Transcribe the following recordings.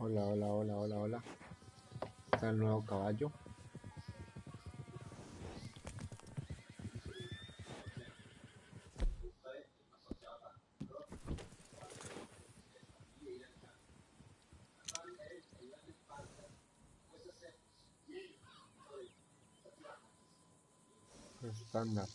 Hola, hola, hola, hola, hola. Está el nuevo caballo. Estándar.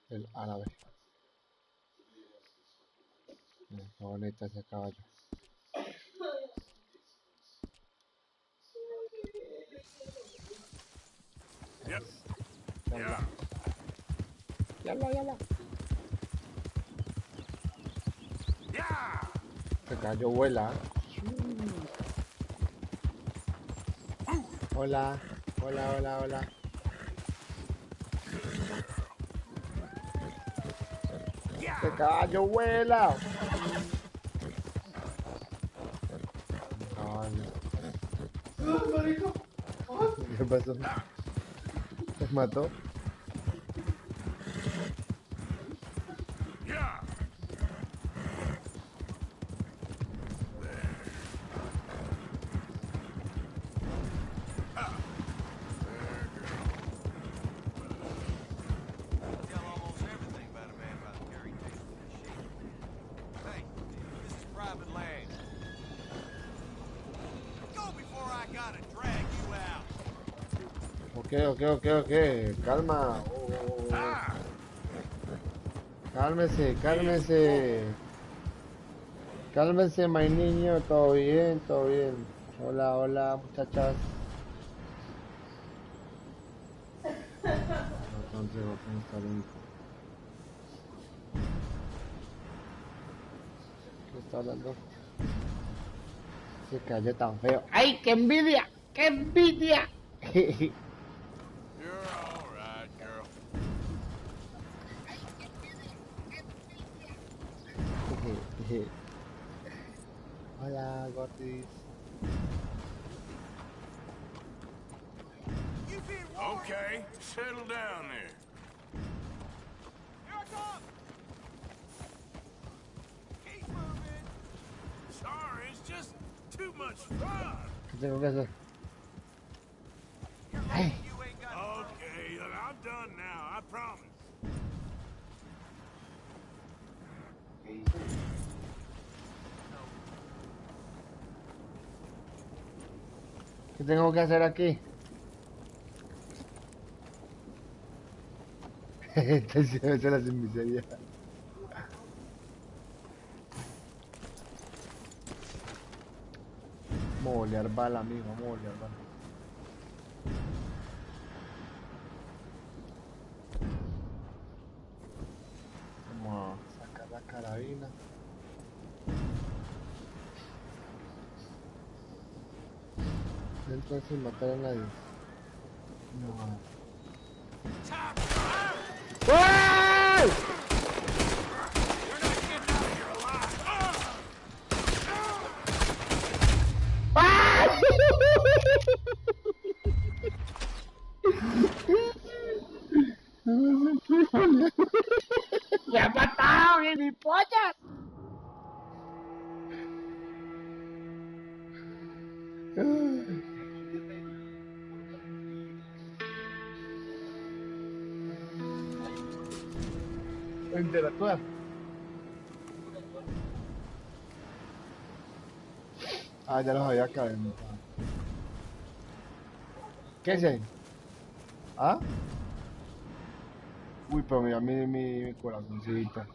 El árabe. Qué bonito ese caballo. Yep. Yala. Yeah. Yala, yala. Yeah. Este caballo vuela. Hola, hola, hola, hola. Yeah. Este caballo vuela. Caballo. ¿Qué pasó? ¿Te mató? Yeah. There, girl. Tell almost everything about a man by the carry case in his shape. Hey, this is private land. Go before I gotta drag you out. Ok. Calma. Ah. Cálmese, Easy, cálmese. Cálmese, my niño. Todo bien, todo bien. Hola, hola, muchachas. Entonces, ¿cómo está el único? ¿Qué está hablando? Se cayó tan feo. ¡Ay, qué envidia! ¡Qué envidia! You're all right, girl. Hola, Gordis. You've been warned. Okay, settle down there. Here I come. Keep moving. Sorry, it's just too much fun. ¿Qué tengo que hacer? You're ¡Ay! lucky you ain't got. Okay, look, I'm done now, I promise. ¿Qué tengo que hacer aquí? Este sí me hace la sin miseria. Vamos a bolear bala, amigo. Vamos a bolear bala. Vamos a sacar la carabina. Dentro sin matar a nadie. No. ¡Ay! You're not getting out of here alive. ¡Ay! ¡Me ha matado, gilipollas! Interactuar. Ah, ya los había calentado. ¿Qué es ahí? ¿Ah? Uy, pero mira mi corazoncito.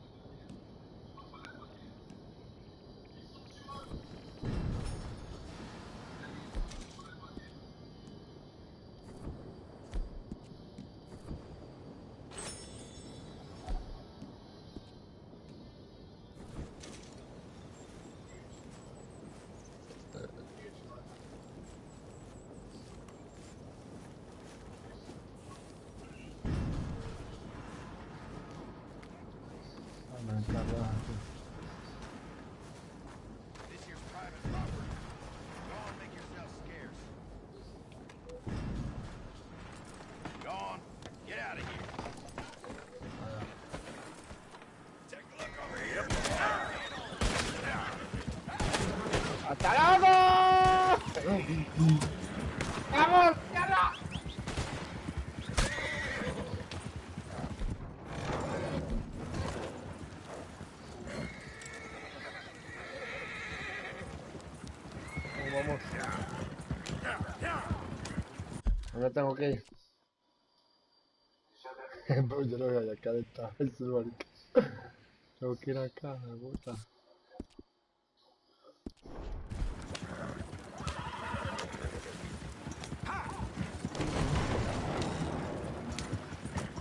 ¡Vamos! ¡Mierda! Vamos. ¿Dónde tengo que ir? Pero yo no voy a calentar eso, marica. Tengo que ir acá, me gusta.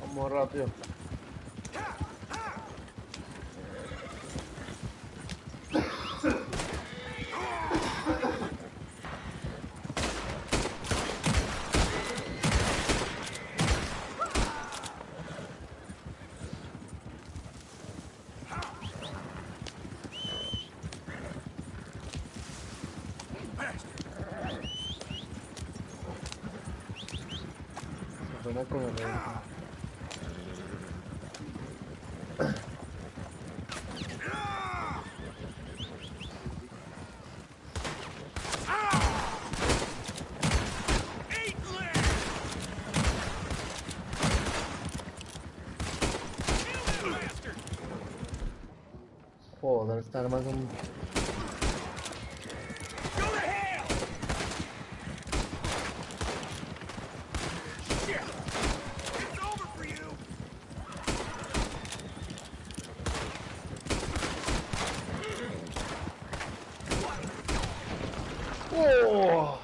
Vamos rápido. Se suena como lento. Joder, esta arma es un... ¡Oh!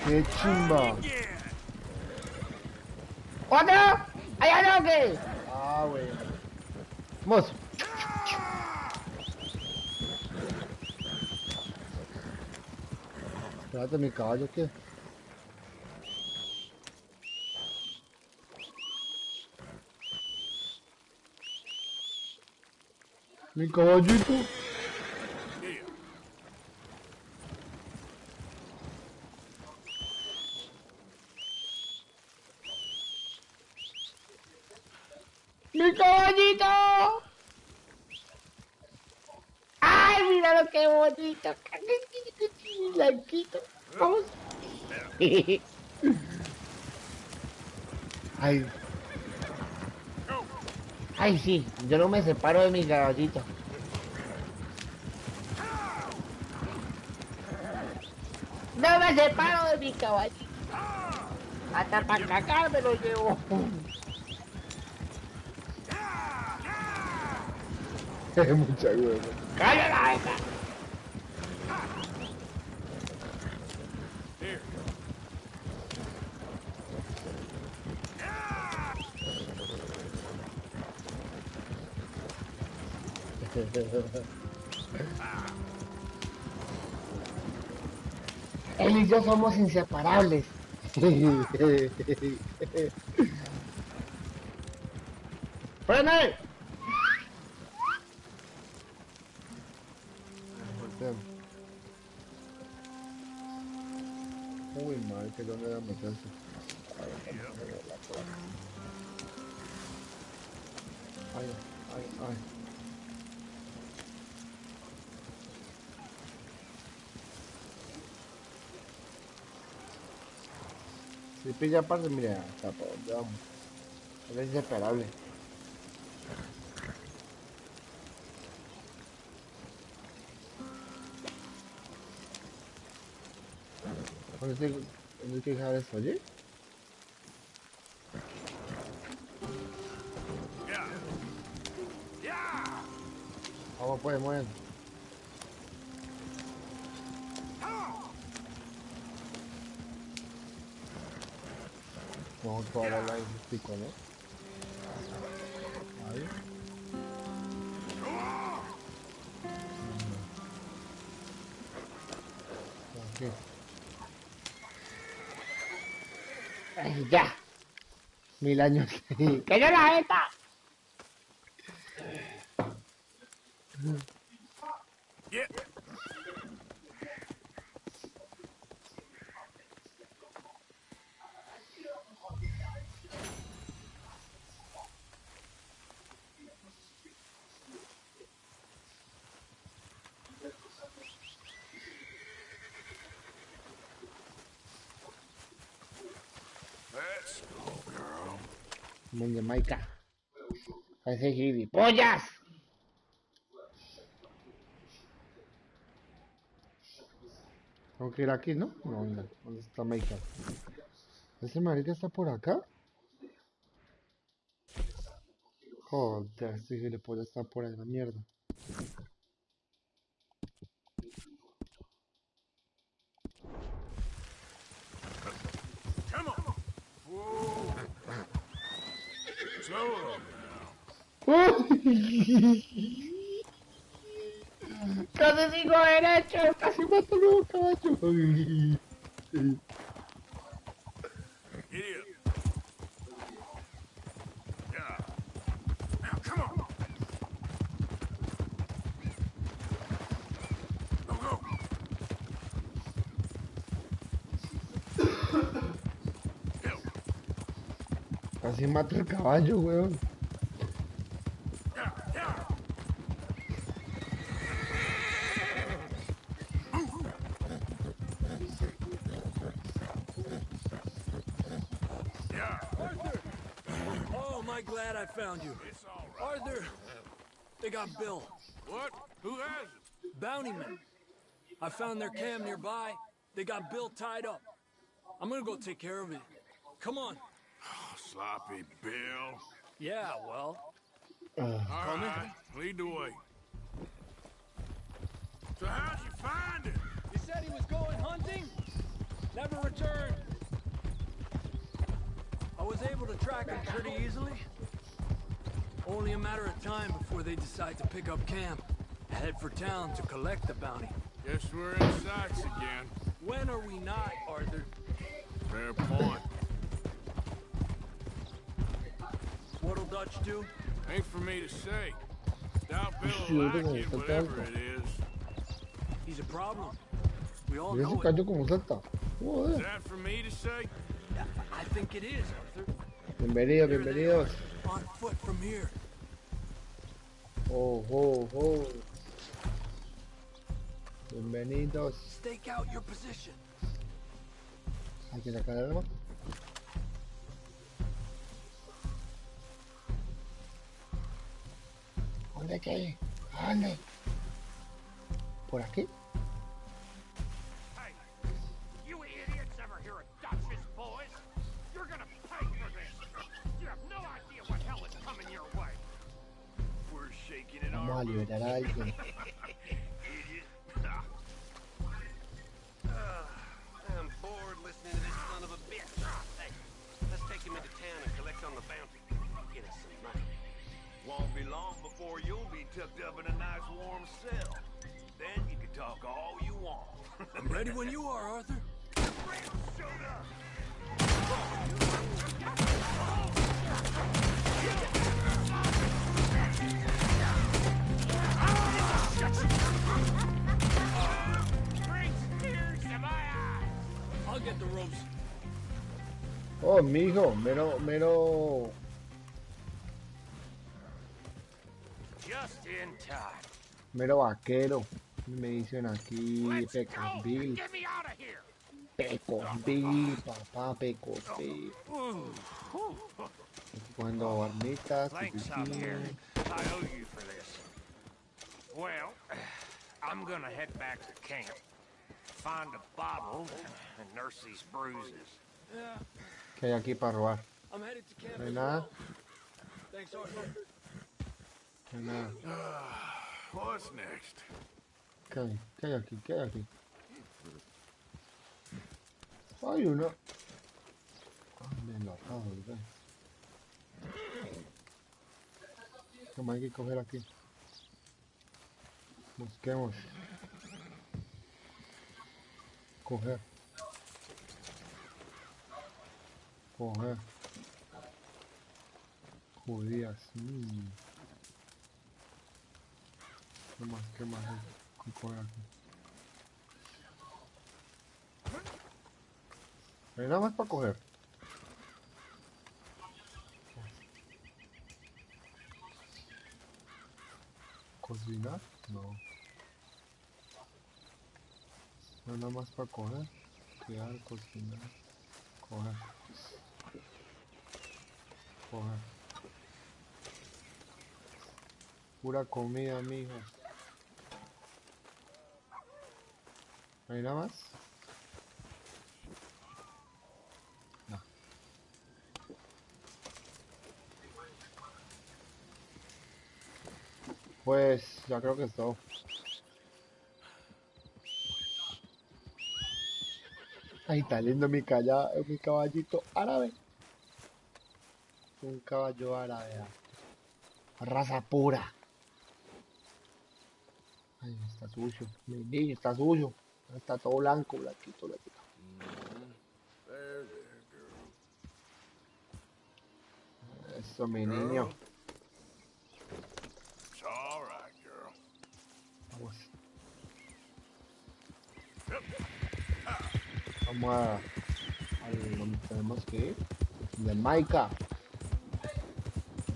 ¡Qué chimba! ¡Otro! ¡Hay ataque! Ah, güey. Vamos. Espérate, mi caballo, ¿qué? Mi caballito. ¡Mi caballito! ¡Ay, mira lo que bonito! Blanquito. Vamos. Ay. Ay, sí. Yo no me separo de mi caballito. No me separo de mi caballito. Hasta para cagar me lo llevo. Mucha hueva. ¡Calla la boca! Él y yo somos inseparables. ¡Frene! Uy, madre, que dónde voy a meterse. Ay, ay, ay. Si pilla aparte, mira, hasta por donde vamos. Él es inseparable. ¿Dónde hay que dejar eso allí? Vamos pues, mueren. Vamos a probar la pico, ¿no? Ahí. Aquí. Ay, ya. 1000 años. ¡Que no la esta! Man de Maika. Ese gilipollas. Tengo que ir aquí, ¿no? No, mira, ¿dónde está Maika? ¿Ese marica está por acá? Joder, este gilipollas está por ahí, la mierda. Come on. Whoa. Slow. Casi sigo derecho, casi mato luego caballo. Giddy up. Yeah. Now, come on. Go, go. Help. Casi mato el caballo, weón. Yeah, yeah. Yeah. Arthur! Oh, am I glad I found you. It's all right. Arthur, they got Bill. What? Who has it? Bountymen. I found their camp nearby. They got Bill tied up. I'm gonna go take care of it. Come on. Oh, sloppy Bill. Yeah, well, All Coming? right. Lead the way. So how'd you find it? he said he was going hunting. Never returned. I was able to track him pretty easily. Only a matter of time before they decide to pick up camp. Head for town to collect the bounty. Guess we're in sights again. When are we not, Arthur? Fair point. What'll Dutch do? Ain't for me to say. Doubt Bill Sí, will yo like tengo it, que whatever saltar. it is. He's a problem. We all Mira ese know it. caballo como salta. Is Joder. that for me to say? I think it is, Arthur. Bienvenidos, There they bienvenidos. are, on foot from here. Oh, oh, oh. Bienvenidos. Stake out your position. Hay que sacar el arma. ¿Dónde qué? ¿Dónde? ¿Por aquí? Hey, you idiots ever hear of Dutch's boys? You're gonna pay for this. You have no idea what hell is coming your way. We're shaking it Vamos a off. liberar a alguien. Idiot. I'm bored listening to this son of a bitch. Hey, let's take him into town and collect on the bounty. Get us some money. Won't be long before you'll be tucked up in a nice warm cell. Then you can talk all you want. I'm ready when you are, Arthur. Showed up. Brings tears to my eyes. I'll get the ropes. Oh, mijo, mero. Just in time. Mero vaquero. Me dicen aquí Let's go. Pecosville. Get me out of here. Pecosville, papá, Pecosville. Cuando barnitas, Thanks out here. I owe you for this. Well, I'm gonna head back to camp. Find a bottle and nurse these bruises. Yeah, ¿Qué hay aquí para robar? I'm headed to camp No hay as nada. well. Thanks, Arthur. No hay nada. What's next? ¿Qué hay? ¿Qué hay aquí? ¿Qué hay aquí? Hay uno. De enlatados, ¿verdad? ¿Qué más hay que coger aquí? Busquemos. Coger. Coger. Judías. ¿Qué más hay que coger aquí? No hay nada más para coger. ¿Cocinar? No. No hay nada más para coger. Criar, cocinar, coger. coger. Pura comida, mijo. ¿No hay nada más? No. Pues ya creo que es todo. Ahí está lindo mi caballito árabe. Un caballo árabe. Raza pura. Ay, está sucio. Mi niño está sucio. Está todo blanco, blanquito, blanquito. There, girl. Eso, mi niño. It's all right, girl. Vamos. Vamos a donde tenemos que ir. De Maika.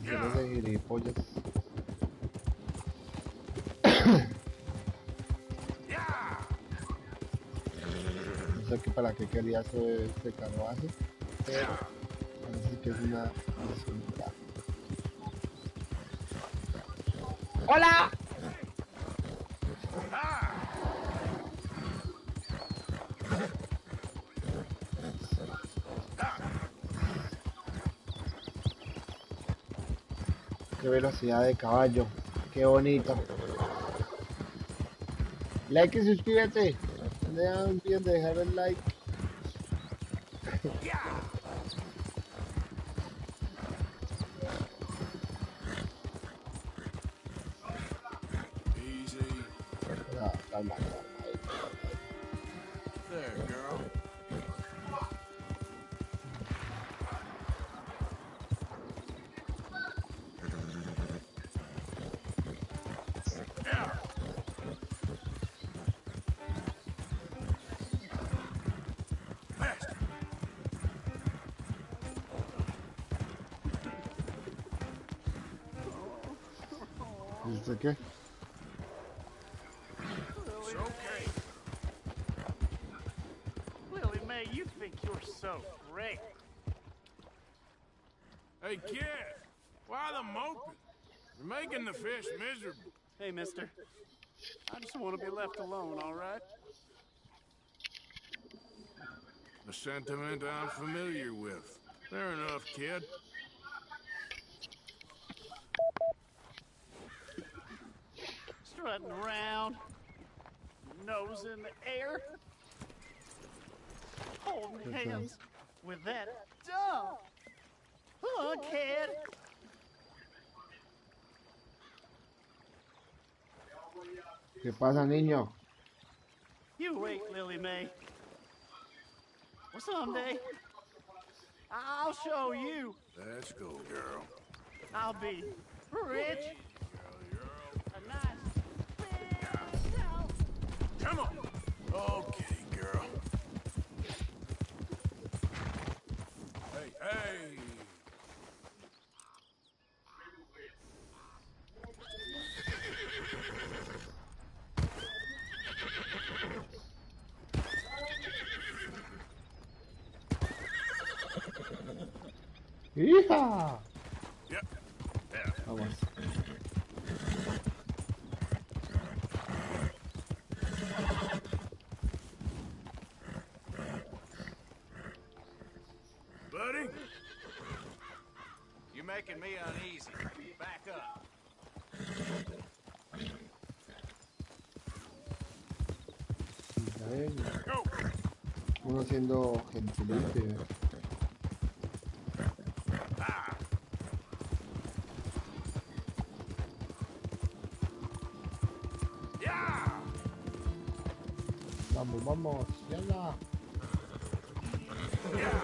Hacer ese gilipollas. No sé qué para qué quería hacer este carruaje, pero parece que es una basura. ¡Hola! Qué velocidad de caballo, qué bonito. Like y suscríbete. No olviden de dejar el like. Easy. Calma. There, girl. Faster. ¿Viste qué? It's okay. Lily Mae, you think you're so great. Hey, kid. Why the moping? You're making the fish miserable. Hey, mister. I just want to be left alone, all right? A sentiment I'm familiar with. Fair enough, kid. Strutting around, nose in the air, holding hands with that dumb hookhead. ¿Qué pasa, niño? You wait, Lily Mae. Well, someday, I'll show you. Let's go, girl. I'll be rich. A nice big house. Come on. Okay, girl. Hey. ¡Hija! Yep. Yeah. Vamos. Buddy? You're making me uneasy. Back up. Go. Uno siendo gentilmente. Yeah. Vamos, yala. Yeah.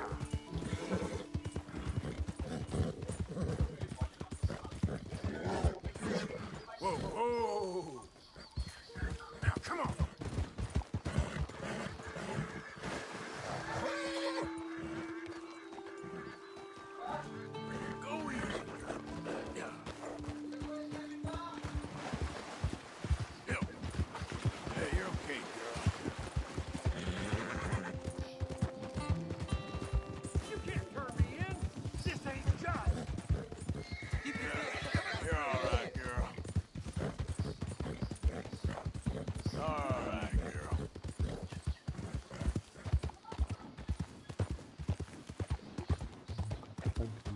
Whoa. Now, come on. Go easy. Yeah. Hey, you're okay, girl.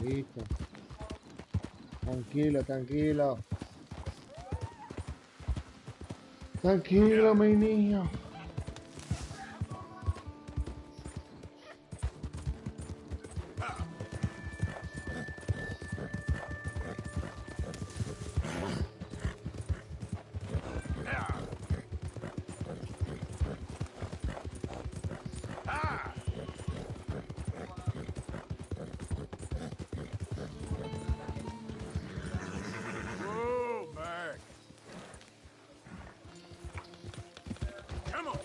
Listo. Tranquilo, tranquilo. Tranquilo, mi niño. Whoa, back. Come on.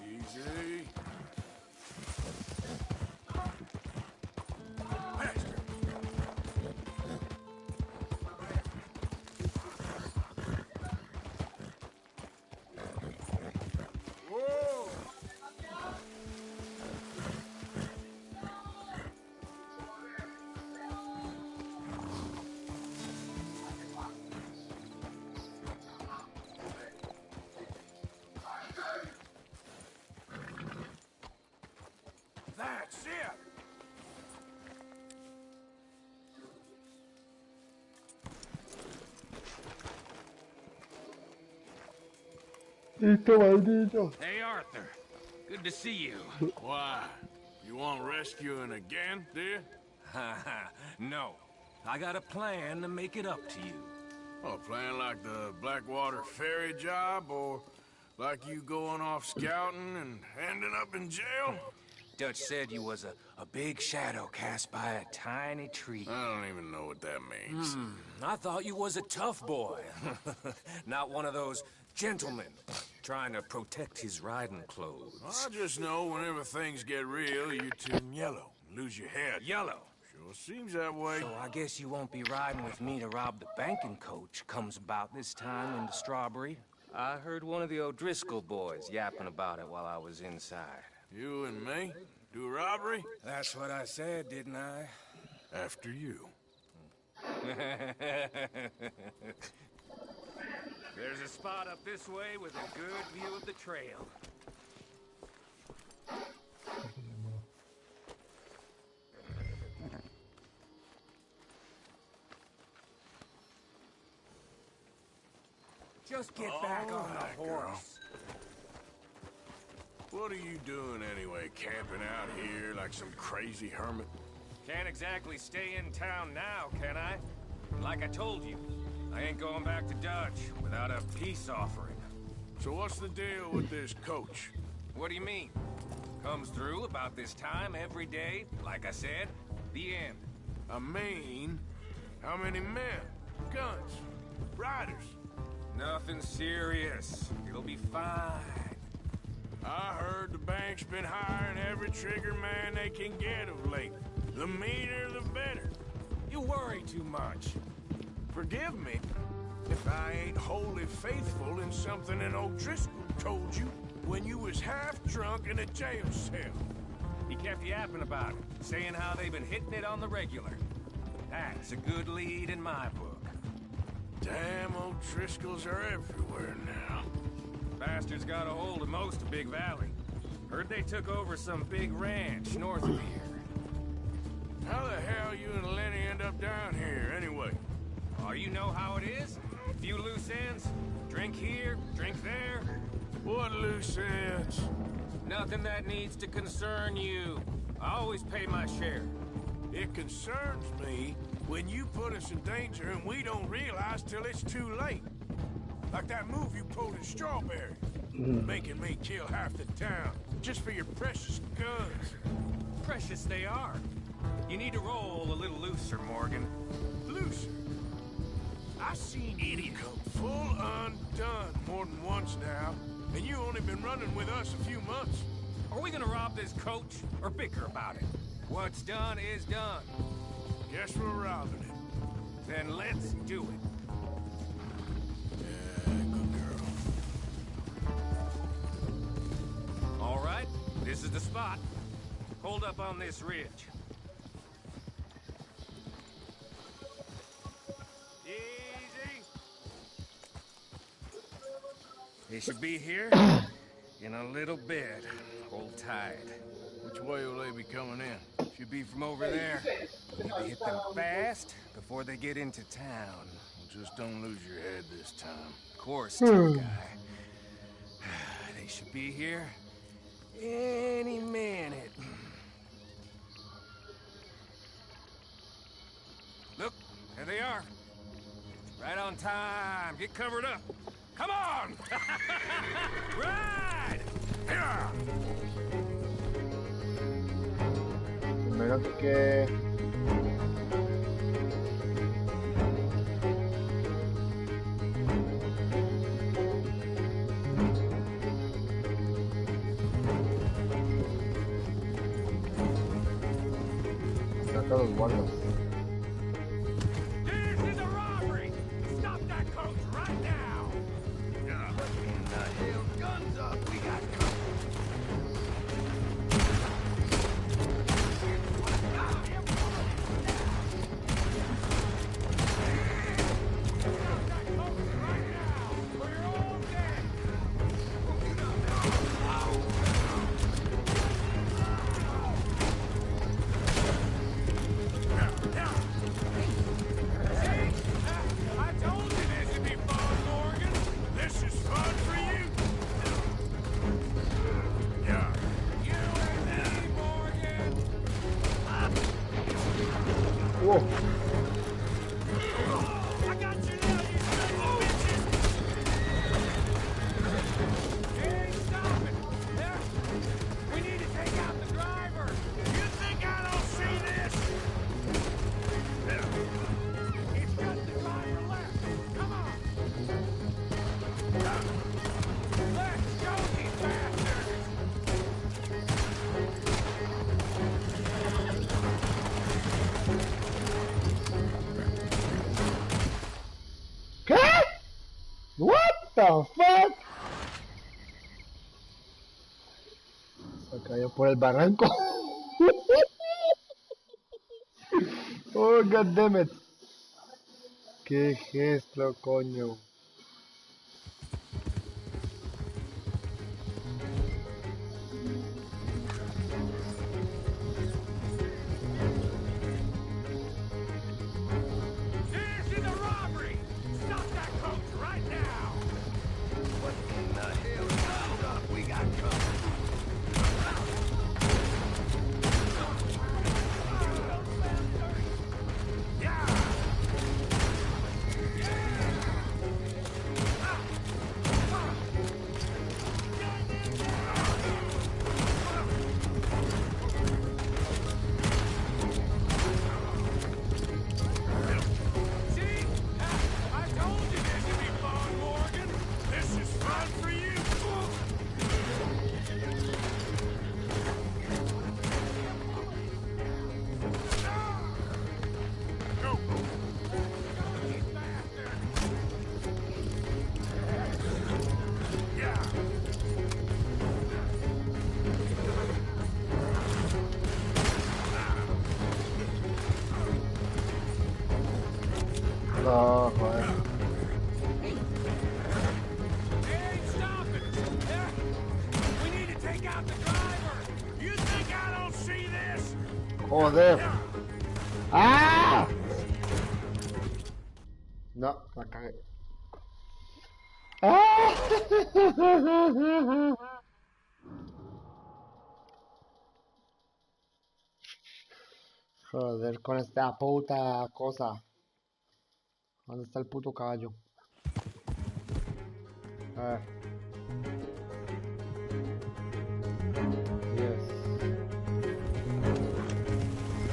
Easy. Faster. Whoa. That's it. Listo, maldito. Hey, Arthur. Good to see you. Why? You want rescuing again, do you? No. I got a plan to make it up to you. Oh, playing like the Blackwater ferry job, or like you going off scouting and ending up in jail? Dutch said you was a big shadow cast by a tiny tree. I don't even know what that means. I thought you was a tough boy. Not one of those gentlemen trying to protect his riding clothes. I just know whenever things get real, you turn yellow, lose your head. Yellow. Sure seems that way. So I guess you won't be riding with me to rob the banking coach comes about this time in the Strawberry. I heard one of the O'Driscoll boys yapping about it while I was inside. You and me? Do a robbery? That's what I said, didn't I? After you. There's a spot up this way with a good view of the trail. Just get back on the horse. What are you doing anyway, camping out here like some crazy hermit? Can't exactly stay in town now, can I? Like I told you, I ain't going back to Dutch without a peace offering. So what's the deal with this coach? What do you mean? Comes through about this time every day, like I said, the end. I mean, how many men, guns, riders? Nothing serious. It'll be fine. I heard the bank's been hiring every trigger man they can get of late. The meaner, the better. You worry too much. Forgive me if I ain't wholly faithful in something an O'Driscoll told you when you was half drunk in a jail cell. He kept yapping about it, saying how they've been hitting it on the regular. That's a good lead in my book. Damn O'Driscolls are everywhere now. Bastards got a hold of most of Big Valley. Heard they took over some big ranch north of here. How the hell you and Lenny end up down here, anyway? Oh, you know how it is? Few loose ends. Drink here, drink there. What loose ends? Nothing that needs to concern you. I always pay my share. It concerns me when you put us in danger and we don't realize till it's too late. Like that move you pulled in Strawberry. Making me kill half the town just for your precious guns. Precious they are. You need to roll a little looser, Morgan. Looser? I seen you come full undone more than once now, and you only been running with us a few months. Are we gonna rob this coach or bicker about it? What's done is done. Guess we're robbing it. Then let's do it. Yeah, good girl. All right, this is the spot. Hold up on this ridge. Easy. They should be here in a little bit. Hold tight. Which way will they be coming in? Should be from over there. We need to hit them fast before they get into town. Just don't lose your head this time. Of course, tough guy. They should be here any minute. Look, there they are. Right on time. Get covered up. Come on! Ride! Primero que... Saca los guardas. This is a robbery! Stop that coach right now! What in the hell? Guns up! We got company. Whoa. I got you now, you son of bitches! Hey, stop it! Yeah. We need to take out the driver! You think I don't see this? It's just the driver left! Come on! Let's go, these bastards! ¿Qué? What the fuck? Se cayó por el barranco. Oh, god damn it. Qué gesto, coño. This is a robbery! Stop that coach right now! What in the hell? Guns up! We got company. See? I told you this would be fun, Morgan! This is fun for you! Go! These bastards! Yeah! No, joder. They ain't stopping! Yeah. We need to take out the driver! You think I don't see this? Joder. ¡Ah! No, la cagué. ¡Ah! Joder, con esta puta cosa. ¿Dónde está el puto caballo? A ver. Yes.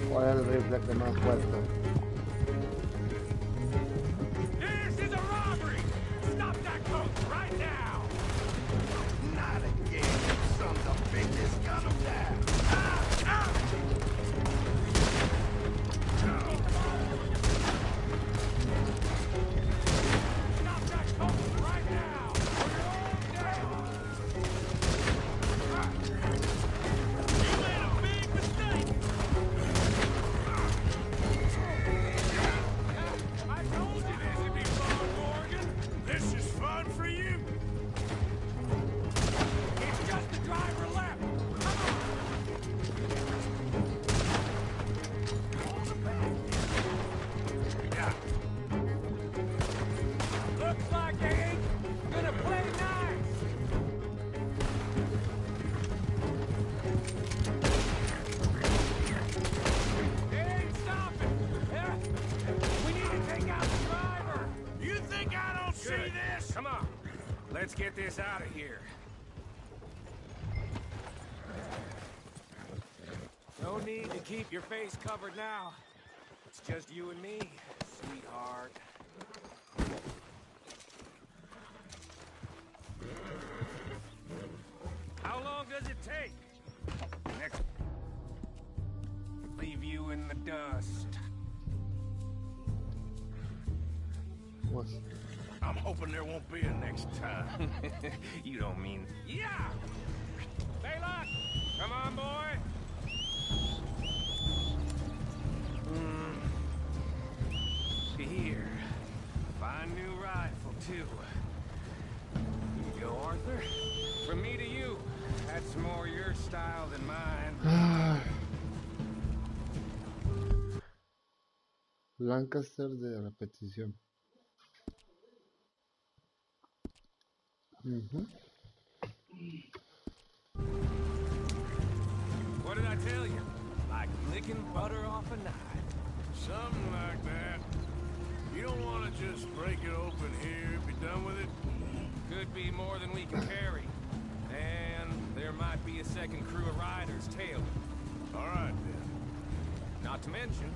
¿Cuál es el rifle que más fuerte? This is a robbery! Stop that coach right now! Not again, you sons of bitches. Gun them down. Stop that coach right now! You made a big mistake! see this? Come on. Let's get this out of here. No need to keep your face covered now. It's just you and me, sweetheart. How long does it take? Next. Leave you in the dust. What? I'm hoping there won't be a next time. You don't mean... Yeah! Baylock! Come on, boy! Here. Fine new rifle, too. Here you go, Arthur. From me to you. That's more your style than mine. Lancaster de repetición. What did I tell you? Like licking butter off a knife. Something like that. You don't want to just break it open here, be done with it? Could be more than we can carry. And there might be a second crew of riders tailing. All right, then. Not to mention,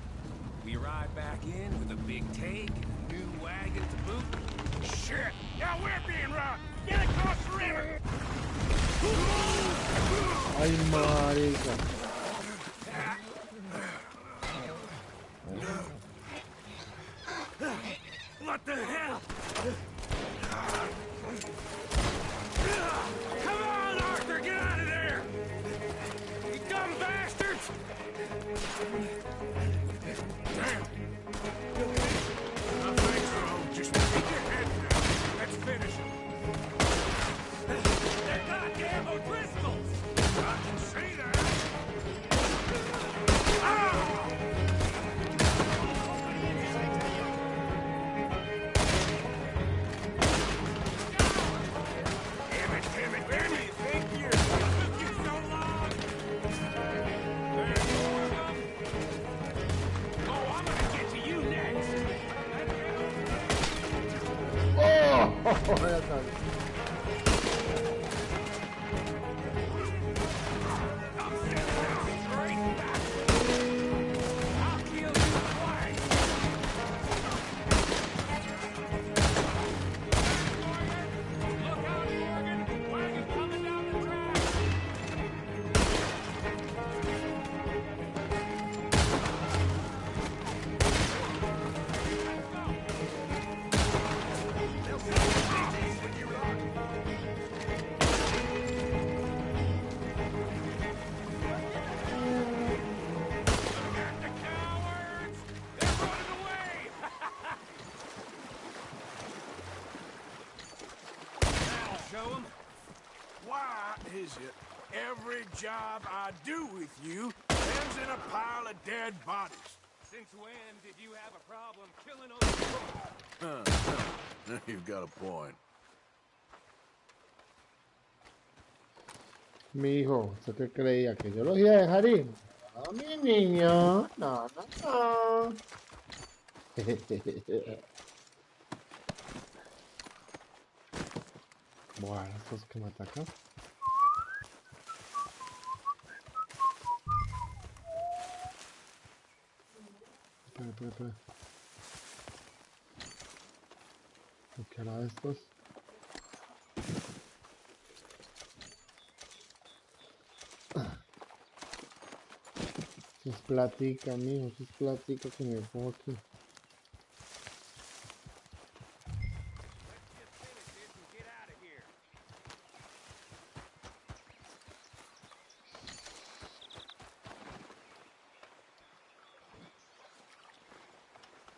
we ride back in with a big take and a new wagon to boot. Shit! Now we're being robbed! Get across the river! Ay, marica. What the hell? Come on, Arthur, get out of there! You dumb bastards! Damn! I think so. Just keep your head down. Let's finish him. They're goddamn O'Driscolls! I can see that. Ya sabes. Why is it every job I do with you ends in a pile of dead bodies? Since when did you have a problem killing O'Driscolls? You've got a point. Mi hijo, ¿usted qué creía? ¿Que yo los iba a dejar ir? No, mi niño. No, no, no. Bueno, estos que me atacan. Espera. ¿Qué hará estos? Eso es platica, mijo, eso es platica que me pongo aquí.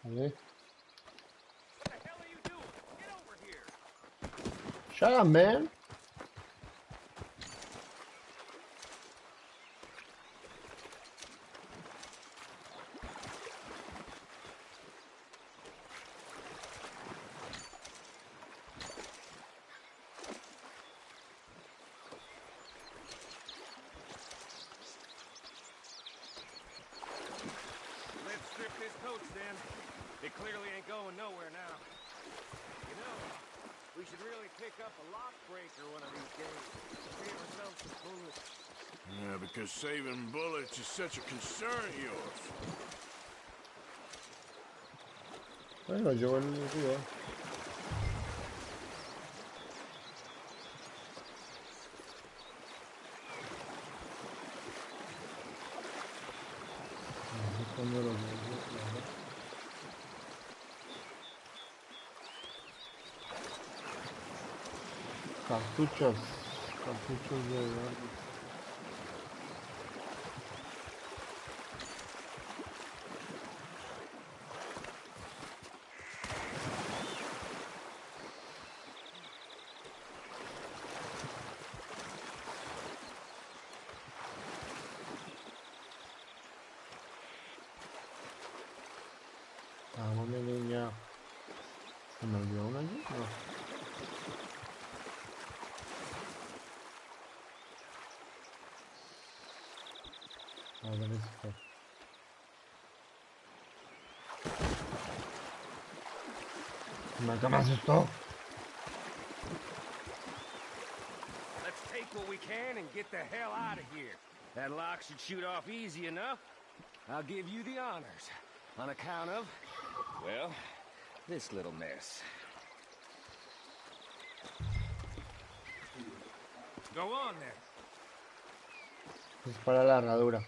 Vale. What the hell are you doing? Get over here! Shut up, man. Let's strip this coach then. It clearly ain't going nowhere now. You know, pick up a lock breaker one of these days. Save ourselves some bullets. Yeah, because saving bullets is such a concern of yours. Bueno, llevo el río. Cuando los cartuchos de vamos, mi niña. ¿Se me olvidó una allí? No. A ver, esto. Me asustó. Let's take what we can and get the hell out of here. That lock should shoot off easy enough. I'll give you the honors. On account of, well, this little mess. Go on then. Es para la herradura.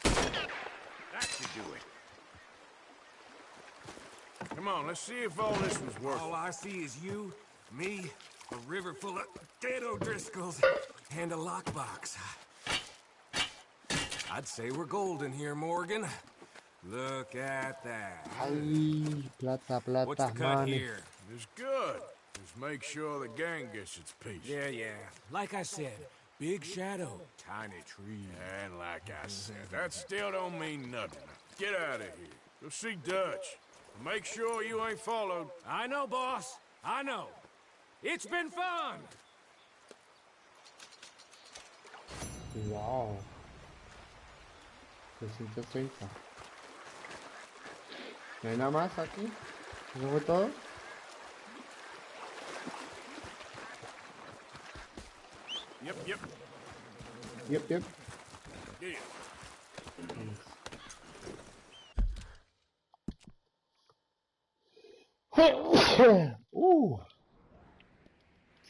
That should do it. Come on, let's see if all this was worth All it. I see is you, me, a river full of dead O'Driscolls, and a lockbox. I'd say we're golden here, Morgan. Look at that. Ay, plata, What's the plata, cut money. here? It's good. Just make sure the gang gets its piece. Yeah. Like I said, big shadow, tiny tree. And like I said, that still don't mean nothing. Get out of here. Go see Dutch. Make sure you ain't followed. I know, boss. I know. It's been fun. Wow. 330. ¿No hay nada más aquí? ¿Eso fue todo? Yep. Yep. Yeah.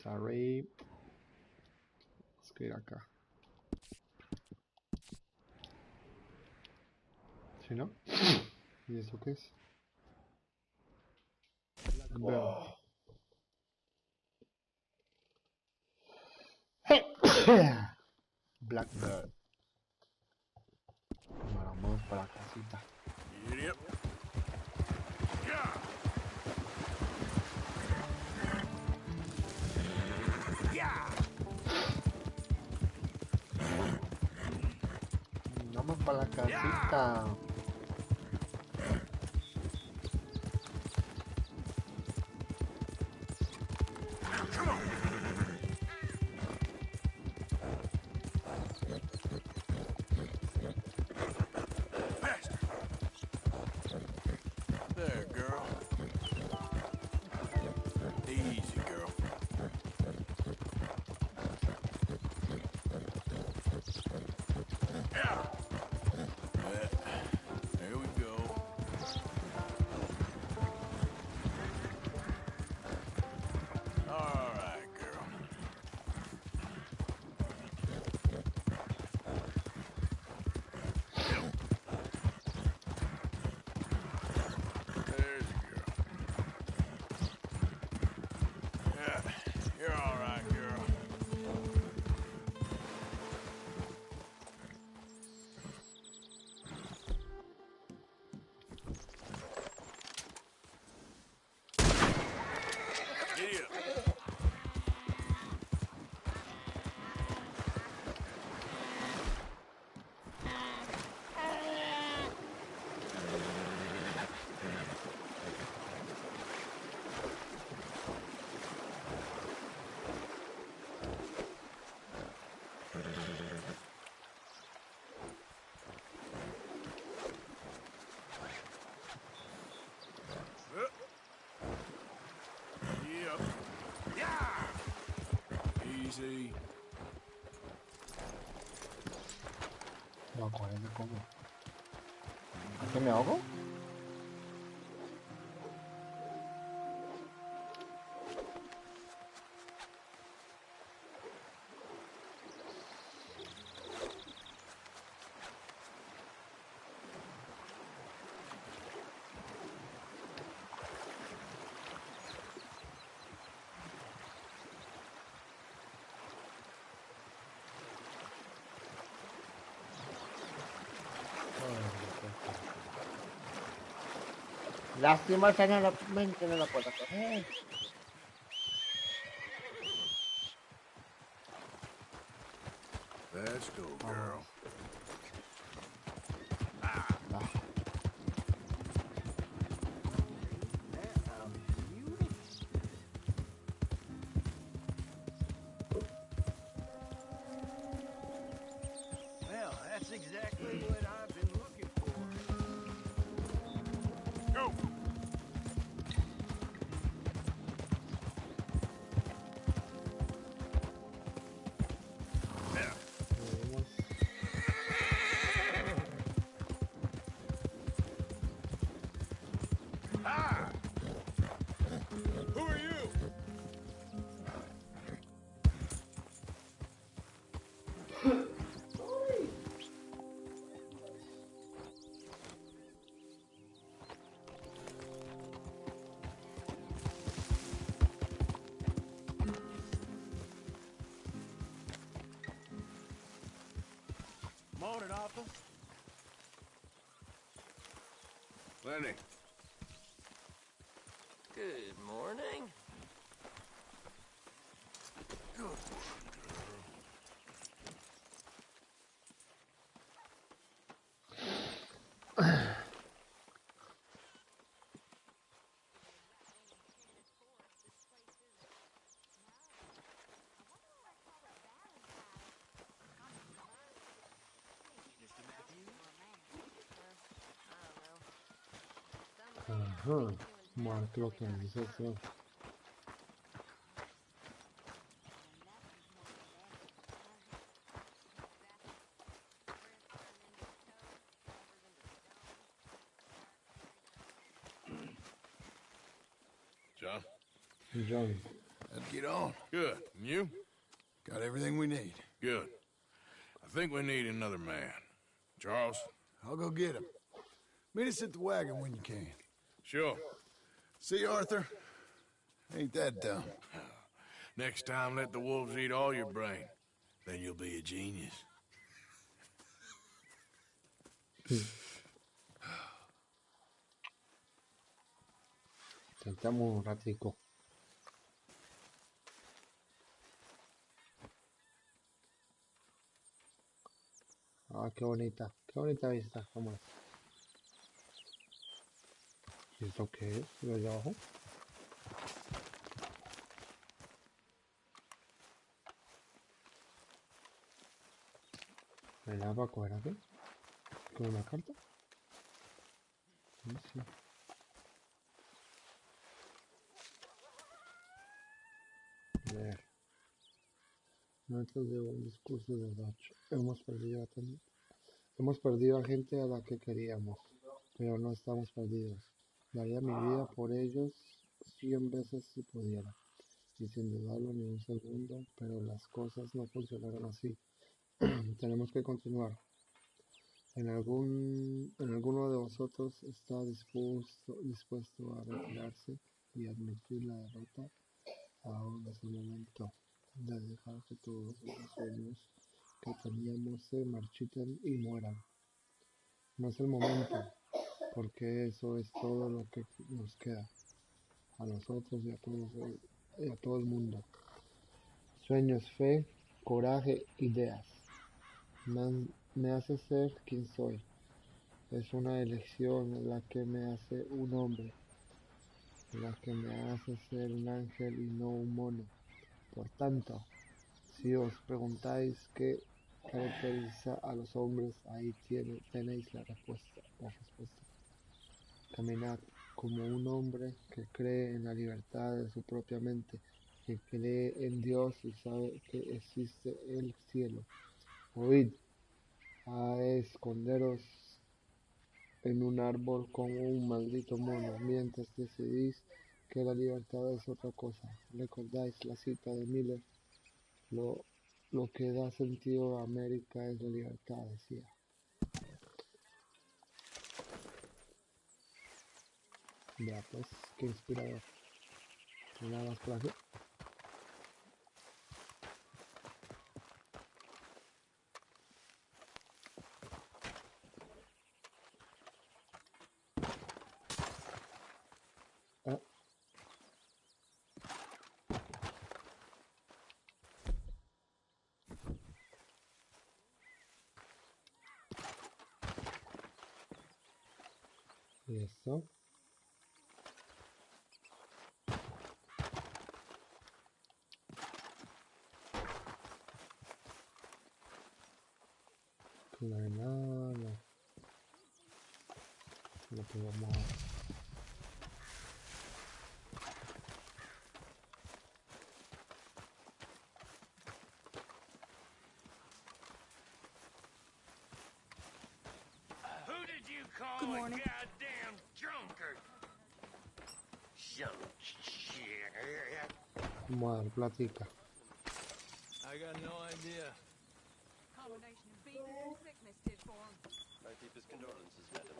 Sorry. Vamos a ir acá. ¿Sí, no? ¿Y eso qué es? Veo. Blackbird. Bueno, vamos para la casita. Yep. Yeah. Vamos para la casita. There, girl. Easy, girl. Yeah. There we go. All right, girl. Easy. No, con eso como. ¿Es que me ahogo? Lástima que no lo puedo coger. Let's go, girl. Well, that's exactly what I've been looking for. Go! Ah! Who are you? Morning, Arthur. Lenny. Good morning. Ajá. Marco lo que dice eso. John? John. Let's get on. Good. And you? Got everything we need. Good. I think we need another man. Charles? I'll go get him. Meet us at the wagon when you can. Sure. See, Arthur? Ain't that dumb. Next time, let the wolves eat all your brain. Then you'll be a genius. Sentamos un ratico. Ah, qué bonita vista, vamos. ¿Y esto qué es? ¿Lo de abajo? ¿Me la va a coger aquí? ¿Con una carta? Sí, sí. A ver. Notas de un discurso de Dutch. Hemos perdido a gente a la que queríamos, pero no estamos perdidos. Daría mi vida por ellos 100 veces si pudiera, y sin dudarlo ni un segundo, pero las cosas no funcionaron así. Tenemos que continuar. Alguno de vosotros está dispuesto a retirarse y admitir la derrota. Ahora es el momento de dejar que todos los sueños que teníamos se marchiten y mueran. No es el momento, porque eso es todo lo que nos queda, a nosotros y a todo el mundo. Sueños, fe, coraje, ideas. Me hace ser quien soy. Es una elección la que me hace un hombre, la que me hace ser un ángel y no un mono. Por tanto, si os preguntáis qué caracteriza a los hombres, ahí tenéis la respuesta. Caminad como un hombre que cree en la libertad de su propia mente que cree en Dios y sabe que existe el cielo. Oíd, a esconderos en un árbol como un maldito mono, mientras decidís que la libertad es otra cosa. ¿Recordáis la cita de Miller? Lo que da sentido a América es la libertad, decía. Ya pues, qué inspirador. Nada más por aquí. Ah, y esto. No, no. Lo que vamos a... Who did you call Good a morning. goddamn drunkard? Some shit. Vamos a dar platica. I got no idea. Combination of beating and sickness did for him. My deepest condolences, madam.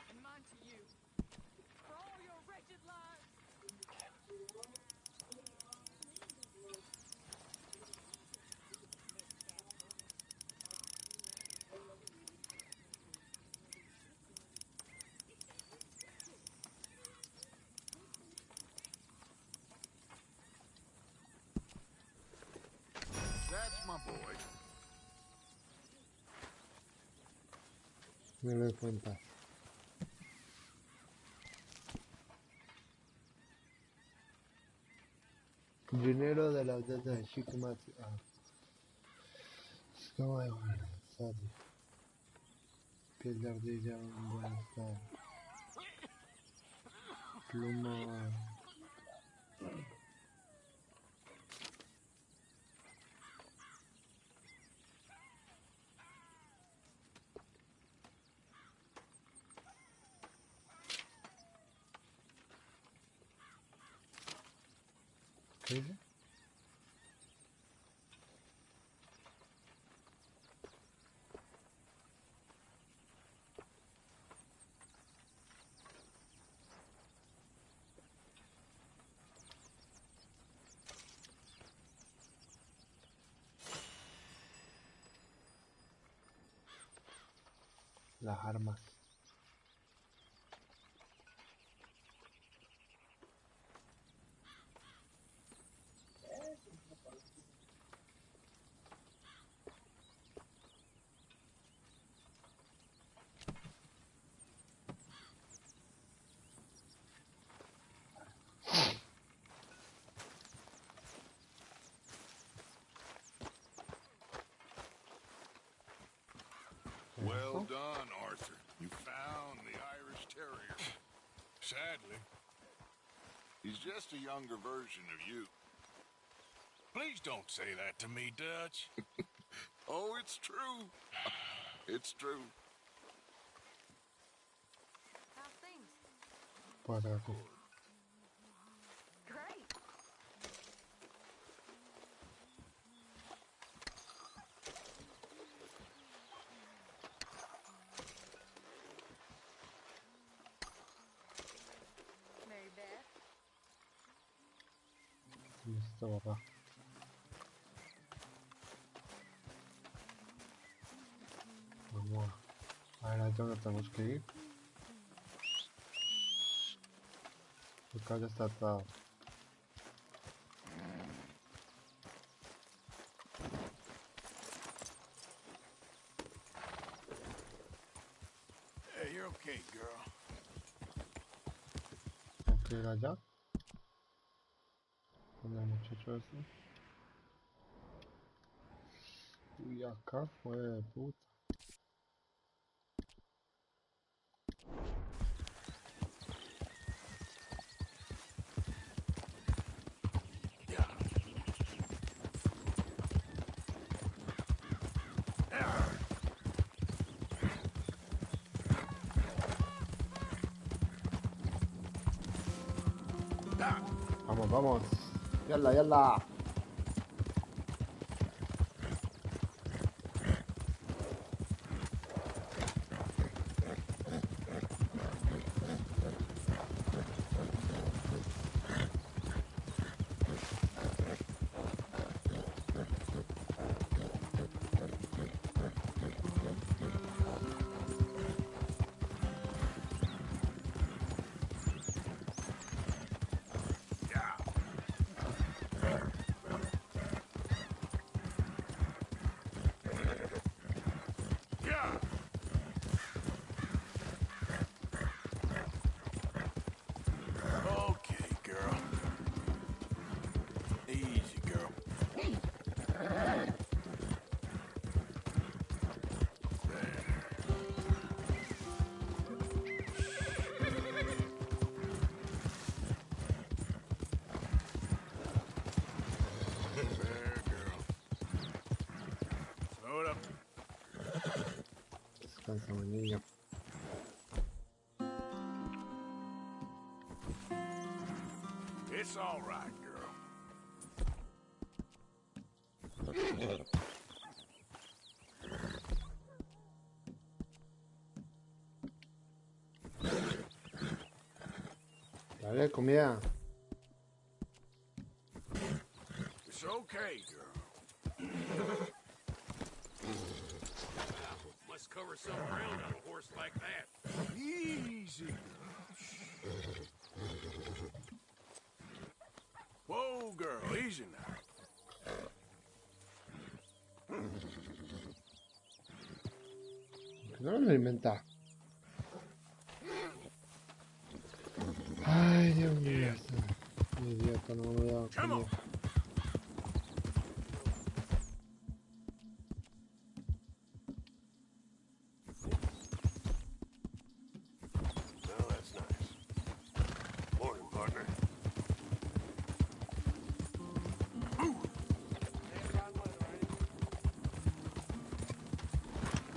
And mine to you. For all your wretched lives. That's my boy. Me lo cuentas. Dinero de la deuda de Shikimati. Ah, está bueno, Sadi. Piel de ardilla en buen estado. Pluma. ¿Qué dice? Las armas. Well done, Arthur. You found the Irish Terrier. Sadly, he's just a younger version of you. Please don't say that to me, Dutch. Oh, it's true. It's true. How's things? Para aquí. Great. Mary Beth. Listo, papá. Vamos a ver a dónde tenemos que ir. Acá ya está atado. Hey, you're okay, girl. Tengo que ir allá. Con el muchacho ese. Y acá fue de puta. Vamos, vamos. Yalla, yalla. Okay, girl. Easy, girl. There, girl. Slow it up. Descansa, mi niño. It's all right, girl. Dale, comida. It's okay, girl. Must cover some ground on a horse like that. Easy. Whoa, girl, easy now. No lo alimenta. Ay, Dios mío. Mi idiota, no me voy a dar Come on. comida. Well, that's nice. Morning, partner.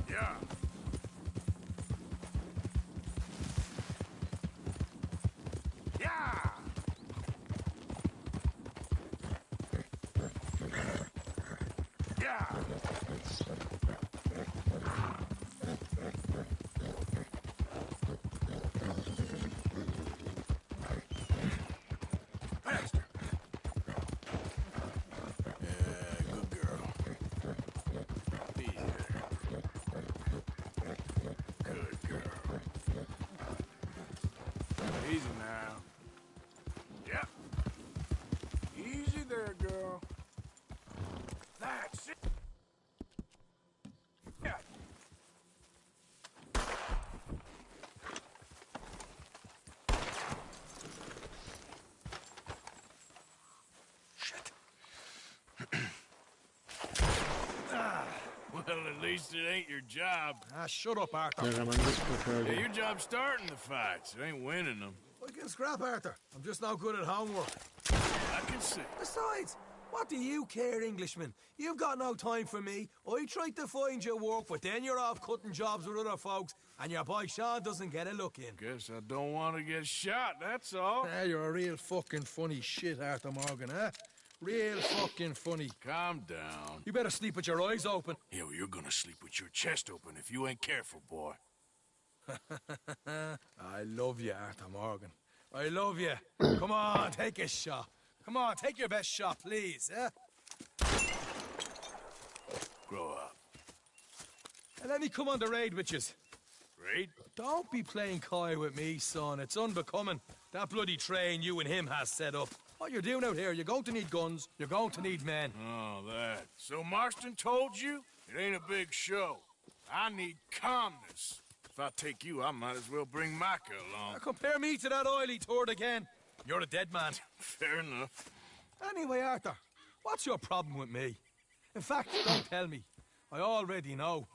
Yeah. Yeah. Yeah. Faster. Yeah, good girl. Easy there. Good girl. Easy now. Yep. Easy there, girl. That's it. Yeah. Shit. Well, at least it ain't your job. Ah, shut up, Arthur. Me remandisco, Yeah, your job's starting the fights. It ain't winning them. I can scrap, Arthur. I'm just not good at homework. I can see. Besides, what do you care, Englishman? You've got no time for me. I tried to find you work, but then you're off cutting jobs with other folks, and your boy Sean doesn't get a look in. Guess I don't want to get shot, that's all. Ah, you're a real fucking funny shit, Arthur Morgan, eh? Real fucking funny. Calm down. You better sleep with your eyes open. Yeah, well, you're gonna sleep with your chest open if you ain't careful, boy. I love you, Arthur Morgan. I love you. Come on, take a shot. Come on, take your best shot, please, eh? Grow up. And let me come on the raid with yous. Raid? Don't be playing coy with me, son. It's unbecoming. That bloody train you and him has set up. What you're doing out here, you're going to need guns, you're going to need men. Oh, that. So Marston told you? It ain't a big show. I need calmness. If I take you, I might as well bring Micah along. Now compare me to that oily turd again. You're a dead man. Fair enough. Anyway, Arthur, what's your problem with me? In fact, don't tell me. I already know.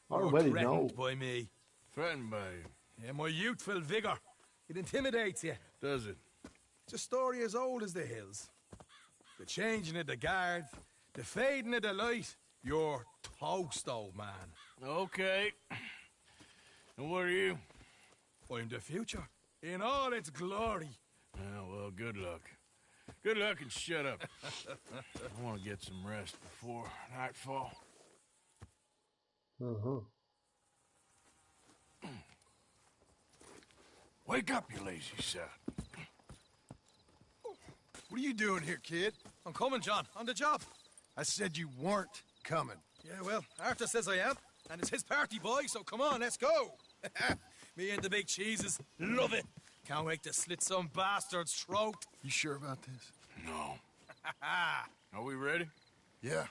You're Already threatened know. by me. Threatened by you. Yeah, my youthful vigor. It intimidates you. Does it? It's a story as old as the hills. The changing of the guard, the fading of the light. You're toast, old man. Okay. And what are you? I'm the future, in all its glory. Yeah, well, good Good luck. Good luck and shut up. I want to get some rest before nightfall. Wake up, you lazy sod. What are you doing here, kid? I'm coming, John. On the job. I said you weren't coming. Yeah, well, Arthur says I am. And it's his party, boy, so come on, let's go. Me and the big cheeses. Love it. Can't wait to slit some bastard's throat. You sure about this? No. Are we ready? Yeah.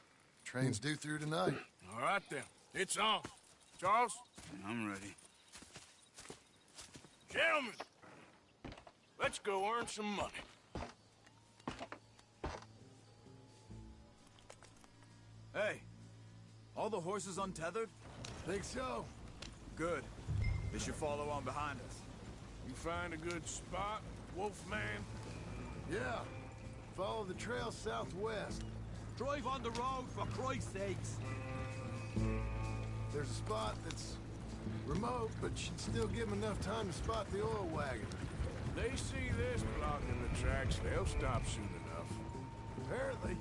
Train's due through tonight. All right, then. It's on. Charles? I'm ready. Gentlemen, let's go earn some money. Hey, all the horses untethered? Think so? Good. They should follow on behind us. You find a good spot, Wolfman? Yeah. Follow the trail southwest. Drive on the road, for Christ's sakes. There's a spot that's remote, but should still give them enough time to spot the oil wagon. They see this blocking the tracks, they'll stop soon enough. Apparently,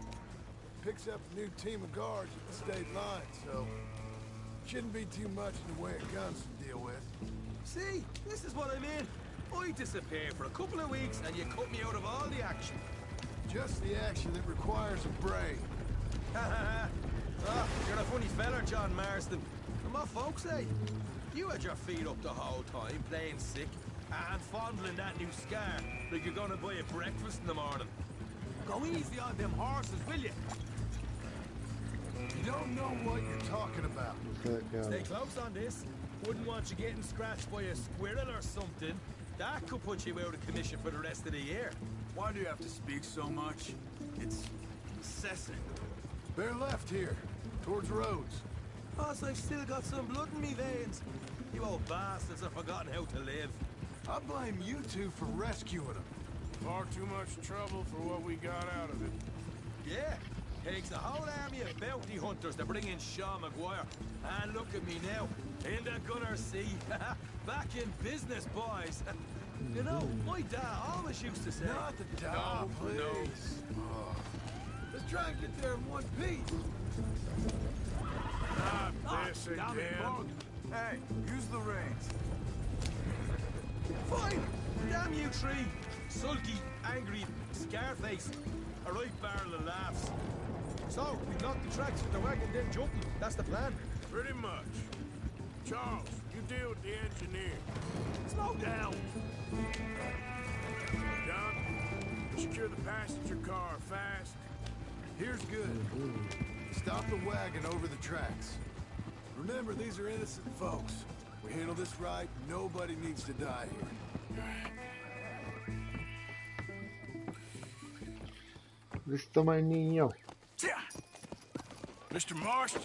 picks up a new team of guards at the state line, so shouldn't be too much in the way of guns to deal with. See, this is what I mean. I disappear for a couple of weeks and you cut me out of all the action. Just the action that requires a brain. You're a funny fella, John Marston. And what folks say? You had your feet up the whole time, playing sick, and fondling that new scar like you're gonna buy a breakfast in the morning. Go easy on them horses, will you? You don't know what you're talking about. Stay close on this. Wouldn't want you getting scratched by a squirrel or something. That could put you out of commission for the rest of the year. Why do you have to speak so much? It's incessant. Bear left here, towards Rhodes. Boss, I've still got some blood in me veins. You old bastards have forgotten how to live. I blame you two for rescuing him. Far too much trouble for what we got out of it. Yeah, takes a whole army of bounty hunters to bring in Sean Maguire. And look at me now, in the gunner's seat. Back in business, boys. You know, my dad always used to say... Not the dog, please. No. Oh. Let's try and get there in one piece. Not this again. Hey, use the reins. Fine! Damn you, tree! Sulky, angry, scar-faced. A right barrel of laughs. So, we knock the tracks with the wagon, then jumping. That's the plan. Pretty much. Charles, you deal with the engineer. Slow down! John, secure the passenger car fast. Here's good. Stop the wagon over the tracks. Remember, these are innocent folks. We handle this right, nobody needs to die here. Listo, my niño. Mr. Marston,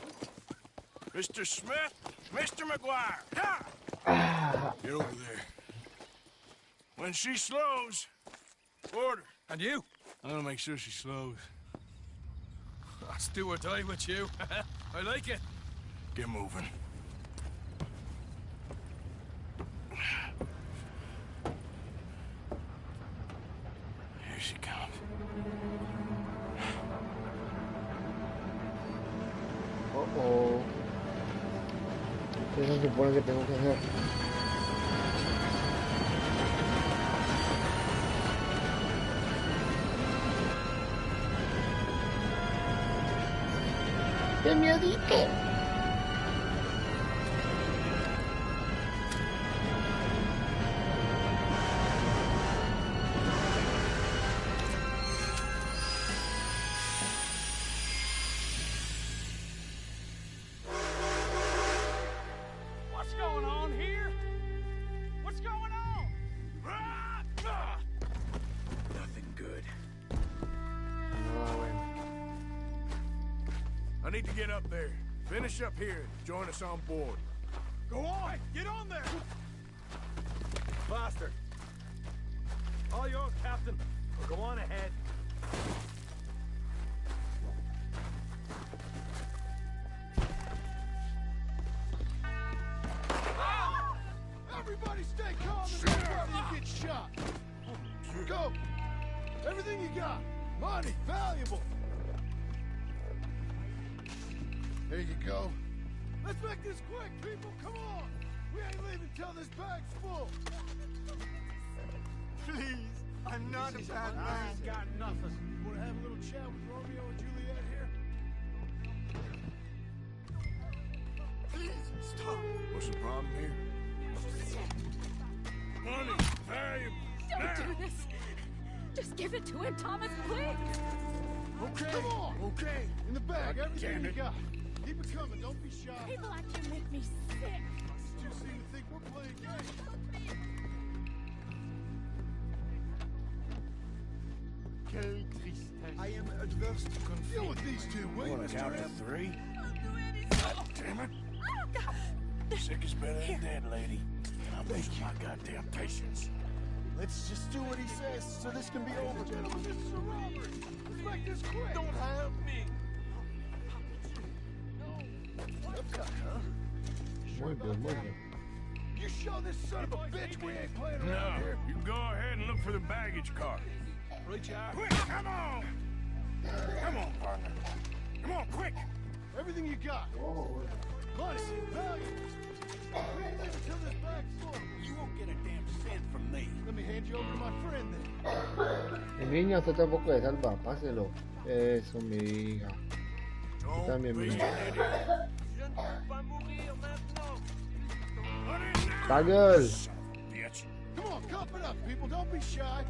Mr. Smith, Mr. McGuire. Get over there. When she slows, order. And you? I'm gonna make sure she slows. Let's do or die with you. I like it. Get moving. Here she comes. Oh. ¿Qué se supone que tengo que hacer? ¡Qué miedito! What's going on here? What's going on? Nothing good. Ah, bueno. I need to get up there. Finish up here. Join us on board. Go on! Get on there! Faster. All yours, Captain. Go on ahead. Everybody stay calm and don't you get shot. Go! Everything you got. Money, valuable. There you go. Let's make this quick, people. Come on. We ain't leaving till this bag's full. Please, I'm not a bad man. Got nothing. Want to have a little chat with Romeo and Juliet here? Please, stop. What's the problem here? Money, valuable. Don't do this. Just give it to him, Thomas, please. Okay. Come on. Okay. In the bag, everything you got. Keep it coming. Don't be shy. People like you make me sick. You seem to think we're playing games. Quelle tristesse. I am adverse to conflict. Deal with these two, will you, Want to count Mr. to M? 3? I'll do anything. Damn it. Oh, God. Sick is better than dead, lady. I'm losing my goddamn patience. Let's just do what he says so this can be over. Gentlemen, this is a robbery. Let's make this quick. Don't help me. Muy bien, muy bien. You show this son of a bitch we ain't playing No, around here. you go ahead and look for the baggage car. Right, you are. Quick, come on! Come on, partner. Come on, quick! Everything you got. Money, valuables. We ain't leaving till this bag's full. You won't get a damn cent from me. Let me hand you over to my friend then. El niño, usted tampoco le salva, páselo. Eso, mi hija. Don't También, be mi an hija. idiot. Je ne peux pas mourir maintenant. Put it now! Daniel! Bitch. Come on, cup it up, people. Don't be shy.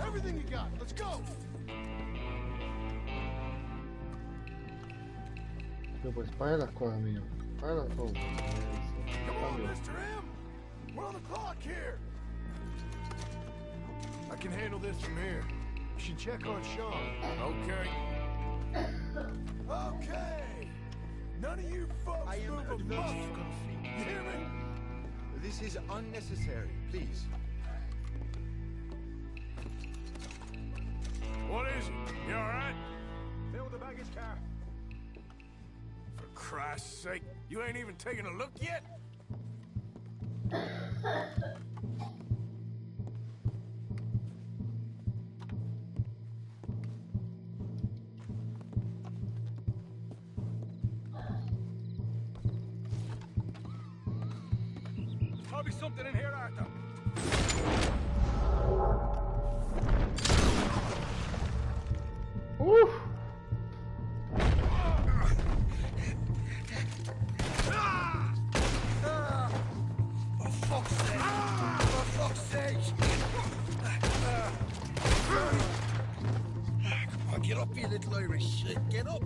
Everything you got. Let's go. Pero pues pague las cosas, mío. Pague las cosas. Come on, Cambio. Mr. M. We're on the clock here. I can handle this from here. You should check on Sean. Okay. Okay. None of you folks I am move a adverse muscle. to conflict. You hear me? This is unnecessary, please. What is it? You alright? Fill the baggage car. For Christ's sake, you ain't even taken a look yet? Probably something in here, Arthur. Uf! Come on, get up, you little Irish shit. Get up.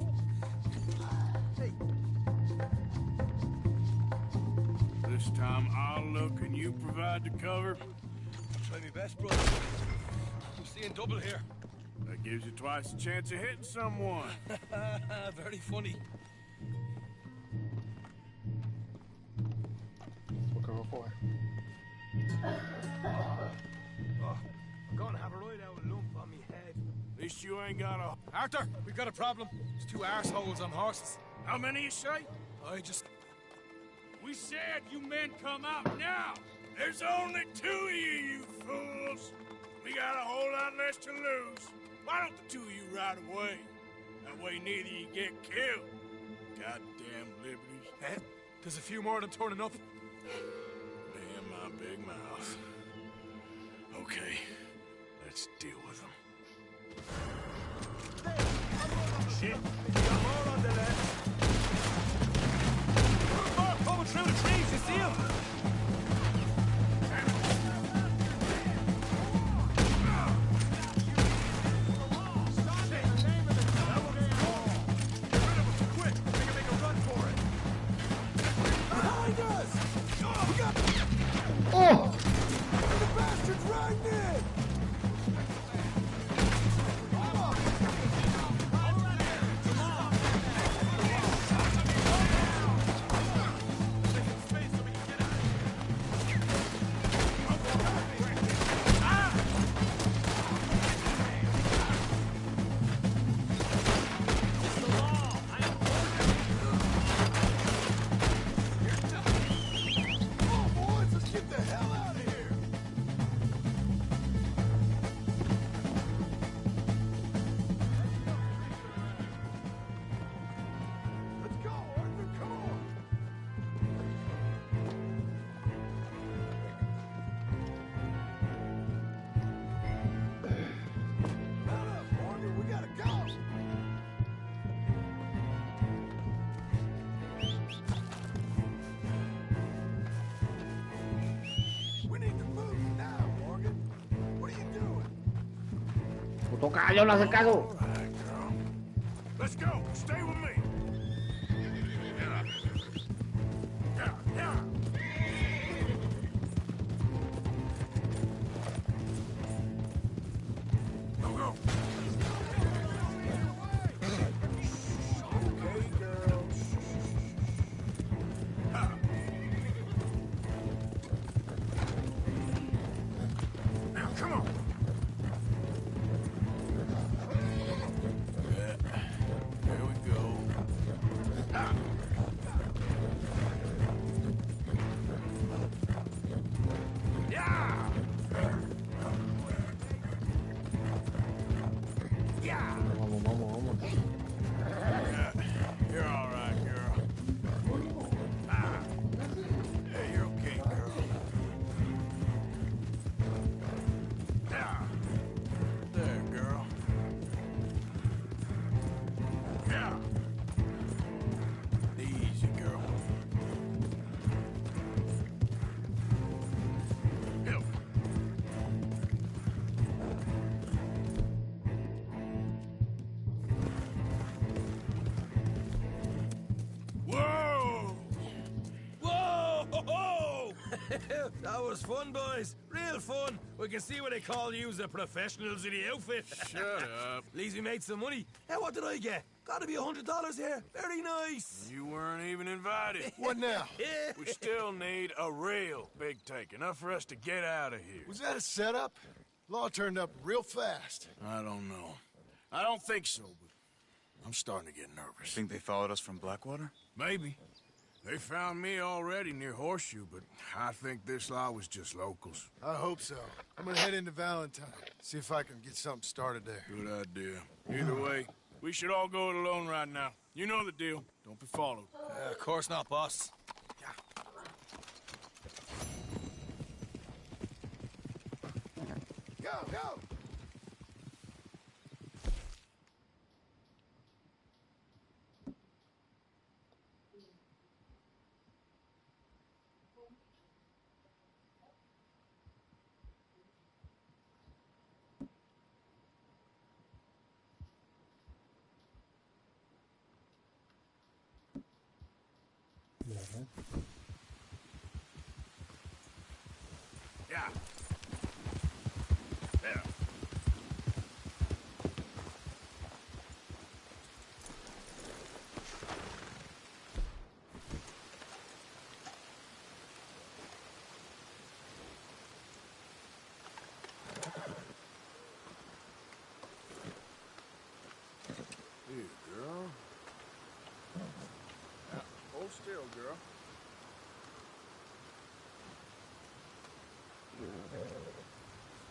This time I'll look and you provide the cover. Try my best, brother. I'm seeing double here. That gives you twice the chance of hitting someone. Very funny. Porque no coge. I'm gonna have a right out lump on me head. At least you ain't got a... Arthur, we've got a problem. There's two arseholes on horses. How many you say? I just... We said you men come out now. There's only 2 of you fools. We got a whole lot less to lose. Why don't the 2 of you ride away? That way neither you get killed. Goddamn liberties. Eh? There's a few more than turning up. Damn my big mouth. Okay, let's deal with them. Shit. We got more on the left. More coming through the trees, you see 'em? ¡Oh! The bastard's riding in. Puto caballo, no hace caso. All right, girl. Let's go. Stay with me. Yeah. Yeah, yeah. Go, go. Okay, girl. Now, come on. Yeah. There we go. Ah. Yeah. Yeah. Vamos, vamos, vamos. Yeah. You're all right, girl. Ah. Yeah, you're okay, girl. Yeah. There, girl. Yeah. Easy, girl. Help. Whoa! Whoa! Ho, ho! That was fun, boys. Real fun. We can see what they call you the professionals of the outfit. Shut up. At least we made some money. Hey, what did I get? Gotta be $100 here. Very nice. You weren't even invited. What now? We still need a real big take, enough for us to get out of here. Was that a setup? Law turned up real fast. I don't know. I don't think so, but I'm starting to get nervous. Think they followed us from Blackwater? Maybe. They found me already near Horseshoe, but I think this lot was just locals. I hope so. I'm gonna head into Valentine, see if I can get something started there. Good idea. Either way, we should all go it alone right now. You know the deal. Don't be followed. Of course not, boss. Go, go! Yeah. Yeah. Here, girl. Yeah, hold still, girl.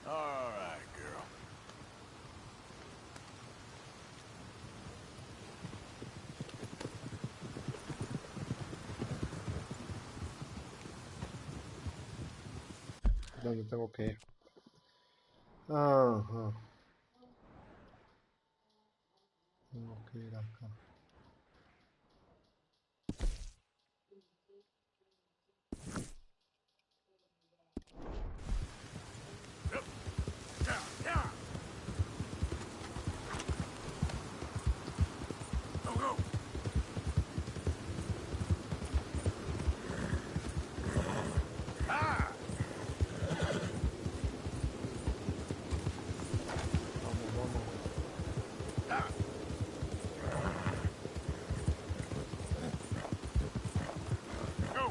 All right, girl. ¿Dónde tengo que ir? Ajá. Tengo que ir acá. Yeah, yeah. Go, go. Ah! Vamos, vamos. Ah! Go!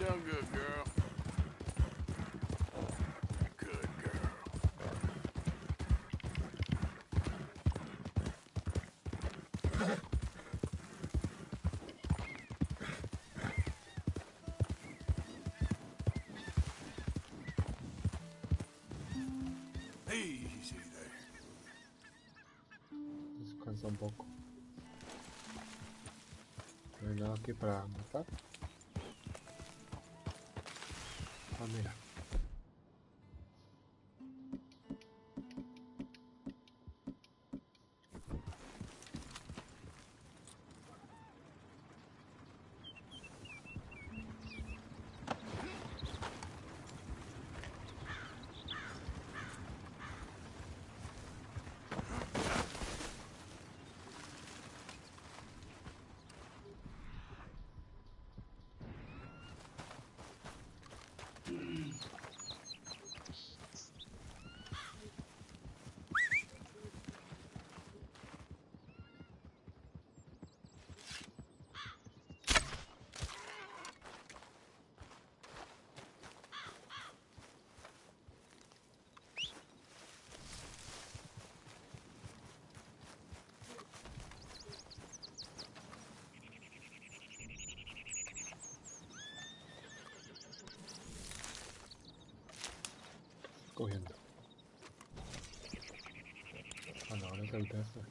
done good, girl. Good girl. Easy there. Descansa un poco. No hay nada aquí para matar. Ah, mira. Cogiendo. Ah, no, ahora es el tercer.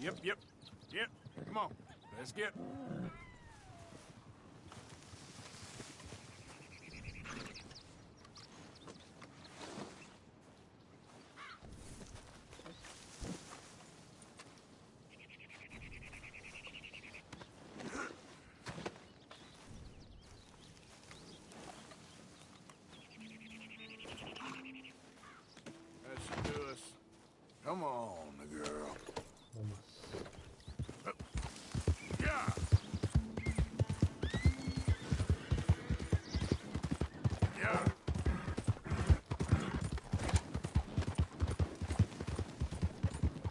Yep. Come on, let's get. That should do us. Come on, girl. Vamos. Yeah. Yeah.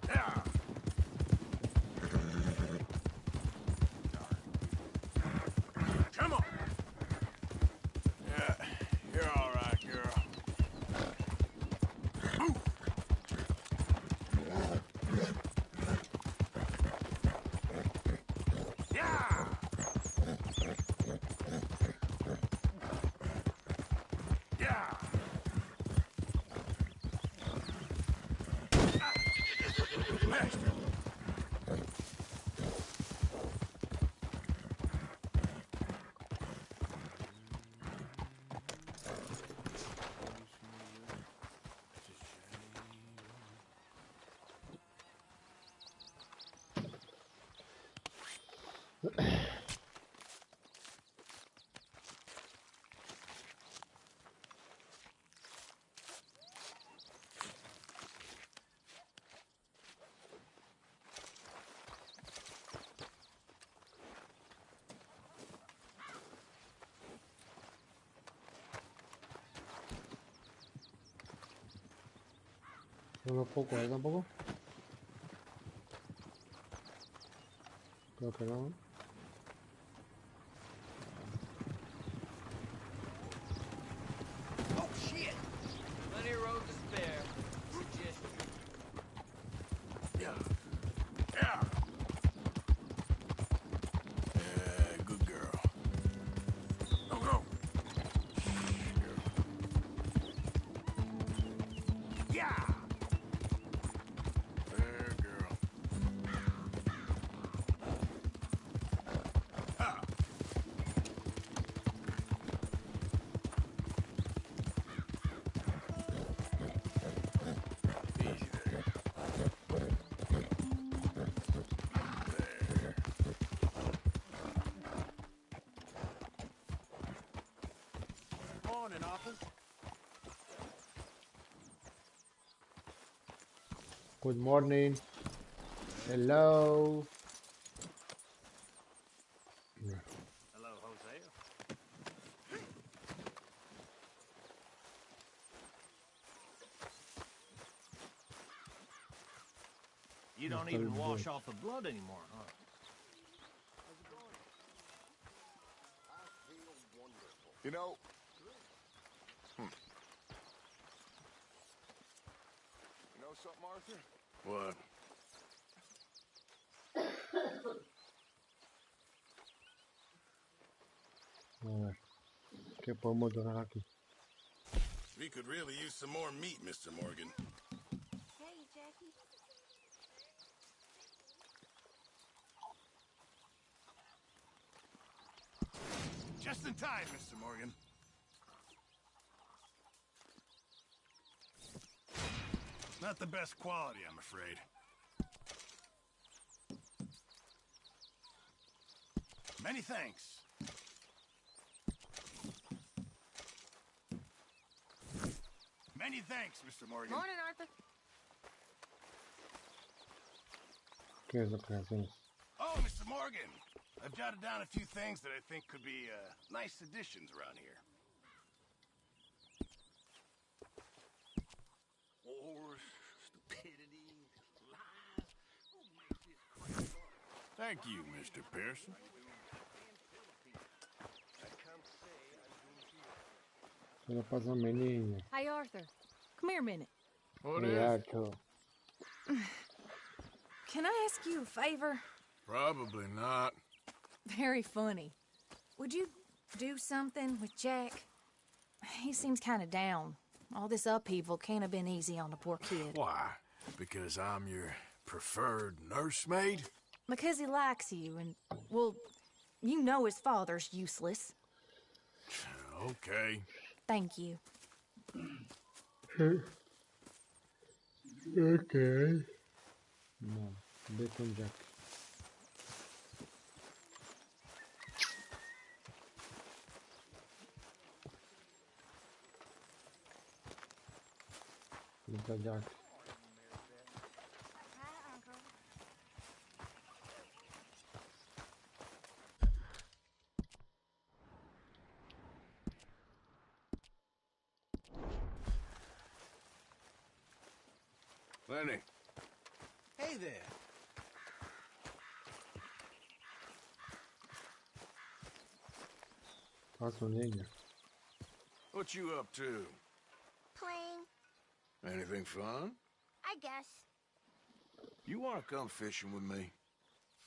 Yeah. Come on. Yeah, you're all right, girl. Move. Yeah. Yeah. Master. Uno poco, ¿eh? ¿Tampoco? Creo que no. Oh shit! Plenty of road to spare. Just Yeah. Yeah. Yeah, good girl. Go. Yeah. There, girl. Ah. Easy there. There. Morning, office. Good morning. Hello. Hello, Hosea. You don't even wash off the blood anymore, huh? You know... You know something, Arthur? What? A ver, ¿qué podemos donar aquí? We could really use some more meat, Mr. Morgan. Hey, Jackie. Just in time, Mr. Morgan. Not the best quality, I'm afraid. Many thanks. Many thanks, Mr. Morgan. Morning, Arthur. ¿Qué es lo que hacemos? Oh, Mr. Morgan. I've jotted down a few things that I think could be nice additions around here. Wars, stupidity, lies. Who makes this crap up? Thank you, Mr. Pearson. ¿Qué le pasa a mi niña? Hey, Arthur. Come here a minute. What DIRECTO. Can I ask you a favor? Probably not. Very funny. Would you do something with Jack? He seems kind of down. All this upheaval can't have been easy on the poor kid. Why? Because I'm your preferred nursemaid? Because he likes you, and, well, you know his father's useless. Okay. Thank you. Okay. No, ve con Jack. Little Jack. Hi, Uncle. Lenny. Hey there. Pasa niña. What you up to? Playing, Anything fun? I guess. You want to come fishing with me?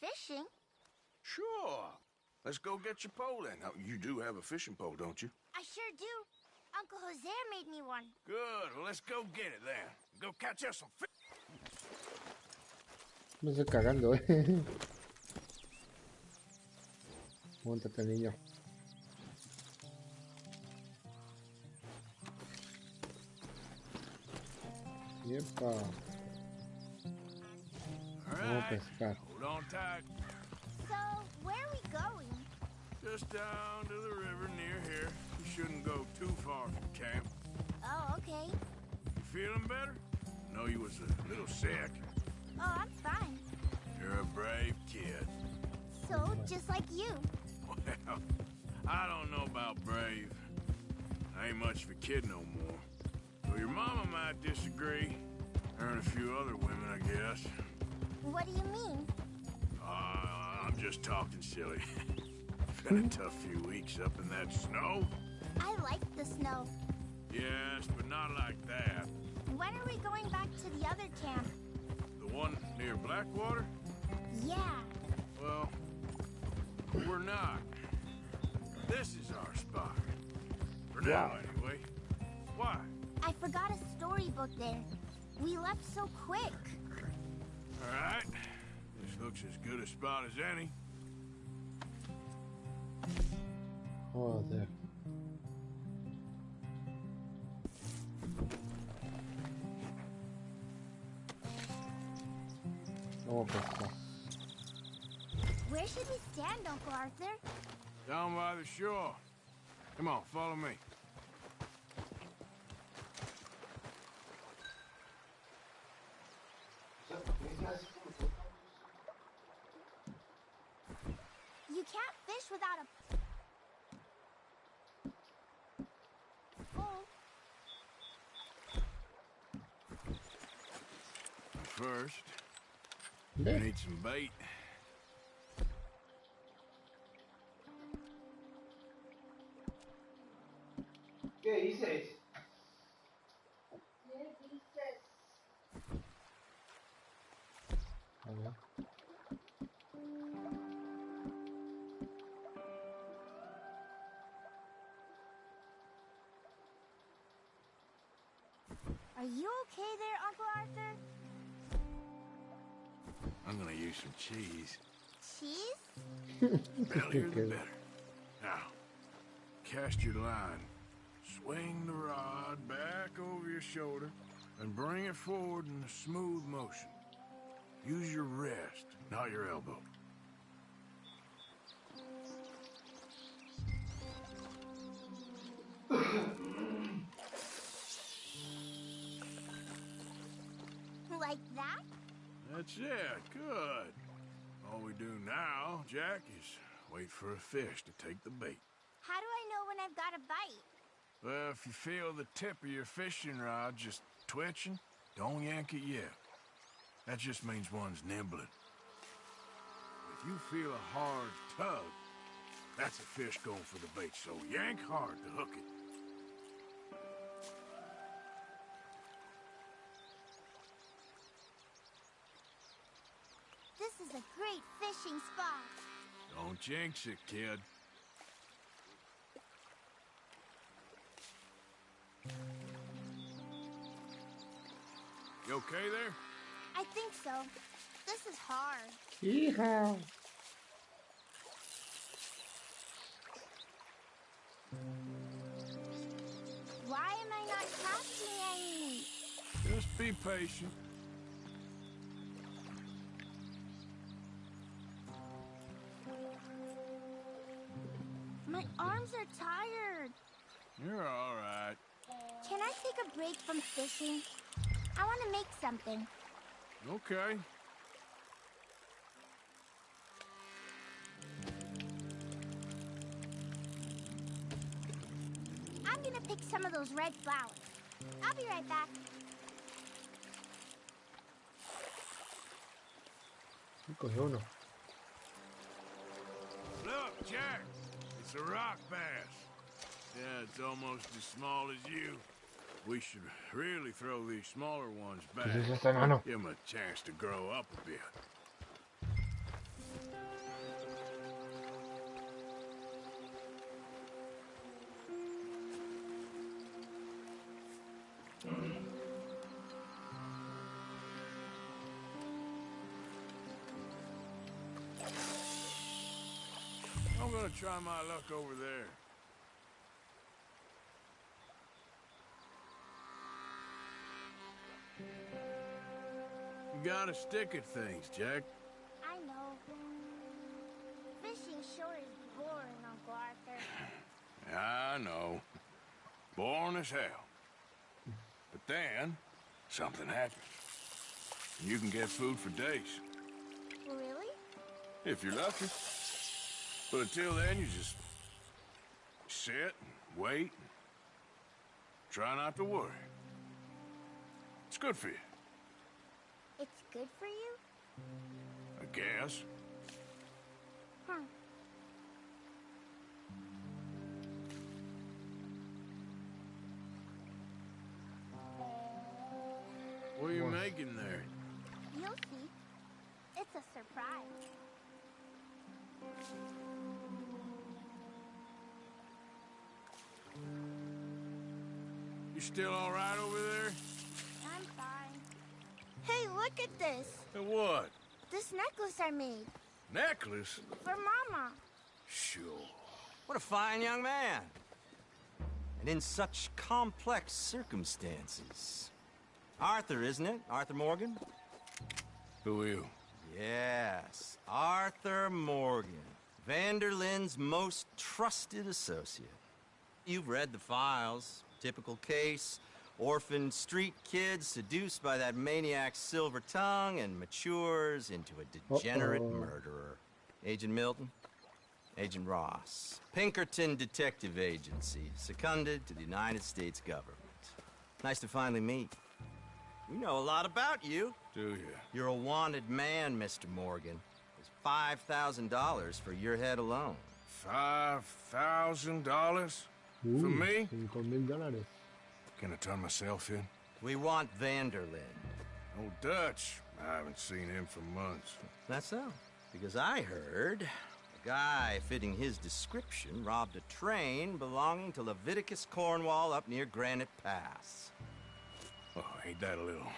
Fishing? Sure. Let's go get your pole then. Now, you do have a fishing pole, don't you? I sure do. Uncle Jose made me one. Good. Well, let's go get it then. Go catch us some fish. Me estoy cagando, Móntate, niño. Yepa. All Vamos a right. pescar. Hold on tight. So, where are we going? Just down to the river near here. You shouldn't go too far from camp. Oh, okay. You feeling better? Know you was a little sick. Oh, I'm fine. You're a brave kid. So, just like you. Well, I don't know about brave. I ain't much of a kid no more. So your mama might disagree. Her and a few other women, I guess. What do you mean? I'm just talking silly. Been a tough few weeks up in that snow. I like the snow. Yes, but not like that. When are we going back to the other camp? The one near Blackwater? Yeah. Well, we're not. This is our spot. For now, anyway. Why? I forgot a storybook there. We left so quick. All right. This looks as good a spot as any. Joder. Vamos a pescar. Where should we stand, Uncle Arthur? Down by the shore. Come on, follow me. You can't fish without a pole. First, we need some bait. ¿Qué dices? A ver. Are you okay there, Uncle Arthur? I'm gonna use some cheese. Cheese? Bellier the better. Now, cast your line. Swing the rod back over your shoulder and bring it forward in a smooth motion. Use your wrist, not your elbow. Like that? That's it. Good. All we do now, Jack, is wait for a fish to take the bait. How do I know when I've got a bite? Well, if you feel the tip of your fishing rod just twitching, don't yank it yet. That just means one's nibbling. If you feel a hard tug, that's a fish going for the bait, so yank hard to hook it. This is a great fishing spot. Don't jinx it, kid. You okay there? I think so. This is hard. Hija. Why am I not catching any? Just be patient. My arms are tired. You're all right. Can I take a break from fishing? I want to make something. Okay. I'm gonna pick some of those red flowers. I'll be right back. Cogió uno. Look, Jack. It's a rock bass. Yeah, it's almost as small as you. We should really throw these smaller ones back. ¿Qué es eso, hermano? Give them a chance to grow up a bit. I'm gonna try my luck over there. You gotta stick at things, Jack. I know. Fishing sure is boring, Uncle Arthur. I know. Boring as hell. But then, something happens. And you can get food for days. Really? If you're lucky. But until then, you just sit and wait. And try not to worry. It's good for you. It's good for you? I guess. Huh. What are you making there? You'll see. It's a surprise. You still all right over there? I'm fine. Hey, look at this. And what? This necklace I made. Necklace? For Mama. Sure. What a fine young man. And in such complex circumstances. Arthur, isn't it? Arthur Morgan? Who are you? Yes, Arthur Morgan. Vanderlyn's most trusted associate. You've read the files. Typical case. Orphaned street kid seduced by that maniac's silver tongue and matures into a degenerate murderer. Agent Milton? Agent Ross, Pinkerton Detective Agency, seconded to the United States government. Nice to finally meet. We know a lot about you. Do you? You're a wanted man, Mr. Morgan. There's $5,000 for your head alone. $5,000? For me? $5,000. Can I turn myself in? We want Vanderlyn. Oh, Dutch. I haven't seen him for months. That's so. Because I heard a guy fitting his description robbed a train belonging to Leviticus Cornwall up near Granite Pass. Oh, ain't that a little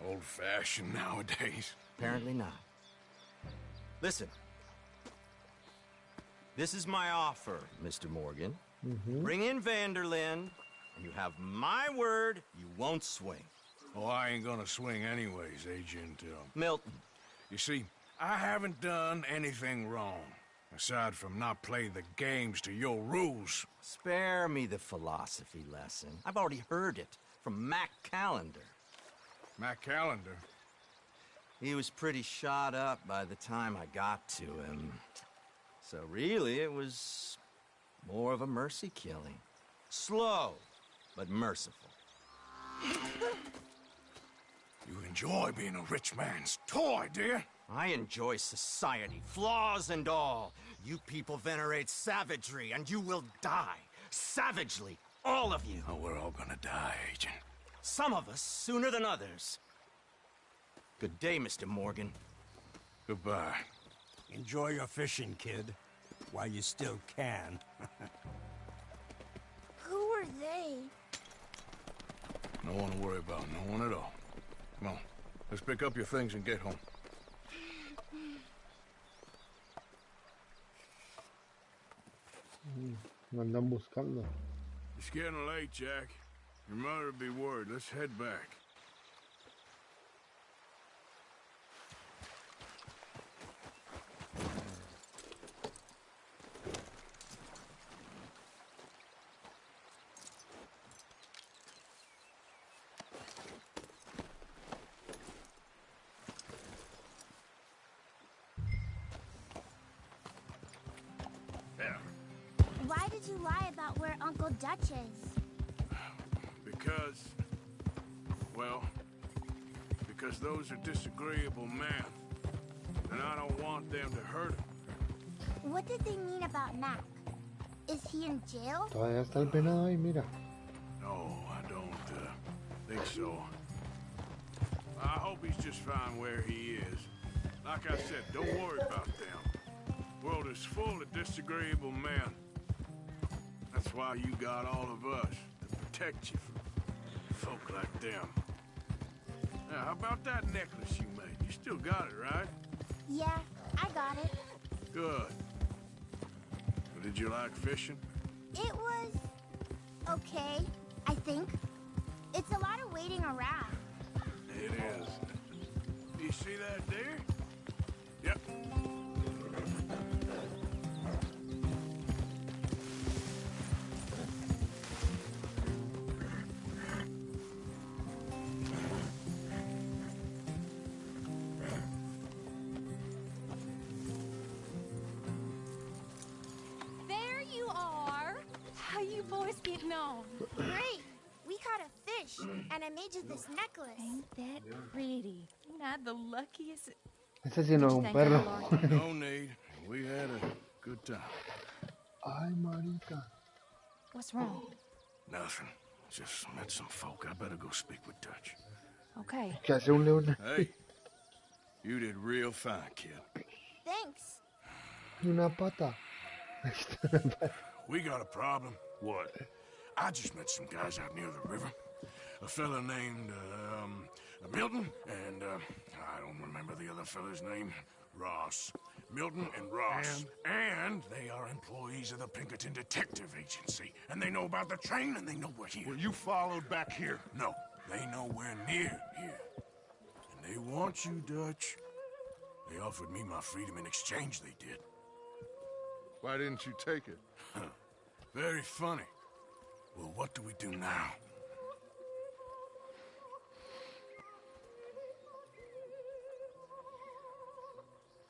old-fashioned nowadays? Apparently not. Listen. This is my offer, Mr. Morgan. Bring in Vanderlyn, and you have my word you won't swing. Oh, I ain't gonna swing anyways, Agent, Milton. You see, I haven't done anything wrong, aside from not playing the games to your rules. Spare me the philosophy lesson. I've already heard it from Mac Callender. Mac Callender? He was pretty shot up by the time I got to him. So really, it was more of a mercy killing. Slow, but merciful. You enjoy being a rich man's toy, do you? I enjoy society, flaws and all. You people venerate savagery, and you will die. Savagely, all of you. Oh, we're all gonna die, Agent. Some of us sooner than others. Good day, Mr. Morgan. Goodbye. Enjoy your fishing, kid, while you still can. Who are they? No one to worry about, no one at all. Come on, let's pick up your things and get home. Me andan buscando. It's getting late, Jack. Your mother will be worried. Let's head back. Why did you lie about where Uncle Dutch is? Because those are disagreeable men, and I don't want them to hurt him. What did they mean about Mac? Is he in jail? Todavía está el penado ahí, mira. No, I don't think so. I hope he's just fine where he is. Like I said, don't worry about them. The world is full of disagreeable men. That's why you got all of us, to protect you from folk like them. Now, how about that necklace you made? You still got it, right? Yeah, I got it. Good. Well, did you like fishing? It was okay, I think. It's a lot of waiting around. It is. You see that deer? Yep. There you are. How you boys getting on? Great. We caught a fish, and I made you this necklace. Ain't that pretty? Ain't I the luckiest? Ese sí no es un perro. No need. We had a good time. Ay, marica. What's wrong? Nothing. Just met some folk. I better go speak with Dutch. Okay. ¿Qué hace un león? Hey, you did real fine, kid. Thanks. Una pata. We got a problem. What? I just met some guys out near the river. A fella named, Milton, and, I don't remember the other fella's name. Ross. Milton and Ross. And they are employees of the Pinkerton Detective Agency. And they know about the train, and they know we're here. Were you followed back here? No, they know we're near here. And they want you, Dutch. They offered me my freedom in exchange, they did. Why didn't you take it? Very funny. Well, what do we do now?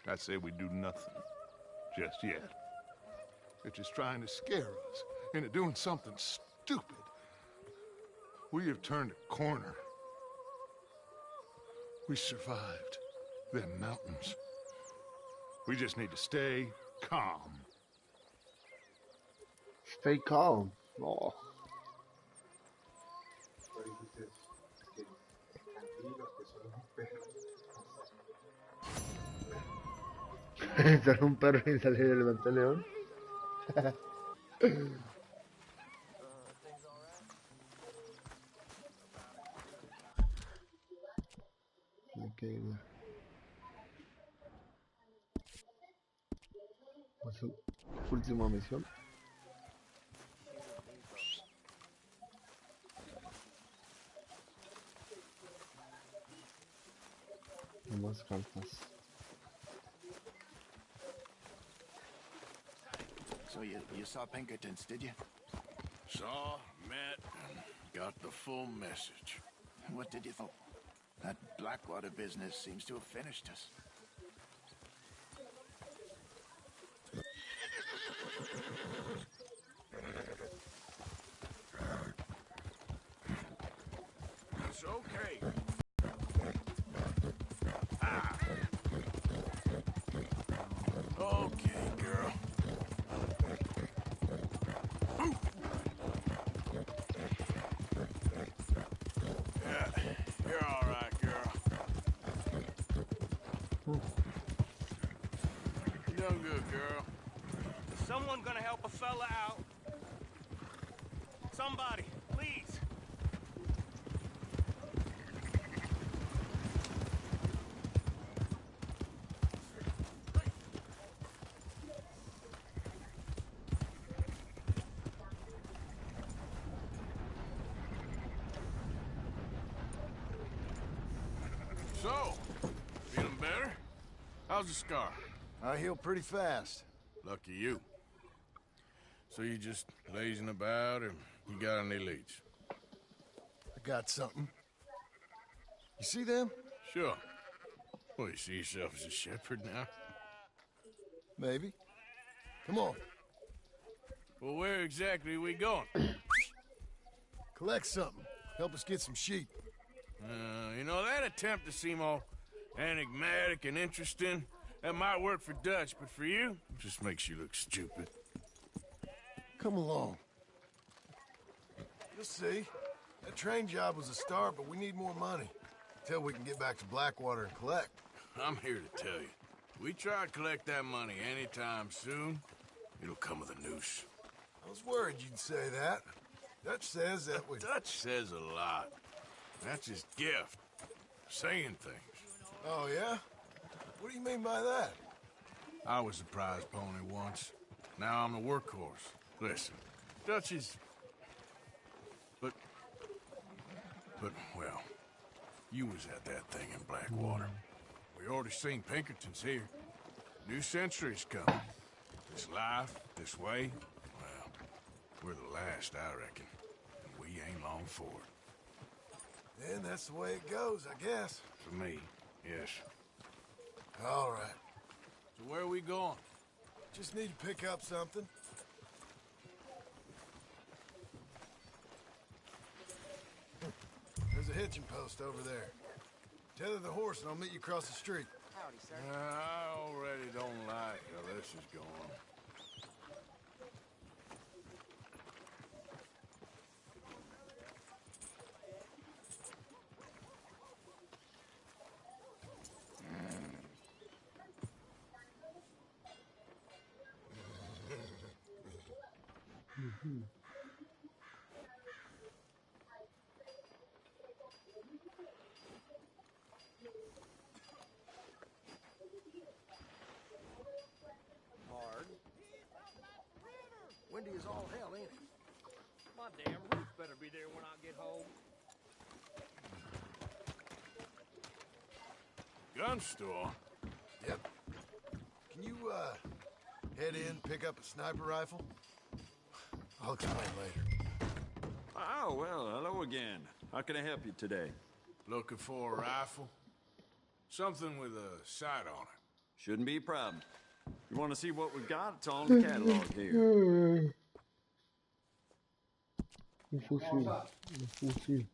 I say we do nothing. just yet. They're just trying to scare us into doing something stupid. We have turned a corner. We survived them mountains. We just need to stay calm. Stay calm. Oh. Ser un perro y salir del Levante León. Okay, ya. Pues, última misión. Más cartas. So you saw Pinkertons, did you? Saw, met, and got the full message. What did you think? That Blackwater business seems to have finished us. It's okay. Okay, girl. Yeah, you're all right, girl. You done good, girl. Is someone gonna help a fella out? Somebody, please. So, feeling better? How's the scar? I heal pretty fast. Lucky you. So you just lazing about, or you got any leads? I got something. You see them? Sure. Well, you see yourself as a shepherd now? Maybe. Come on. Well, where exactly are we going? Collect something. Help us get some sheep. You know, that attempt to seem all enigmatic and interesting, that might work for Dutch, but for you, it just makes you look stupid. Come along. You'll see. That train job was a start, but we need more money. Till we can get back to Blackwater and collect. I'm here to tell you. We try to collect that money anytime soon, it'll come with a noose. I was worried you'd say that. Dutch says that we... Dutch says a lot. That's his gift. Saying things. Oh, yeah? What do you mean by that? I was a prize pony once. Now I'm a workhorse. Listen, Dutch is... But, well, you was at that thing in Blackwater. We already seen Pinkertons here. New century's coming. This life, this way, well, we're the last, I reckon. And we ain't long for it. Then that's the way it goes, I guess. For me, yes. All right. So where are we going? Just need to pick up something. There's a hitching post over there. Tether the horse and I'll meet you across the street. Howdy, sir. I already don't like how this is going. Hard. Windy as all hell, ain't it? My damn roof better be there when I get home. Gun store? Yep. Can you, head in, pick up a sniper rifle? I'll explain later. Oh, well, hello again. How can I help you today? Looking for a rifle? Something with a sight on it. Shouldn't be a problem. You want to see what we've got? It's all in the catalog here. Un fusil. Un fusil.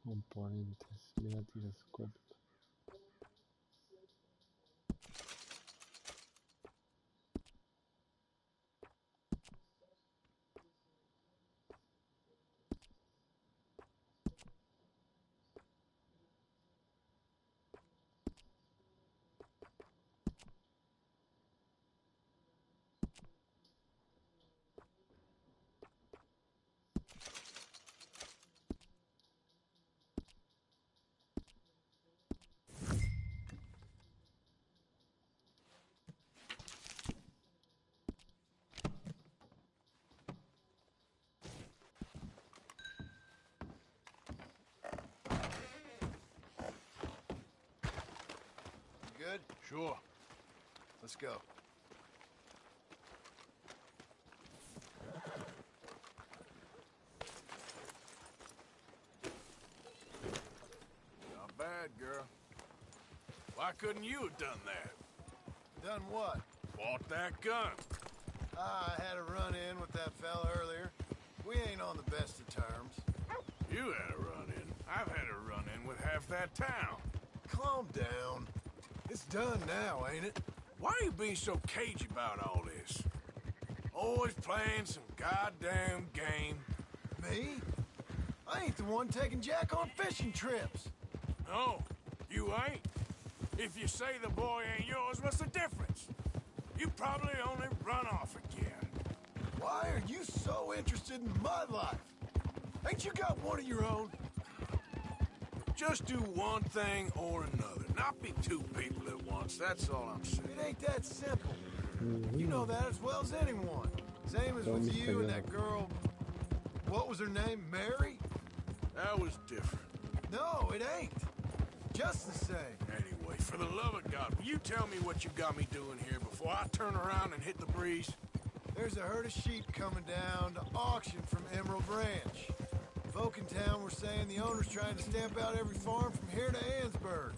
Componentes. Mira, tira su cuerpo. Good? Sure. Let's go. Not bad, girl. Why couldn't you have done that? Done what? Bought that gun. I had a run-in with that fella earlier. We ain't on the best of terms. You had a run-in. I've had a run-in with half that town. Calm down. It's done now, ain't it? Why are you being so cagey about all this? Always playing some goddamn game. Me? I ain't the one taking Jack on fishing trips. No, you ain't. If you say the boy ain't yours, what's the difference? You probably only run off again. Why are you so interested in my life? Ain't you got one of your own? Just do one thing or another. Not be two people at once, that's all I'm saying. It ain't that simple. You know that as well as anyone. Same as with you and that girl... What was her name? Mary? That was different. No, it ain't. Just the same. Anyway, for the love of God, will you tell me what you got me doing here before I turn around and hit the breeze? There's a herd of sheep coming down to auction from Emerald Ranch. Folk in town were saying the owner's trying to stamp out every farm from here to Ansburg.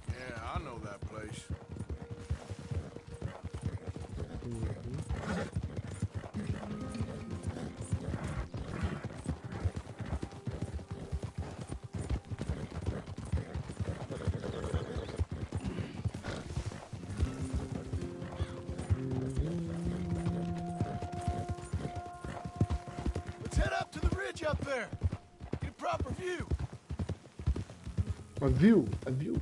Yeah, I know that place. Let's head up to the ridge up there. Get a proper view. A view, a view.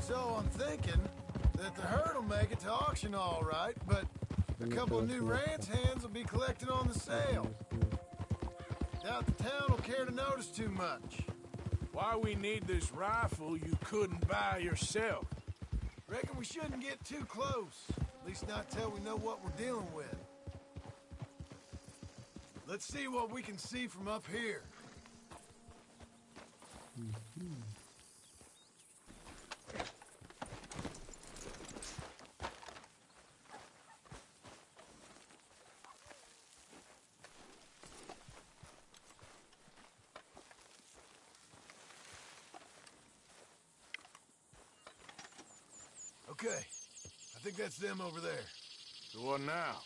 So I'm thinking that the herd will make it to auction all right, but a couple of new ranch hands will be collecting on the sale. Doubt the town will care to notice too much. Why we need this rifle you couldn't buy yourself? Reckon we shouldn't get too close. At least not till we know what we're dealing with. Let's see what we can see from up here. Okay, I think that's them over there. So what now?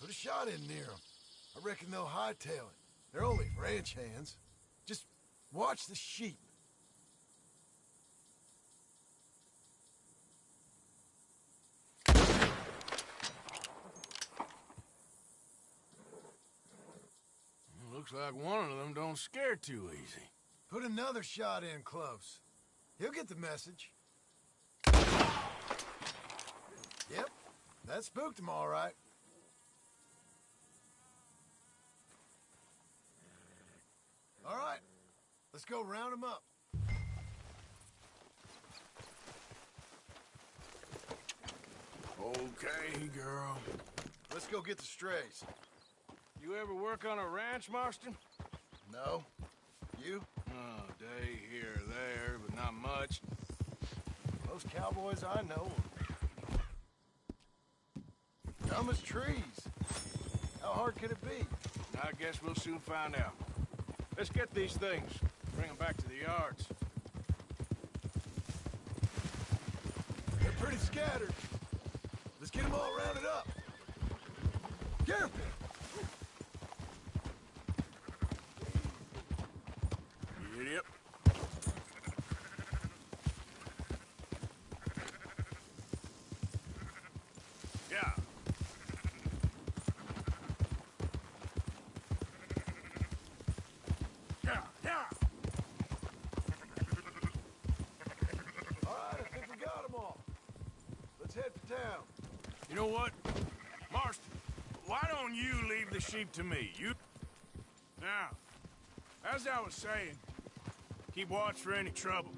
Put a shot in near them. I reckon they'll hightail it. They're only ranch hands. Just watch the sheep. Looks like one of them don't scare too easy. Put another shot in close. He'll get the message. Yep, that spooked him all right. All right, let's go round him up. Okay, girl. Let's go get the strays. You ever work on a ranch, Marston? No. You? Oh, day here or there, but not much. Most cowboys I know are dumb as trees. How hard could it be? I guess we'll soon find out. Let's get these things. Bring them back to the yards. They're pretty scattered. Let's get them all rounded up. Careful! Yep. Yeah. Yeah. All right, I think we got them all. Let's head for town. You know what? Marston, why don't you leave the sheep to me? You... Now, as I was saying, keep watch for any trouble.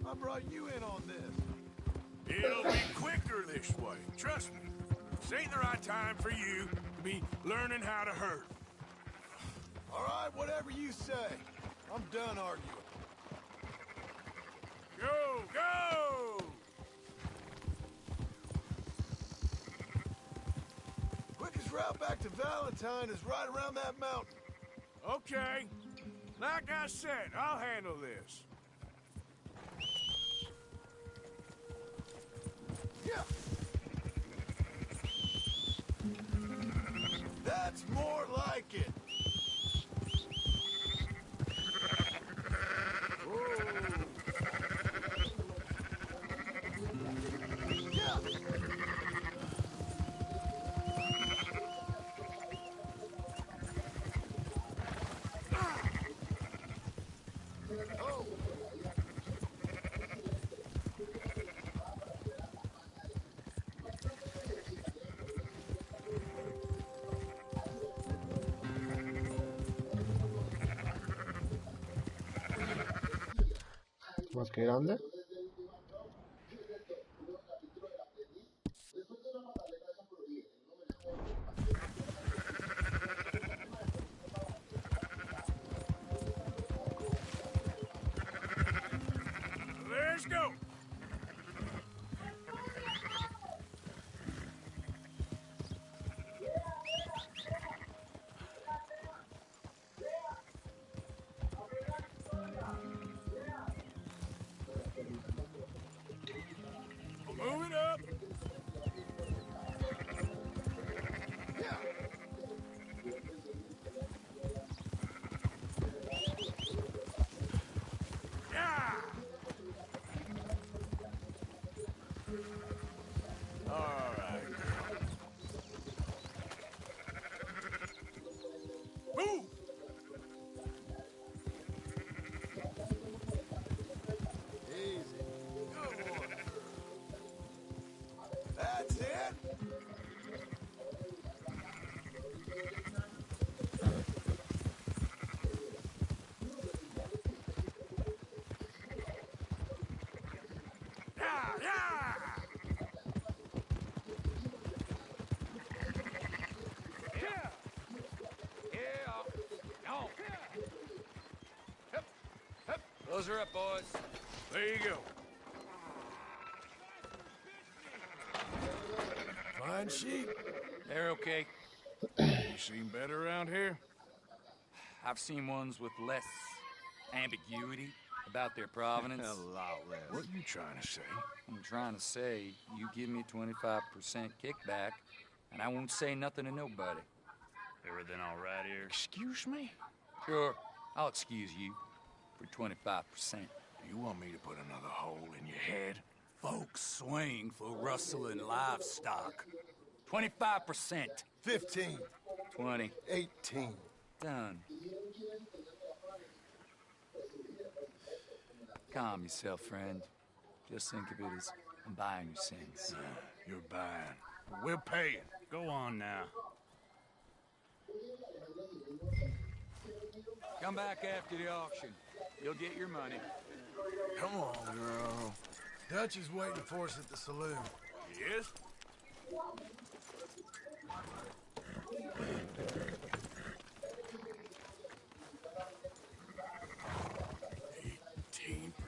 I brought you in on this. It'll be quicker this way. Trust me. This ain't the right time for you to be learning how to herd. All right, whatever you say. I'm done arguing. Go, go! Quickest route back to Valentine is right around that mountain. Okay. Like I said, I'll handle this. Yeah. That's more like it. Yeah. Oh. Más que grande. Let's go! Move it up! Yeah! All right. Move! Easy. Good one. That's it. Yeah, yeah! Yeah! Yeah. No. Hep, hep. Close her up, boys. There you go. Fine sheep. They're okay. You seen better around here? I've seen ones with less ambiguity about their provenance. A lot less. What are you trying to say? I'm trying to say, you give me 25% kickback, and I won't say nothing to nobody. Everything all right here? Excuse me? Sure, I'll excuse you for 25%. Do you want me to put another hole in your head? Folks swing for rustling livestock. 25%. 15. 20. 18. Done. Calm yourself, friend. Just think of it as I'm buying you sense. You're buying. We're paying. Go on now. Come back after the auction. You'll get your money. Come on, girl. Dutch is waiting for us at the saloon. Yes?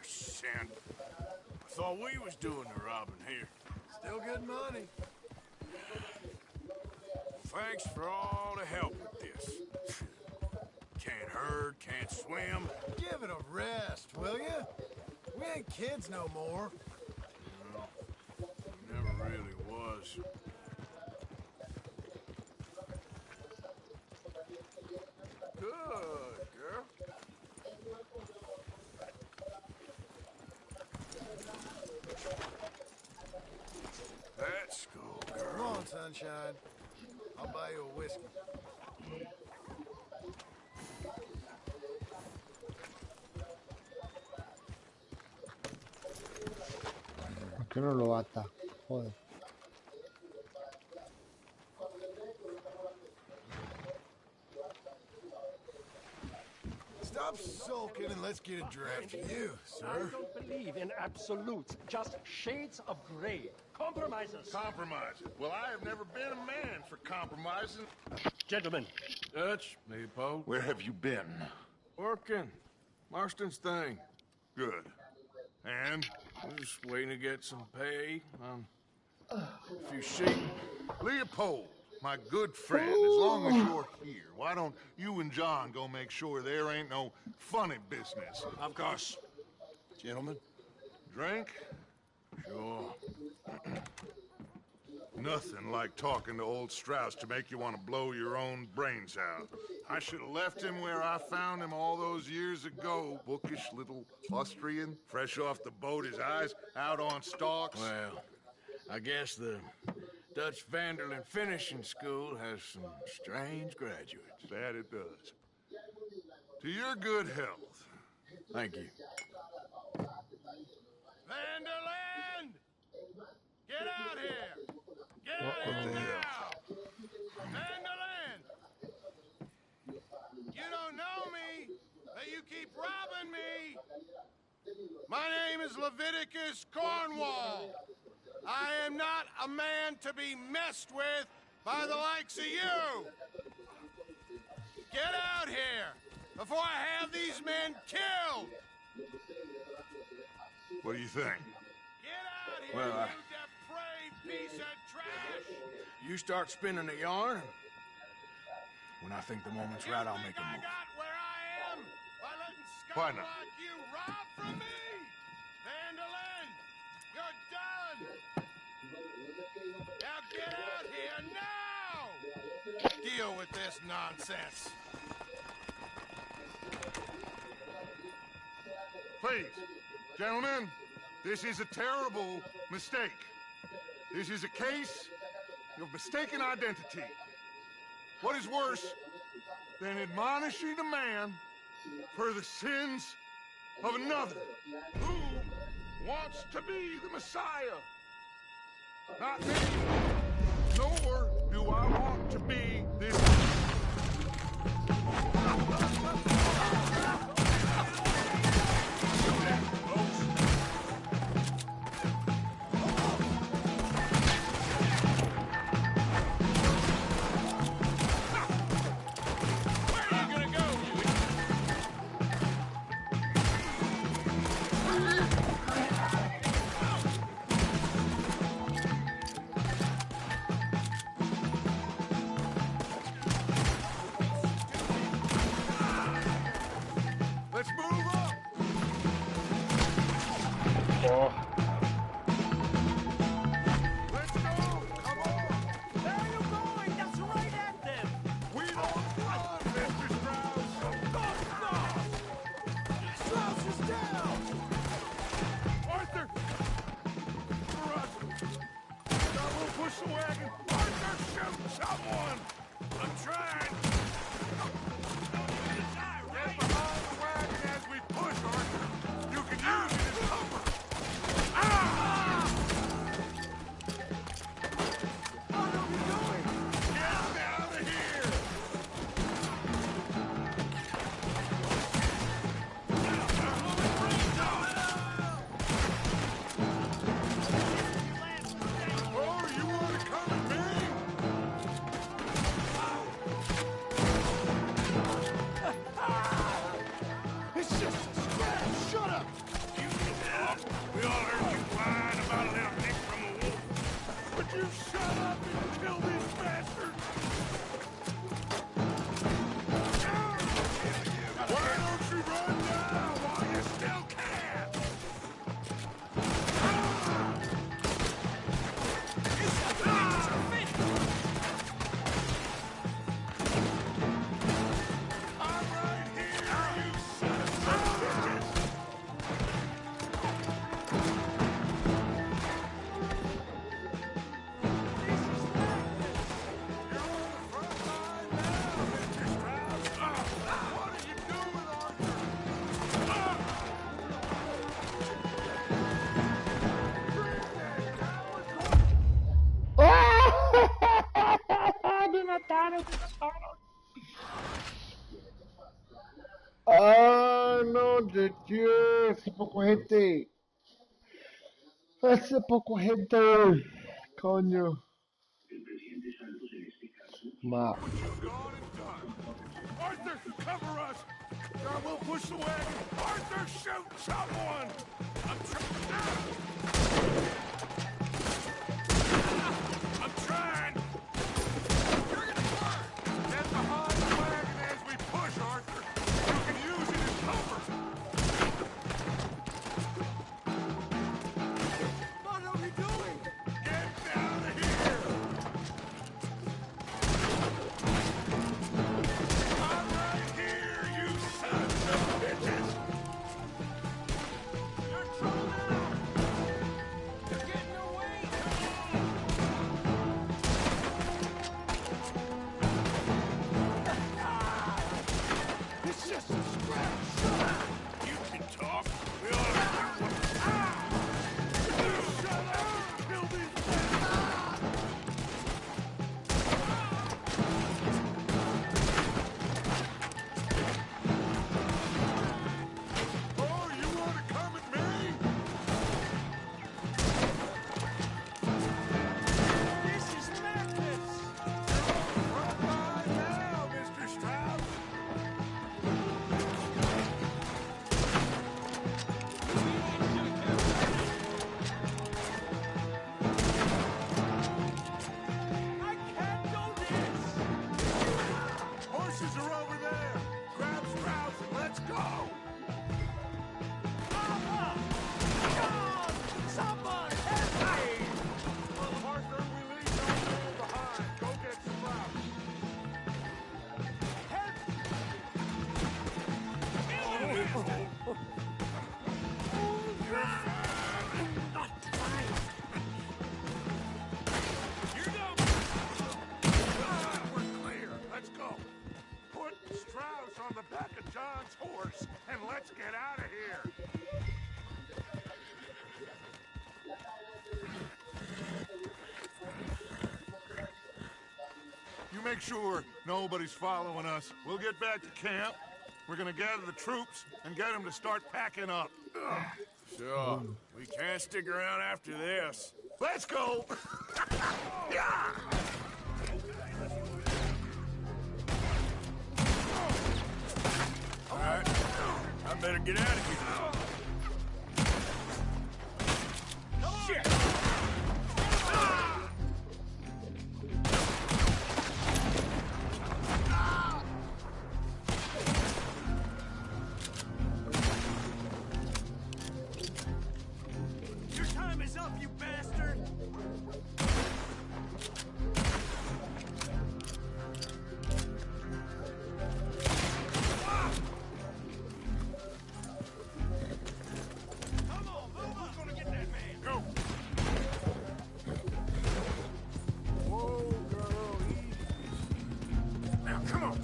%. I thought we was doing the robbing here. Still good money. Thanks for all the help with this. Can't herd, can't swim. Give it a rest, will ya? We ain't kids no more. No, never really was. Good, girl. Let's go, girl. Come on, sunshine. I'll buy you a whiskey. ¿Por qué no lo ata? Joder. Stop sulking and let's get a draft. You, I sir. don't believe in absolutes, just shades of gray. Compromises. Compromises. Well, I have never been a man for compromising. Gentlemen. Dutch, me, Poe. Where have you been? Working. Marston's thing. Good. And? We're just waiting to get some pay on a few sheep. Leopold, my good friend, as long as you're here, why don't you and John go make sure there ain't no funny business? Of course. Gentlemen. Drink? Sure. Nothing like talking to old Strauss to make you want to blow your own brains out. I should have left him where I found him all those years ago. Bookish little Austrian, fresh off the boat, his eyes out on stalks. Well, I guess the Dutch Vanderlyn Finishing School has some strange graduates. That it does. To your good health. Thank you. Vanderlyn! Get out here! Get out here now! Vanderlyn! You don't know me, but you keep robbing me! My name is Leviticus Cornwall. I am not a man to be messed with by the likes of you! Get out here before I have these men killed! What do you think? Get out here, Well, you depraved piece of trash! You start spinning the yarn. When I think the moment's right, I'll make a I move. got where I am by letting Why scum not? like you rob from me! Vanderlyn, you're done! Now get out here now! Deal with this nonsense. Please, gentlemen, this is a terrible mistake. This is a case of mistaken identity. What is worse than admonishing a man for the sins of another who wants to be the Messiah? Not me, nor do I want to be this. Let's move up! Let's go! Come on! Where are you going? That's right at them! We don't run, Mr. Strauss! Strauss is down! Arthur! For us! Now we'll push the wagon! Arthur, shoot someone! I'm trying. Get behind the wagon as we push, Arthur! You can use it as cover! poco gente. Hace poco gente. Coño. Ma. Arthur, cover us! Or we'll push the wagon! Arthur, shoot someone! I'm trying! You're gonna burn! Get behind the wagon as we push, Arthur! You can use it as cover! What are we doing? Get down here! I'm right here, you sons of bitches! You're trouble now! You're getting away! It's just a scratch! You can talk. We ought to do what... You shut up! Kill these Oh, you want to come at me? This is madness! Right by now, Mr. Strauss! I can't do this! Horses are over there! Grab Strauss and let's go! Someone help me! Arthur, we leave no man behind. Go get Strauss. Help! You're fine. Not fine. You know. We're clear. Let's go. Put Strauss on the back of John's horse and let's get out of here. You make sure nobody's following us. We'll get back to camp. We're gonna gather the troops and get them to start packing up. Sure. We can't stick around after this. Let's go! Yeah! All right. I better get out of here. Shit! Your time is up, you bastard! Come on, move! Who's gonna get that man? Go! Whoa, girl, easy. Now, come on!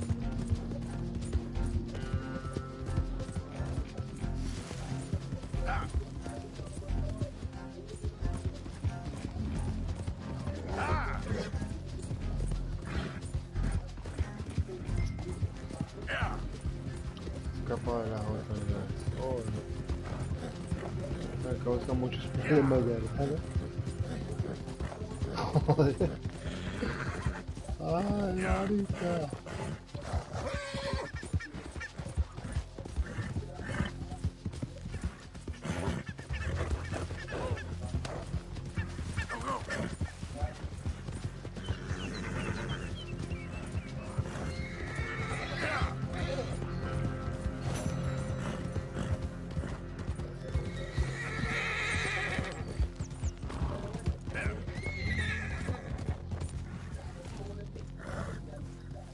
Ah. Ah. Yeah. Escapa de las autoridades. Oh, no. Me causa muchos problemas de verdad. Joder. Ay, marica.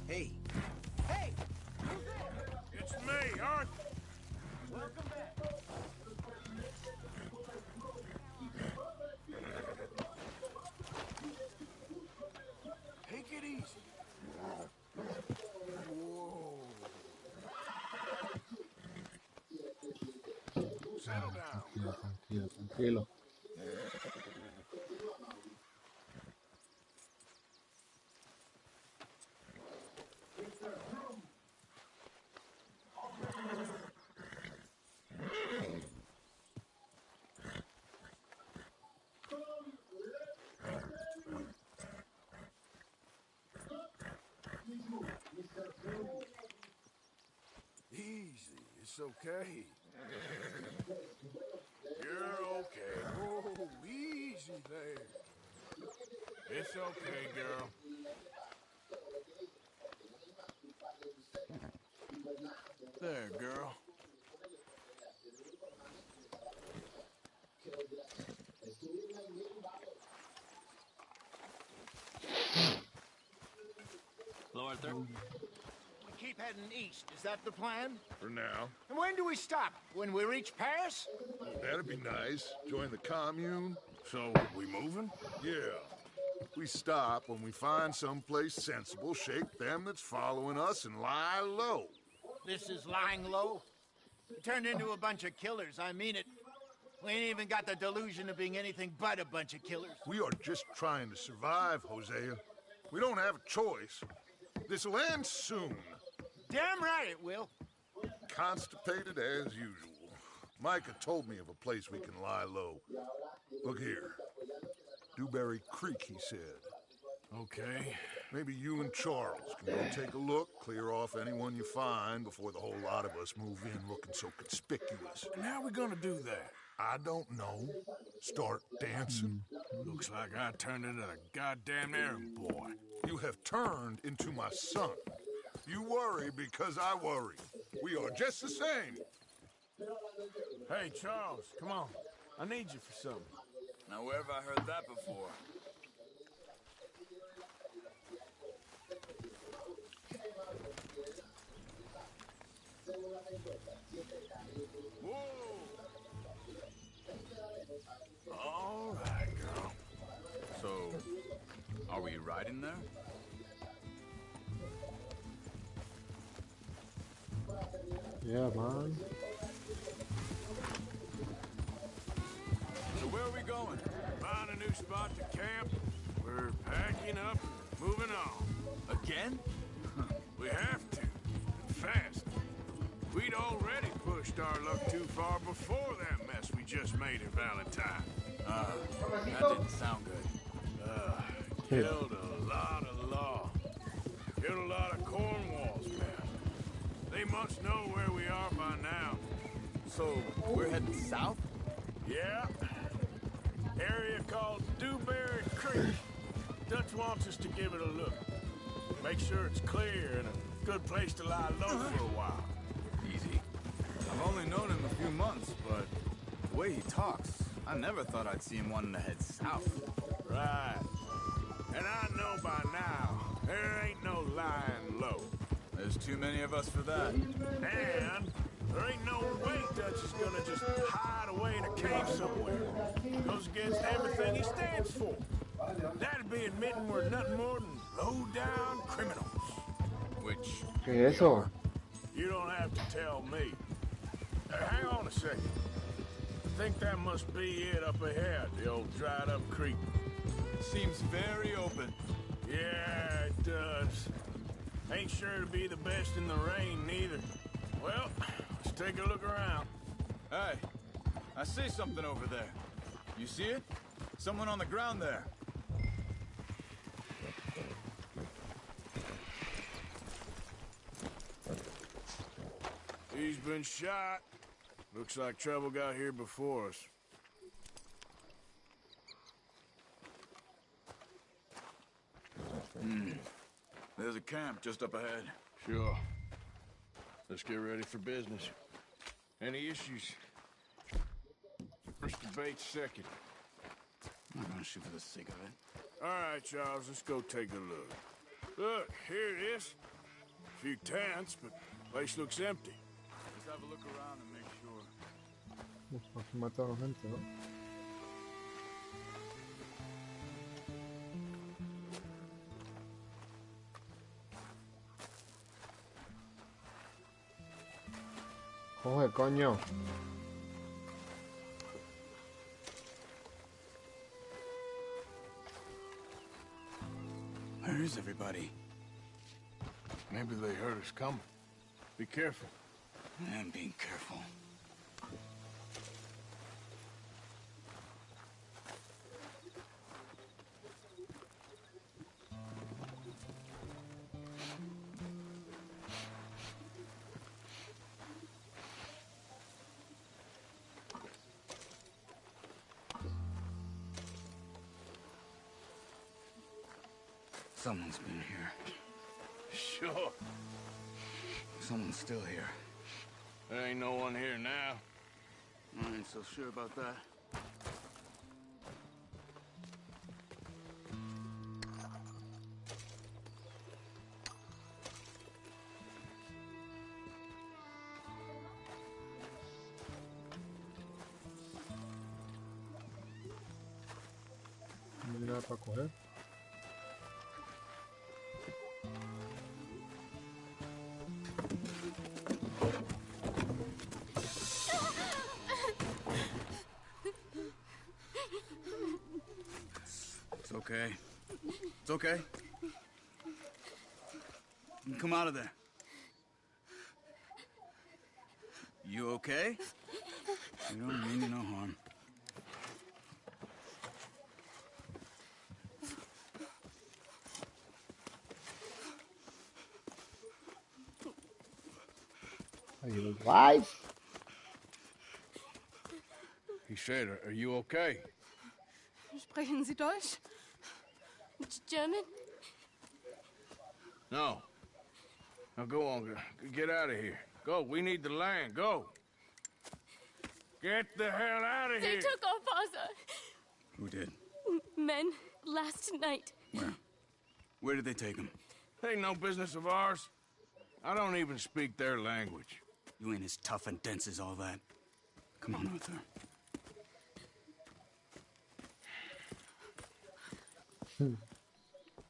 Hey. Hey! It's me, Arthur. Welcome back. Take it easy. Whoa. Settle down. Tranquilo, tranquilo. It's okay. You're okay. Oh, easy there. It's okay, girl. There, girl. Hello, Arthur. We keep heading east. Is that the plan? For now. And when do we stop? When we reach Paris? That'd be nice. Join the commune. So, we moving? Yeah. We stop when we find someplace sensible, shake them that's following us, and lie low. This is lying low. We turned into a bunch of killers. I mean it. We ain't even got the delusion of being anything but a bunch of killers. We are just trying to survive, Hosea. We don't have a choice. This'll end soon. Damn right it will. Constipated as usual. Micah told me of a place we can lie low. Look here. Dewberry Creek, he said. Okay. Maybe you and Charles can go take a look, clear off anyone you find before the whole lot of us move in looking so conspicuous. And how we gonna do that? I don't know. Start dancing. Looks like I turned into the goddamn errand boy. You have turned into my son. You worry because I worry. We are just the same. Hey, Charles, come on. I need you for something. Now, where have I heard that before? Whoa! All right, girl. So, are we riding there? Yeah, man. So where are we going? Find a new spot to camp. We're packing up, moving on. Again? We have to. And fast. We'd already pushed our luck too far before that mess we just made in Valentine. That didn't sound good. Killed a lot of law. Killed a lot of Cornwall's men. They must know where we are by now. So, we're heading south? Yeah. Area called Dewberry Creek. Dutch wants us to give it a look. Make sure it's clear and a good place to lie low for a while. Easy. I've only known him a few months, but the way he talks, I never thought I'd see him wanting to head south. Right. And I know by now, there ain't no lying low. There's too many of us for that. And there ain't no way Dutch is gonna just hide away in a cave somewhere. Goes against everything he stands for. That'd be admitting we're nothing more than low-down criminals. Which... ¿Qué es eso? You don't have to tell me. Hang on a second. I think that must be it up ahead, the old dried-up creek. Seems very open. Yeah, it does. Ain't sure to be the best in the rain, neither. Well, let's take a look around. Hey, I see something over there. You see it? Someone on the ground there. He's been shot. Looks like trouble got here before us. There's a camp just up ahead. Sure. Let's get ready for business. Any issues? First debate second. I'm not gonna shoot for the sake of it. All right, Charles, let's go take a look. Look, here it is. A few tents, but place looks empty. Let's have a look around and make sure. Uf, aquí mataron gente, ¿no? Coge, coño. Where is everybody? Maybe they heard us coming. Be careful. I'm being careful. Someone's been here. Sure. Someone's still here. There ain't no one here now. I ain't so sure about that. No hay nada para coger. It's okay. It's okay. You can come out of there. You okay? You don't mean you no harm. Are you alive? He said, are you okay? Sprechen Sie Deutsch? German? No. Now go on, get out of here. Go, we need the land, go. Get the hell out of They here. took our father. Who did? Men last night. Where? Where did they take him? Ain't no business of ours. I don't even speak their language. You ain't as tough and dense as all that. Come on, Arthur.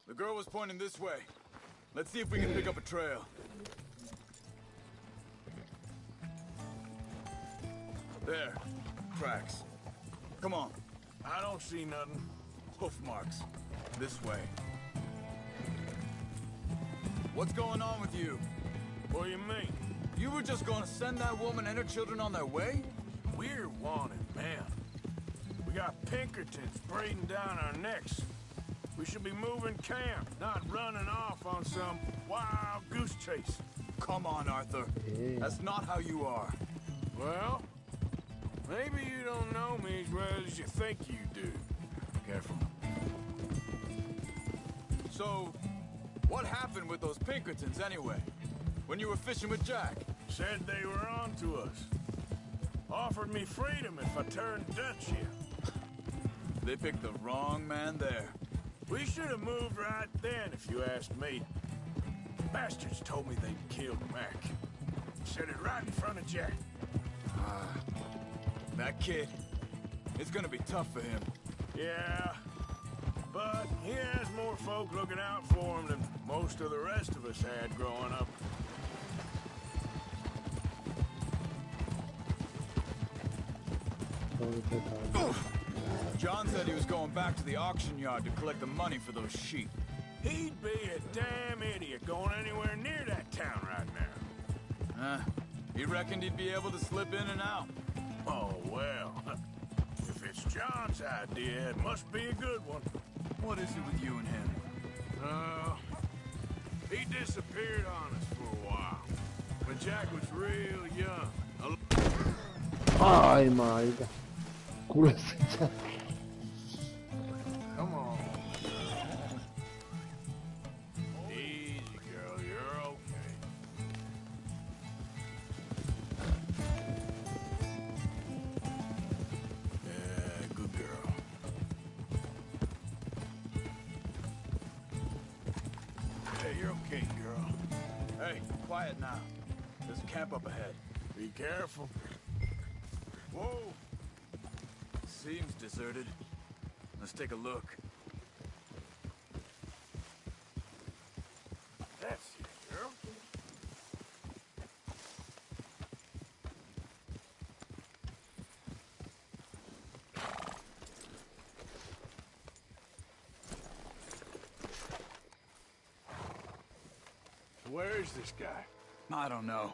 The girl was pointing this way. Let's see if we can pick up a trail. There. Tracks. Come on. I don't see nothing. Hoof marks. This way. What's going on with you? What do you mean? You were just gonna send that woman and her children on their way? We're wanted, man. We got Pinkertons breathing down our necks. We should be moving camp, not running off on some wild goose chase. Come on, Arthur. Yeah. That's not how you are. Well, maybe you don't know me as well as you think you do. Careful. So, what happened with those Pinkertons anyway? When you were fishing with Jack? Said they were on to us. Offered me freedom if I turned Dutch here. They picked the wrong man there. We should have moved right then, if you asked me. Bastards told me they'd killed Mac. Said it right in front of Jack. That kid. It's gonna be tough for him. Yeah, but he has more folk looking out for him than most of the rest of us had growing up. John said he was going back to the auction yard to collect the money for those sheep. He'd be a damn idiot going anywhere near that town right now. He reckoned he'd be able to slip in and out. Oh, well. If it's John's idea, it must be a good one. What is it with you and him? He disappeared on us for a while. When Jack was real young. Ay, marica. Culo ese Jack. Come on. Easy, girl. You're okay. Yeah, good girl. Hey, you're okay, girl. Hey, quiet now. There's a camp up ahead. Be careful. Whoa! Seems deserted. Let's take a look. That's it, girl. Where is this guy? I don't know.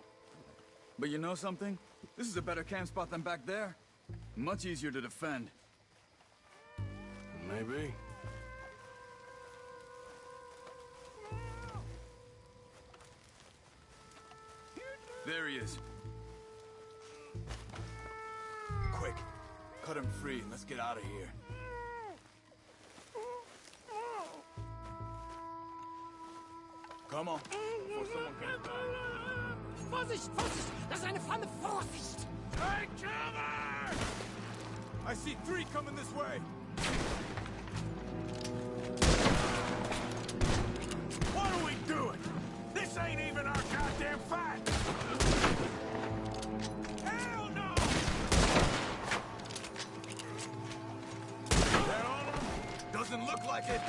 But you know something? This is a better camp spot than back there. Much easier to defend. Maybe. There he is. Quick, cut him free and let's get out of here. Come on. Before someone comes back. Vorsicht, Vorsicht! Das ist eine Falle! Vorsicht! Take cover! I see 3 coming this way. What are we doing? This ain't even our goddamn fight! Hell no! They're on them? Doesn't look like it.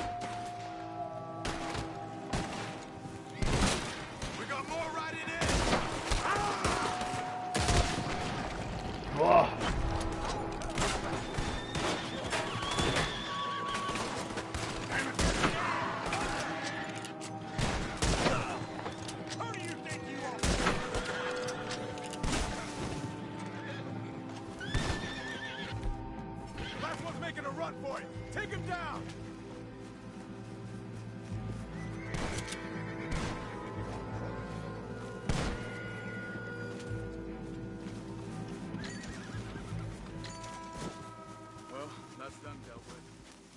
We got more riding in. Boah. Last one's making a run for it. Take him down. Well, that's done dealt with.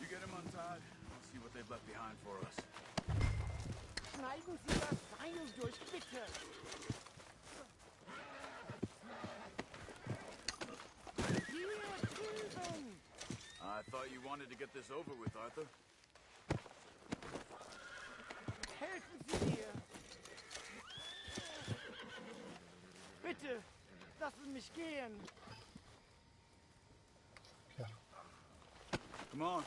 You get him untied, I'll see what they've left behind for us. Schneiden Sie das Seil durch, bitte! Hier drüben! I thought you wanted to get this over with, Arthur. Helfen Sie mir! Bitte, lassen mich gehen! Come on.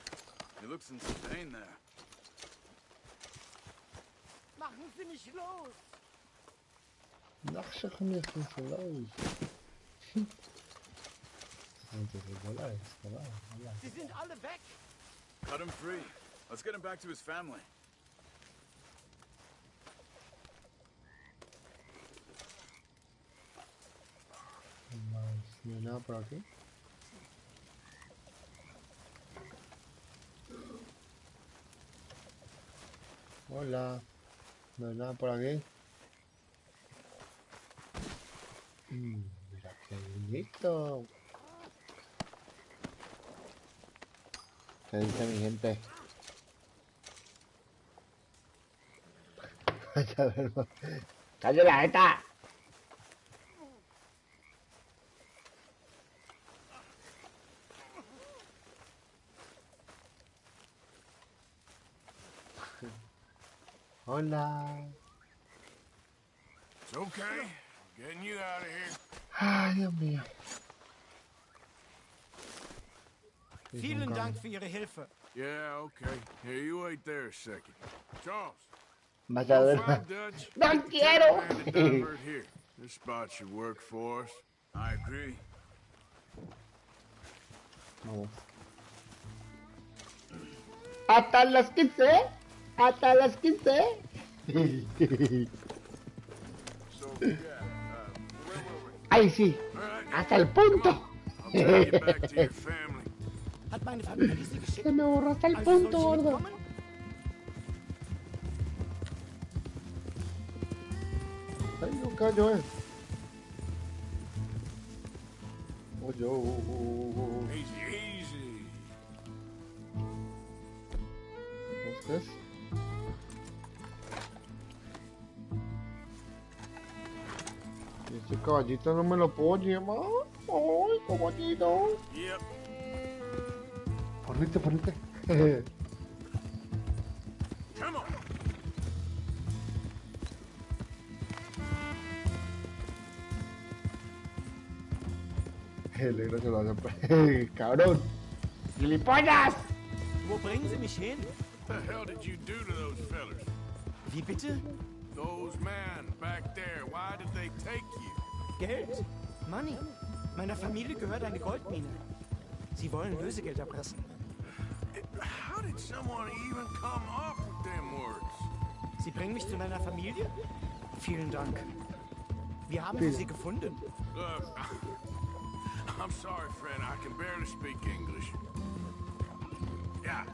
You look in some pain there. Machen Sie mich los! Nachtje genoeg is verloos. Sie sind alle weg! Cut him free. Let's get him back to his family. No hay nada por aquí. Hola. No hay nada por aquí. Mira qué bonito. ¿Qué dice mi gente? ¡Cállate la jeta! Hola. It's okay. Getting you out of here. Ay, Dios mío. Vielen Dank für Ihre Hilfe. Yeah, okay. Here, you wait there a second. Charles. Vas a ver. ¡No quiero! Here. This spot should work for us. I agree. Vamos. Hasta las 15. Hasta las 15. Ay, sí. Hasta el punto. Hat meine Familie Sie geschickt? Se me borró hasta el punto, gordo. Ay, no callo, Oye, Easy, easy. ¿Esto es? Este caballito no me lo puedo llevar. Ay, caballito. Yep. Ponete. Come on. El negro se lo hace. Cabrón. ¡Gilipollas! Wo bringen Sie mich hin? What the hell did you do to those fellers? Wie bitte? Those men back there, why did they take you? Geld? Money. Meiner Familie gehört eine Goldmine. Sie wollen Lösegeld erpressen. How did someone even come up with them words? Sie bringen mich zu meiner Familie? Vielen Dank. Wir haben Sie gefunden. Look, I'm sorry, friend. I can barely speak English. Yeah.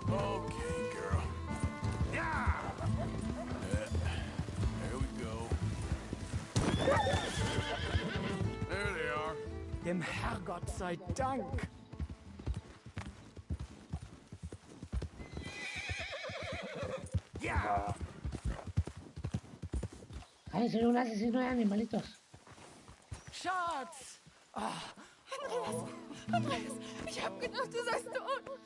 Okay, girl. Yeah. There we go. There they are. Dem Herrgott sei Dank. Va. Ay, soy un asesino de animalitos. Schatz! Andreas, ich hab gedacht, du seist tot.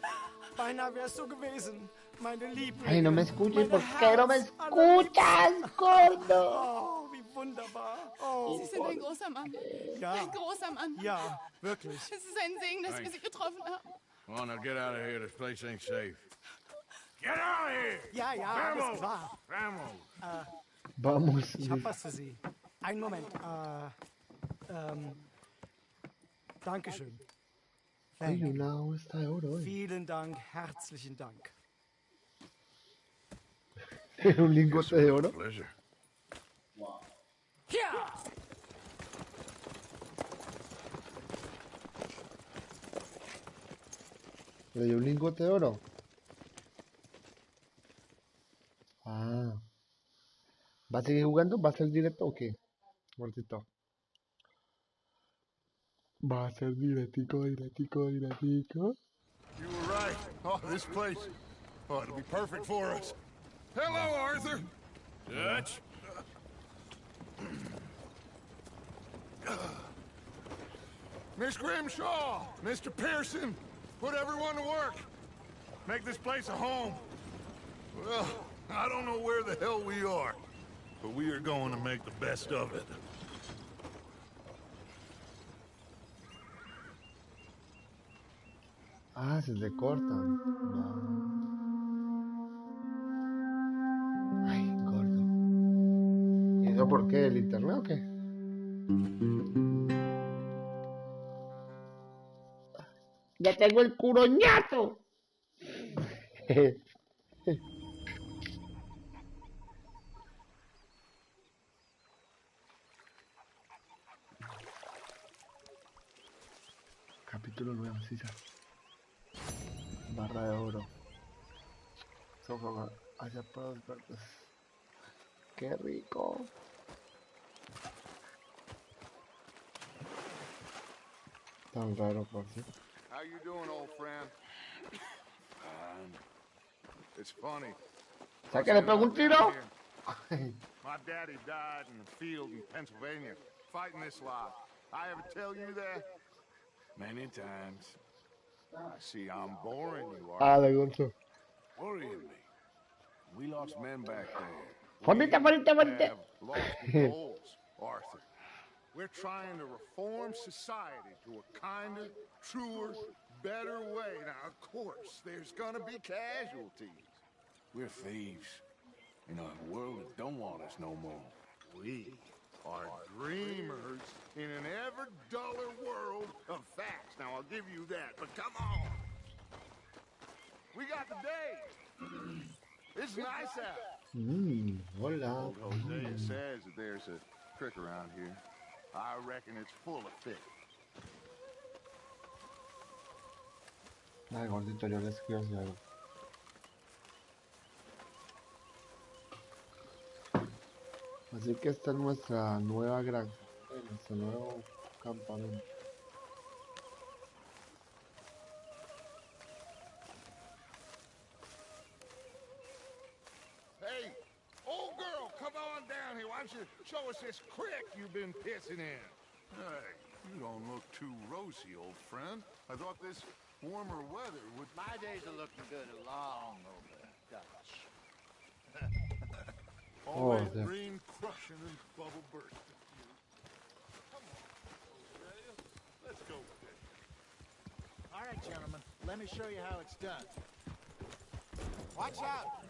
Beinahe wärst du gewesen, meine Lieblinge. Ay, no me escuches, Meine ¿por qué no me escuchas, gordo? Oh, wie wunderbar. Oh, Sie sind ein großer Mann. Ja. Ein großer Mann. Ja, wirklich. Es ist ein Segen, dass wir Sie getroffen haben. Come on, now get out of here. This place ain't safe. Get out of here! Ja, ja, Vamos! alles klar. Vamos! Vamos. Ich hab was für Sie. Einen Moment. Dankeschön. Hay una hosta de oro, Vielen Dank, herzlichen Dank. Un lingote de oro. Pleasure. Ja! Le dio un lingote de oro. Ah. ¿Va a seguir jugando? ¿Va a ser directo o qué? Gordito. Va a ser directico. You were right. Oh, this place. Oh, it'll be perfect for us. Hello, Arthur. Dutch? Miss Grimshaw, Mr. Pearson, put everyone to work. Make this place a home. Well, I don't know where the hell we are, but we are going to make the best of it. Ah, se le cortan. No. Ay, gordo. ¿Y eso por qué? ¿El internet o qué? Ya tengo el curoñazo. Capítulo 9, sí, sí. Barra de oro. Soja hacia prados verdes. Qué rico. Tan raro, por sí. How you doing, old friend? It's funny. ¡Sáquele, pegó un tiro! My daddy died in the field in Pennsylvania, fighting this lot. I ever tell you that? Many times. I see I'm boring you, Ah, Arthur. de Gonzo. Worrying me. We lost men back there. Bonita. Have lofty goals, Arthur. We're trying to reform society to a kinder, truer, better way. Now, of course, there's gonna be casualties. We're thieves. In a world that don't want us no more. We are dreamers in an ever duller world of facts. Now, I'll give you that, but come on. We got the day. It's nice out. Hola. Old Hosea says that there's a creek around here. I reckon it's full of fish. Ay, gordito, yo les quiero hacer algo. Así que esta es nuestra nueva granja, nuestro nuevo campamento. Hey, old girl, come on down here. Why don't you show us this creek you've been pissing in? Hey, you don't look too rosy, old friend. I thought this warmer weather would... My days are looking good long over, Dutch. Always yeah. green crushing and bubble bursting. Come on, Hosea. Let's go fishing. All right, gentlemen, let me show you how it's done. Watch out!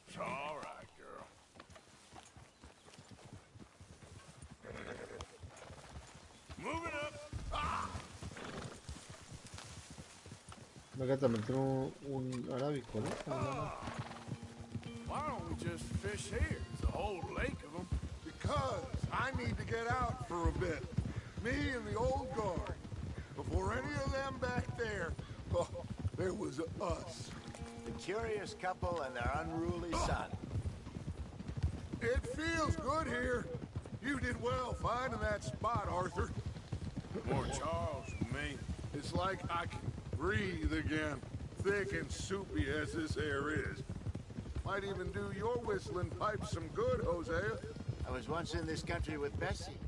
It's all right, girl. Moving up. Ah! Acá también tengo un arábico, ¿no? Why don't we just fish here? There's a whole lake of them. Because I need to get out for a bit. Me and the old guard. Before any of them back there, oh, there was us. The curious couple and their unruly son. It feels good here. You did well finding that spot, Arthur. More Charles than me. It's like I can breathe again, thick and soupy as this air is. Might even do your whistling pipes some good, Hosea. I was once in this country with Bessie.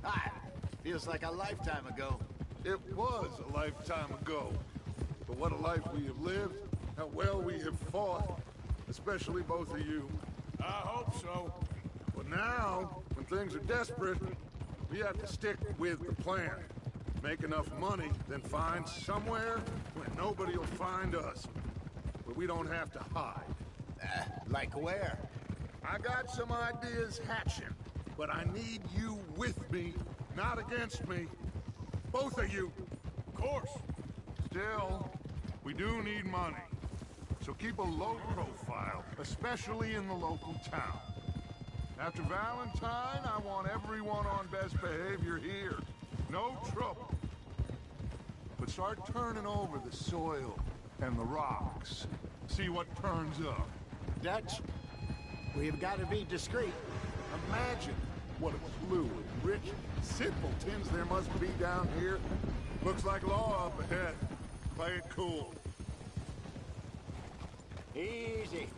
Ah, feels like a lifetime ago. It was a lifetime ago. But what a life we have lived, how well we have fought, especially both of you. I hope so. But now, when things are desperate, we have to stick with the plan. Make enough money, then find somewhere where nobody will find us. Where we don't have to hide. Like where? I got some ideas hatching, but I need you with me, not against me. Both of you. Of course. Still, we do need money. So keep a low profile, especially in the local town. After Valentine, I want everyone on best behavior here. No trouble. But start turning over the soil and the rocks. See what turns up. Dutch, we've got to be discreet. Imagine what a slew of rich simpletons there must be down here. Looks like law up ahead. Play it cool. Easy.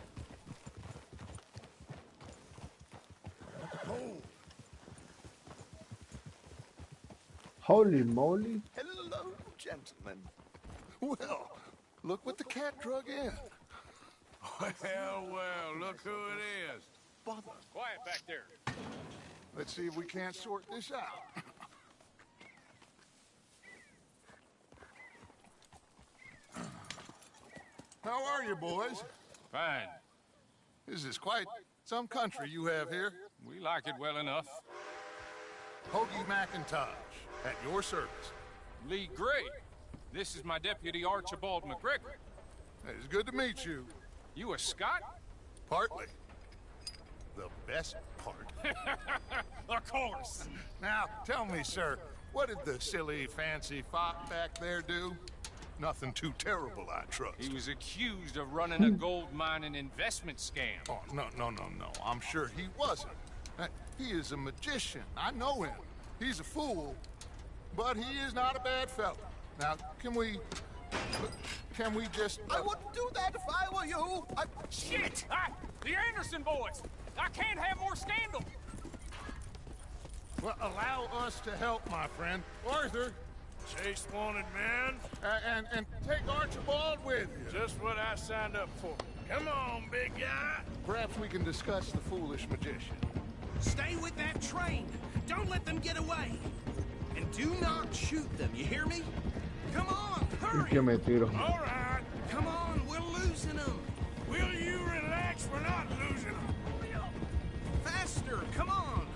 Holy moly. Hello, gentlemen. Well, look what the cat drug in. Well, look who it is. Bother. Quiet back there. Let's see if we can't sort this out. How are you, boys? Fine. This is quite some country you have here. We like it well enough. Hoagie McIntosh, at your service. Lee Gray. This is my deputy Archibald McGregor. It's good to meet you. You a Scot? Partly. The best part. Of course. Now, tell me, sir, what did the silly, fancy fop back there do? Nothing too terrible, I trust. He was accused of running a gold mining investment scam. Oh, no. I'm sure he wasn't. He is a magician. I know him. He's a fool, but he is not a bad fellow. Now, can we just... I wouldn't do that if I were you. Shit! The Anderson boys! I can't have more scandal! Well, allow us to help, my friend. Arthur! Chase wanted man? And take Archibald with you. Just what I signed up for. Come on, big guy! Perhaps we can discuss the foolish magician. Stay with that train. Don't let them get away. And do not shoot them, you hear me? Come on, hurry! Que me tiro. All right. Come on, we're losing them. Will you relax? We're not losing them. Faster, come on.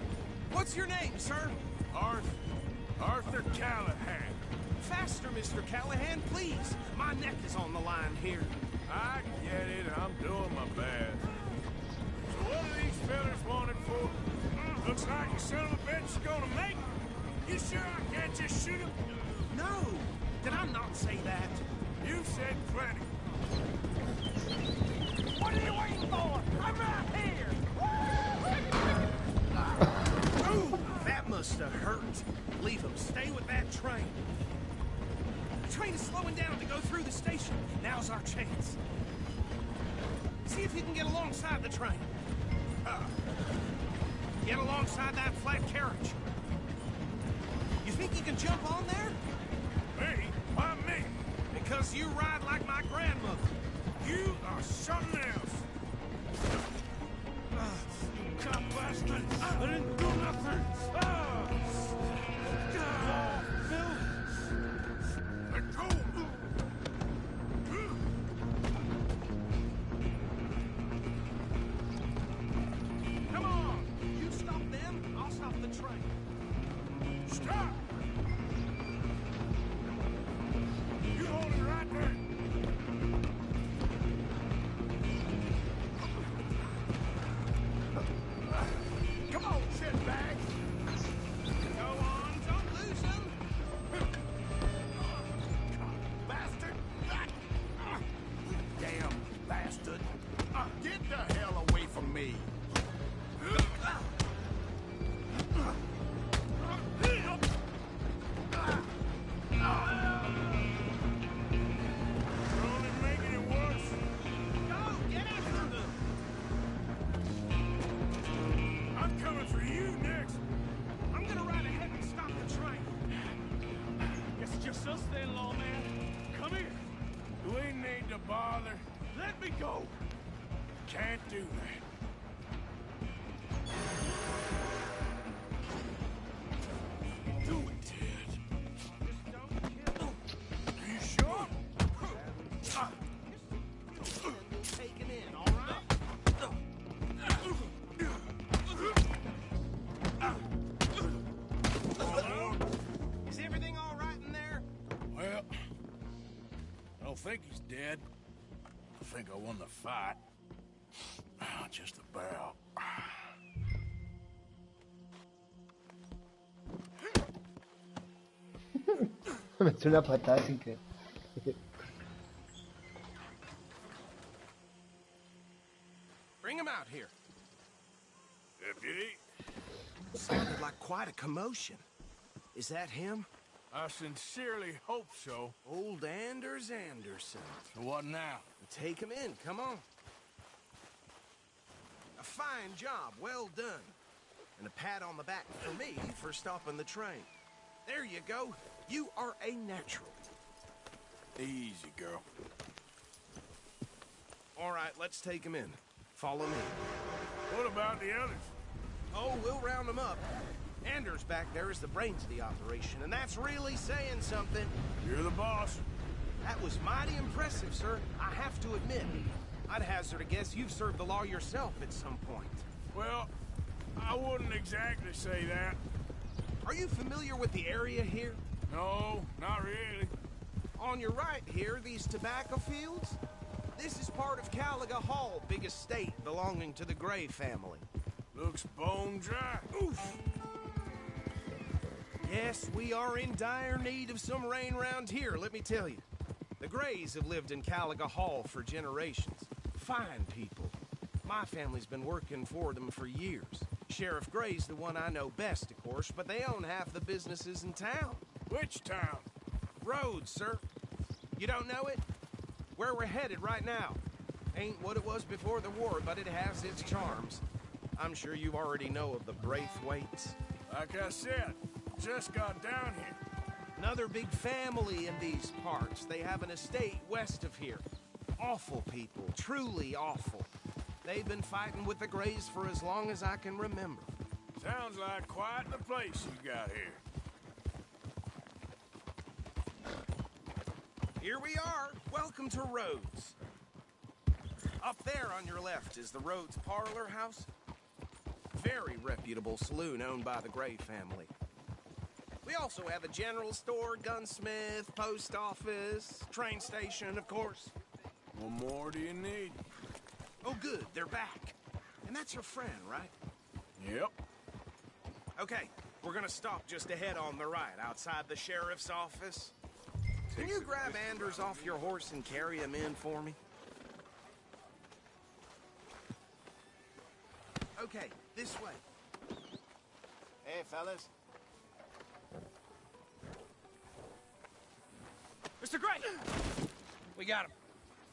What's your name, sir? Arthur Callahan. Faster, Mr. Callahan, please. My neck is on the line here. I get it. I'm doing my best. So what are these fellas wanted for? Looks like you son of a bitch is gonna make it. You sure I can't just shoot him? No. Did I not say that? You said plenty. What are you waiting for? I'm right here! Ooh, that must have hurt. Leave them. Stay with that train. The train is slowing down to go through the station. Now's our chance. See if you can get alongside the train. Get alongside that flat carriage. You think you can jump on there? Me? Why me? Because you ride like my grandmother. You are something else. You cop bastard! I didn't do nothing! Let go! Come on! You stop them, I'll stop the train. Stop! You hold it right there! Come on, shitbag! Go on, don't lose him! Bastard! Damn bastard! Get the hell away from me! Can't do that. Do it, Ted. Are you sure? Take him in, all right? Is everything all right in there? Well, I don't think he's dead. I think I won the fight. Just about. Me echó una patada sin querer. Bring him out here. Deputy? Sounded like quite a commotion. Is that him? I sincerely hope so. Old Anders Anderson. So what now? Take him in, come on. A fine job, well done. And a pat on the back for me for stopping the train. There you go. You are a natural. Easy, girl. All right, let's take him in. Follow me. What about the others? Oh, we'll round them up. Anders back there is the brains of the operation, and that's really saying something. You're the boss. That was mighty impressive, sir. I have to admit. I'd hazard a guess you've served the law yourself at some point. Well, I wouldn't exactly say that. Are you familiar with the area here? No, not really. On your right here, these tobacco fields? This is part of Caliga Hall, big estate belonging to the Gray family. Looks bone dry. Oof! Yes, we are in dire need of some rain round here, let me tell you. The Grays have lived in Caliga Hall for generations. Fine people. My family's been working for them for years. Sheriff Gray's the one I know best, of course, but they own half the businesses in town. Which town? Rhodes, sir. You don't know it? Where we're headed right now. Ain't what it was before the war, but it has its charms. I'm sure you already know of the Braithwaites. Like I said, just got down here. Another big family in these parts. They have an estate west of here. Awful people, truly awful. They've been fighting with the Grays for as long as I can remember. Sounds like quite the place you got here. Here we are. Welcome to Rhodes. Up there on your left is the Rhodes Parlor House. Very reputable saloon owned by the Gray family. We also have a general store, gunsmith, post office, train station, of course. What more do you need? Oh, good. They're back. And that's your friend, right? Yep. Okay, we're gonna stop just ahead on the right, outside the sheriff's office. Can you grab Anders off your horse and carry him in for me? Okay, this way. Hey, fellas. Mr. Gray! We got him.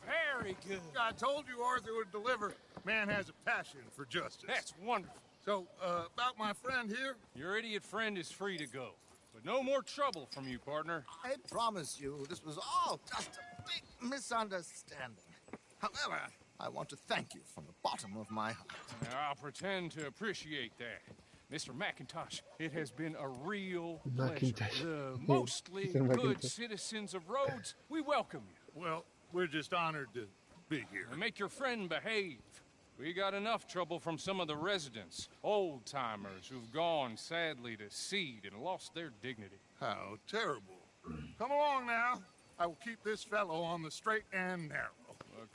Very good. I told you Arthur would deliver. Man has a passion for justice. That's wonderful. So, about my friend here? Your idiot friend is free to go. But no more trouble from you, partner. I promise you, this was all just a big misunderstanding. However, I want to thank you from the bottom of my heart. I'll pretend to appreciate that. Mr. McIntosh, it has been a real pleasure. The mostly good citizens of Rhodes, we welcome you. Well, we're just honored to be here. And make your friend behave. We got enough trouble from some of the residents, old-timers who've gone, sadly, to seed and lost their dignity. How terrible. Come along now. I will keep this fellow on the straight and narrow.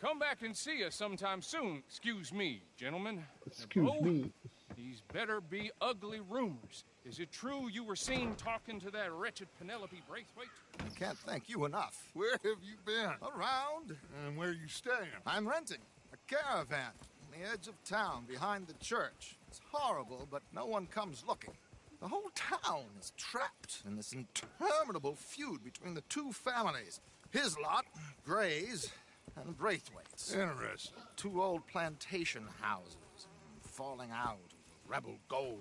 Come back and see us sometime soon. Excuse me, gentlemen. Excuse me. These better be ugly rumors. Is it true you were seen talking to that wretched Penelope Braithwaite? I can't thank you enough. Where have you been? Around. And where are you staying? I'm renting a caravan on the edge of town behind the church. It's horrible, but no one comes looking. The whole town is trapped in this interminable feud between the two families. His lot, Gray's, and Braithwaite's. Interesting. Two old plantation houses, falling out of rebel gold,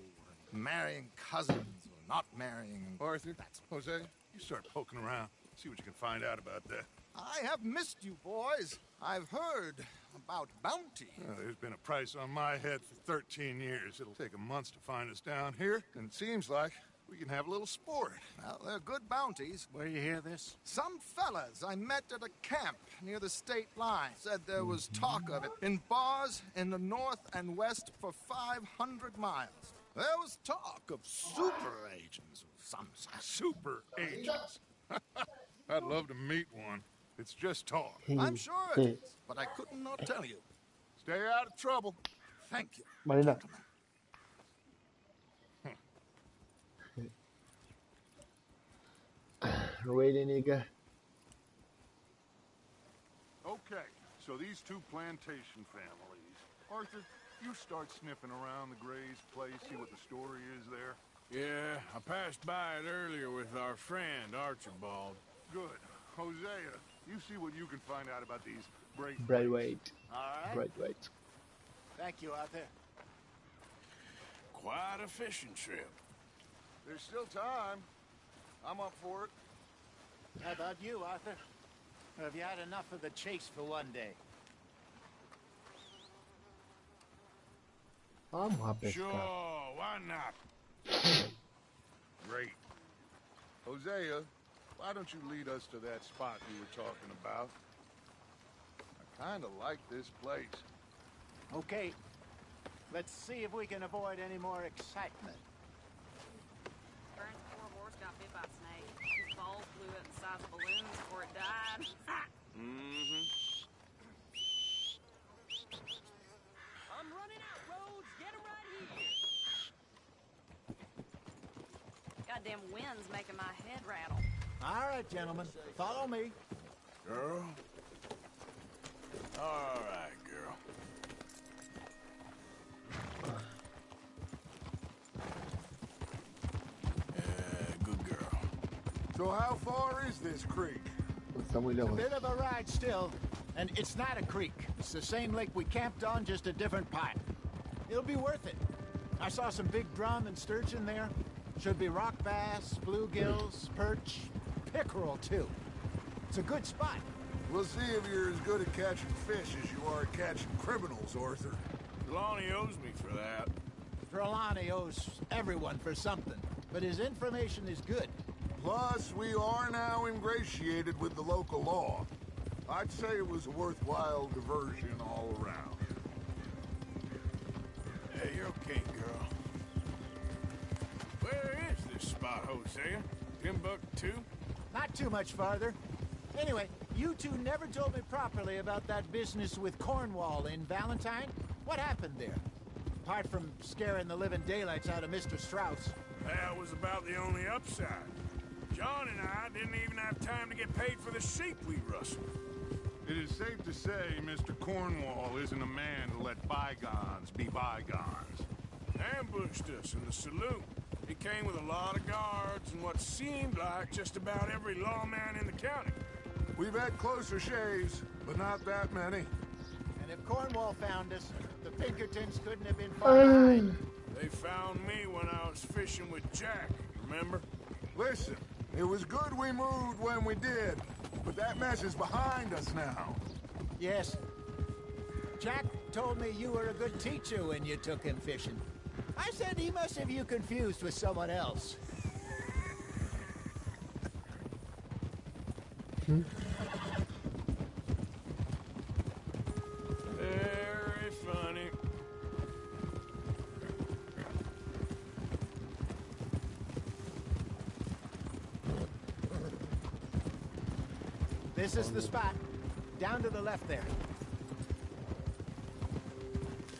and marrying cousins or not marrying. Arthur, Jose, you start poking around. See what you can find out about that. I have missed you, boys. I've heard about bounty. Well, there's been a price on my head for 13 years. It'll take a month to find us down here, and it seems like we can have a little sport. Well, they're good bounties. Where you hear this? Some fellas I met at a camp near the state line said there was talk of it in bars in the north and west for 500 miles. There was talk of super agents of some sort. Super agents. I'd love to meet one. It's just talk. I'm sure it is, but I could not tell you. Stay out of trouble. Thank you. Marina. Really, nigga? Okay, so these two plantation families. Arthur, you start sniffing around the Gray's place, see what the story is there. Yeah, I passed by it earlier with our friend, Archibald. Good. Hosea, you see what you can find out about these Braithwaite. All right. Braithwaite. Thank you, Arthur. Quite a fishing trip. There's still time. I'm up for it. How about you, Arthur? Or have you had enough of the chase for one day? Vamos a pescar. Sure, why not? Great. Hosea, why don't you lead us to that spot you were talking about? I kind of like this place. Okay. Let's see if we can avoid any more excitement. Burns' poor horse got bit by a snake. His balls blew up the size of balloons before it died. I'm running out, Rhodes. Get him right here. Goddamn wind's making my head rattle. All right, gentlemen. Follow me. Girl? All right, girl. Good girl. So how far is this creek? Está muy A lejos. bit of a ride still, and it's not a creek. It's the same lake we camped on, just a different part. It'll be worth it. I saw some big drum and sturgeon there. Should be rock bass, bluegills, perch, pickerel too. It's a good spot. We'll see if you're as good at catching fish as you are at catching criminals, Arthur. Lonnie owes me for that. Trelawney owes everyone for something, but his information is good. Plus, we are now ingratiated with the local law. I'd say it was a worthwhile diversion all around. Hey, you're okay, girl. Where is this spot, Hosea? Timbuktu? Not too much farther. Anyway, you two never told me properly about that business with Cornwall in Valentine. What happened there? Apart from scaring the living daylights out of Mr. Strauss. That was about the only upside. John and I didn't even have time to get paid for the sheep we rustled. It is safe to say Mr. Cornwall isn't a man to let bygones be bygones. Ambushed us in the saloon. He came with a lot of guards and what seemed like just about every lawman in the county. We've had closer shaves, but not that many. And if Cornwall found us, the Pinkertons couldn't have been far behind. They found me when I was fishing with Jack, remember? Listen, it was good we moved when we did, but that mess is behind us now. Yes. Jack told me you were a good teacher when you took him fishing. I said he must have you confused with someone else. Very funny. This is the spot. Down to the left there.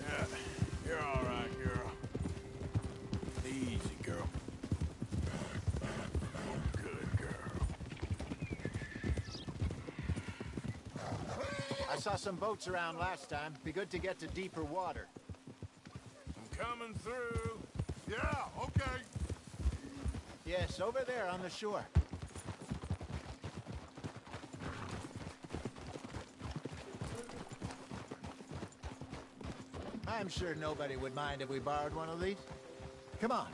Yeah, you're all right, girl. Easy, girl. Good girl. I saw some boats around last time. Be good to get to deeper water. I'm coming through. Yeah, okay. Yes, over there on the shore. I'm sure nobody would mind if we borrowed one of these. Come on.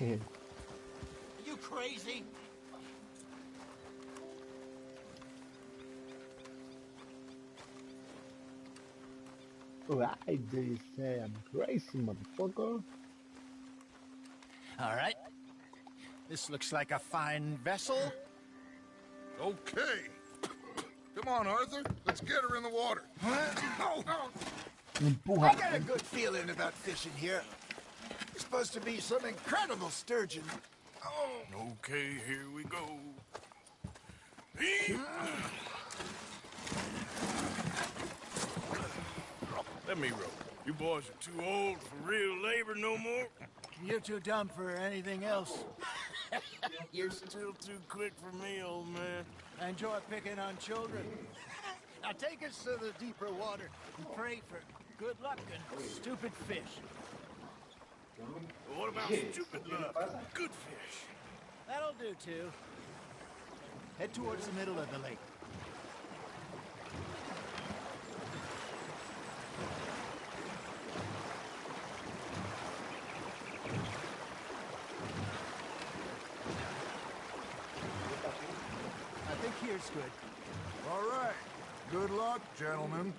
you crazy? Why do you say I'm crazy, motherfucker? All right. This looks like a fine vessel. Okay. Come on, Arthur. Let's get her in the water. I got a good feeling about fishing here. It's supposed to be some incredible sturgeon. Okay, here we go. Let me row. You boys are too old for real labor no more. You're too dumb for anything else. You're still too quick for me, old man. I enjoy picking on children. Now take us to the deeper water and pray for good luck and stupid fish. What about stupid luck? Good fish. That'll do, too. Head towards the middle of the lake. I think here's good. All right. Good luck, gentlemen.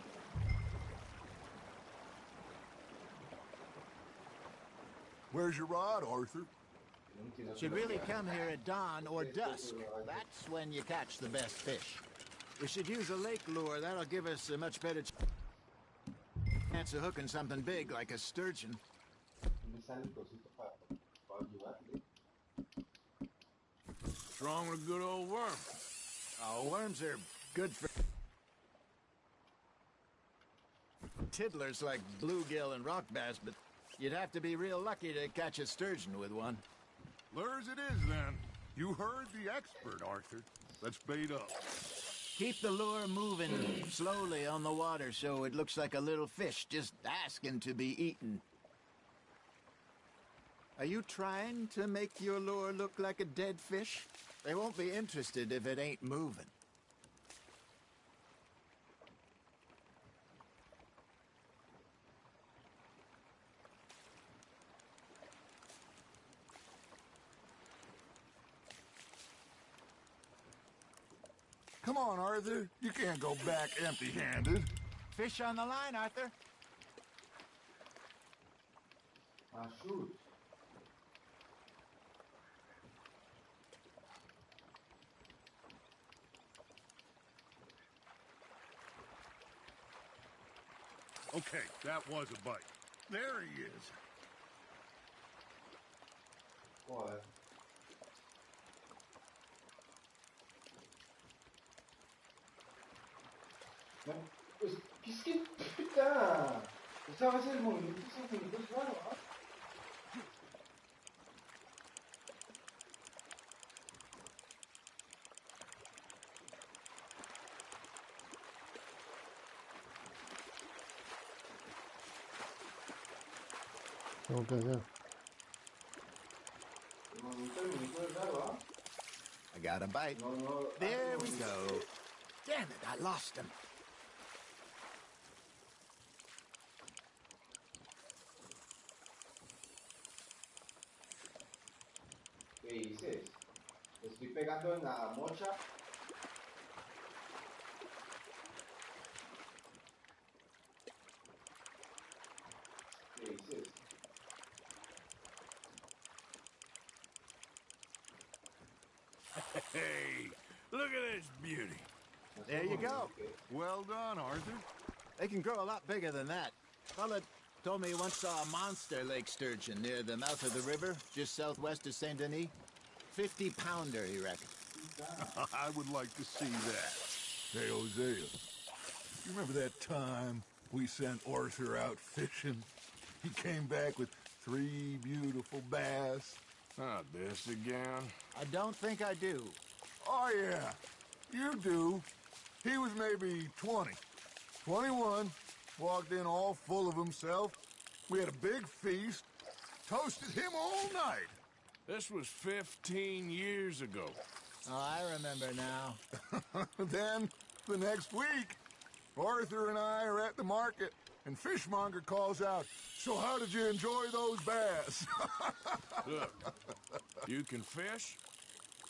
Where's your rod, Arthur? Should really come here at dawn or dusk. That's when you catch the best fish. We should use a lake lure. That'll give us a much better chance of hooking something big like a sturgeon. Strong with a good old worm. Oh, worms are good for tiddlers like bluegill and rock bass, but you'd have to be real lucky to catch a sturgeon with one. Lures it is, then. You heard the expert, Arthur. Let's bait up. Keep the lure moving slowly on the water so it looks like a little fish just asking to be eaten. Are you trying to make your lure look like a dead fish? They won't be interested if it ain't moving. Come on, Arthur. You can't go back empty-handed. Fish on the line, Arthur. Shoot. Okay, that was a bite. There he is. What? Mas, que puta! Eu estava fazendo movimentos assim, depois lá, ó. Tengo que hacer. I got a bite. There we go. Damn it, I lost him. ¿Qué dices? Estoy pegando en la mocha. ¿Qué dices? Hey, look at this beauty. There you go. Well done, Arthur. They can grow a lot bigger than that. Fella told me he once saw a monster lake sturgeon near the mouth of the river, just southwest of Saint Denis. 50-pounder, he reckoned. I would like to see that. Hey, Hosea, you remember that time we sent Arthur out fishing? He came back with 3 beautiful bass. Not this again. I don't think I do. Oh, yeah, you do. He was maybe 20, 21, walked in all full of himself. We had a big feast, toasted him all night. This was 15 years ago. Oh, I remember now. Then, the next week, Arthur and I are at the market. and Fishmonger calls out, "So how did you enjoy those bass?" Look, you can fish,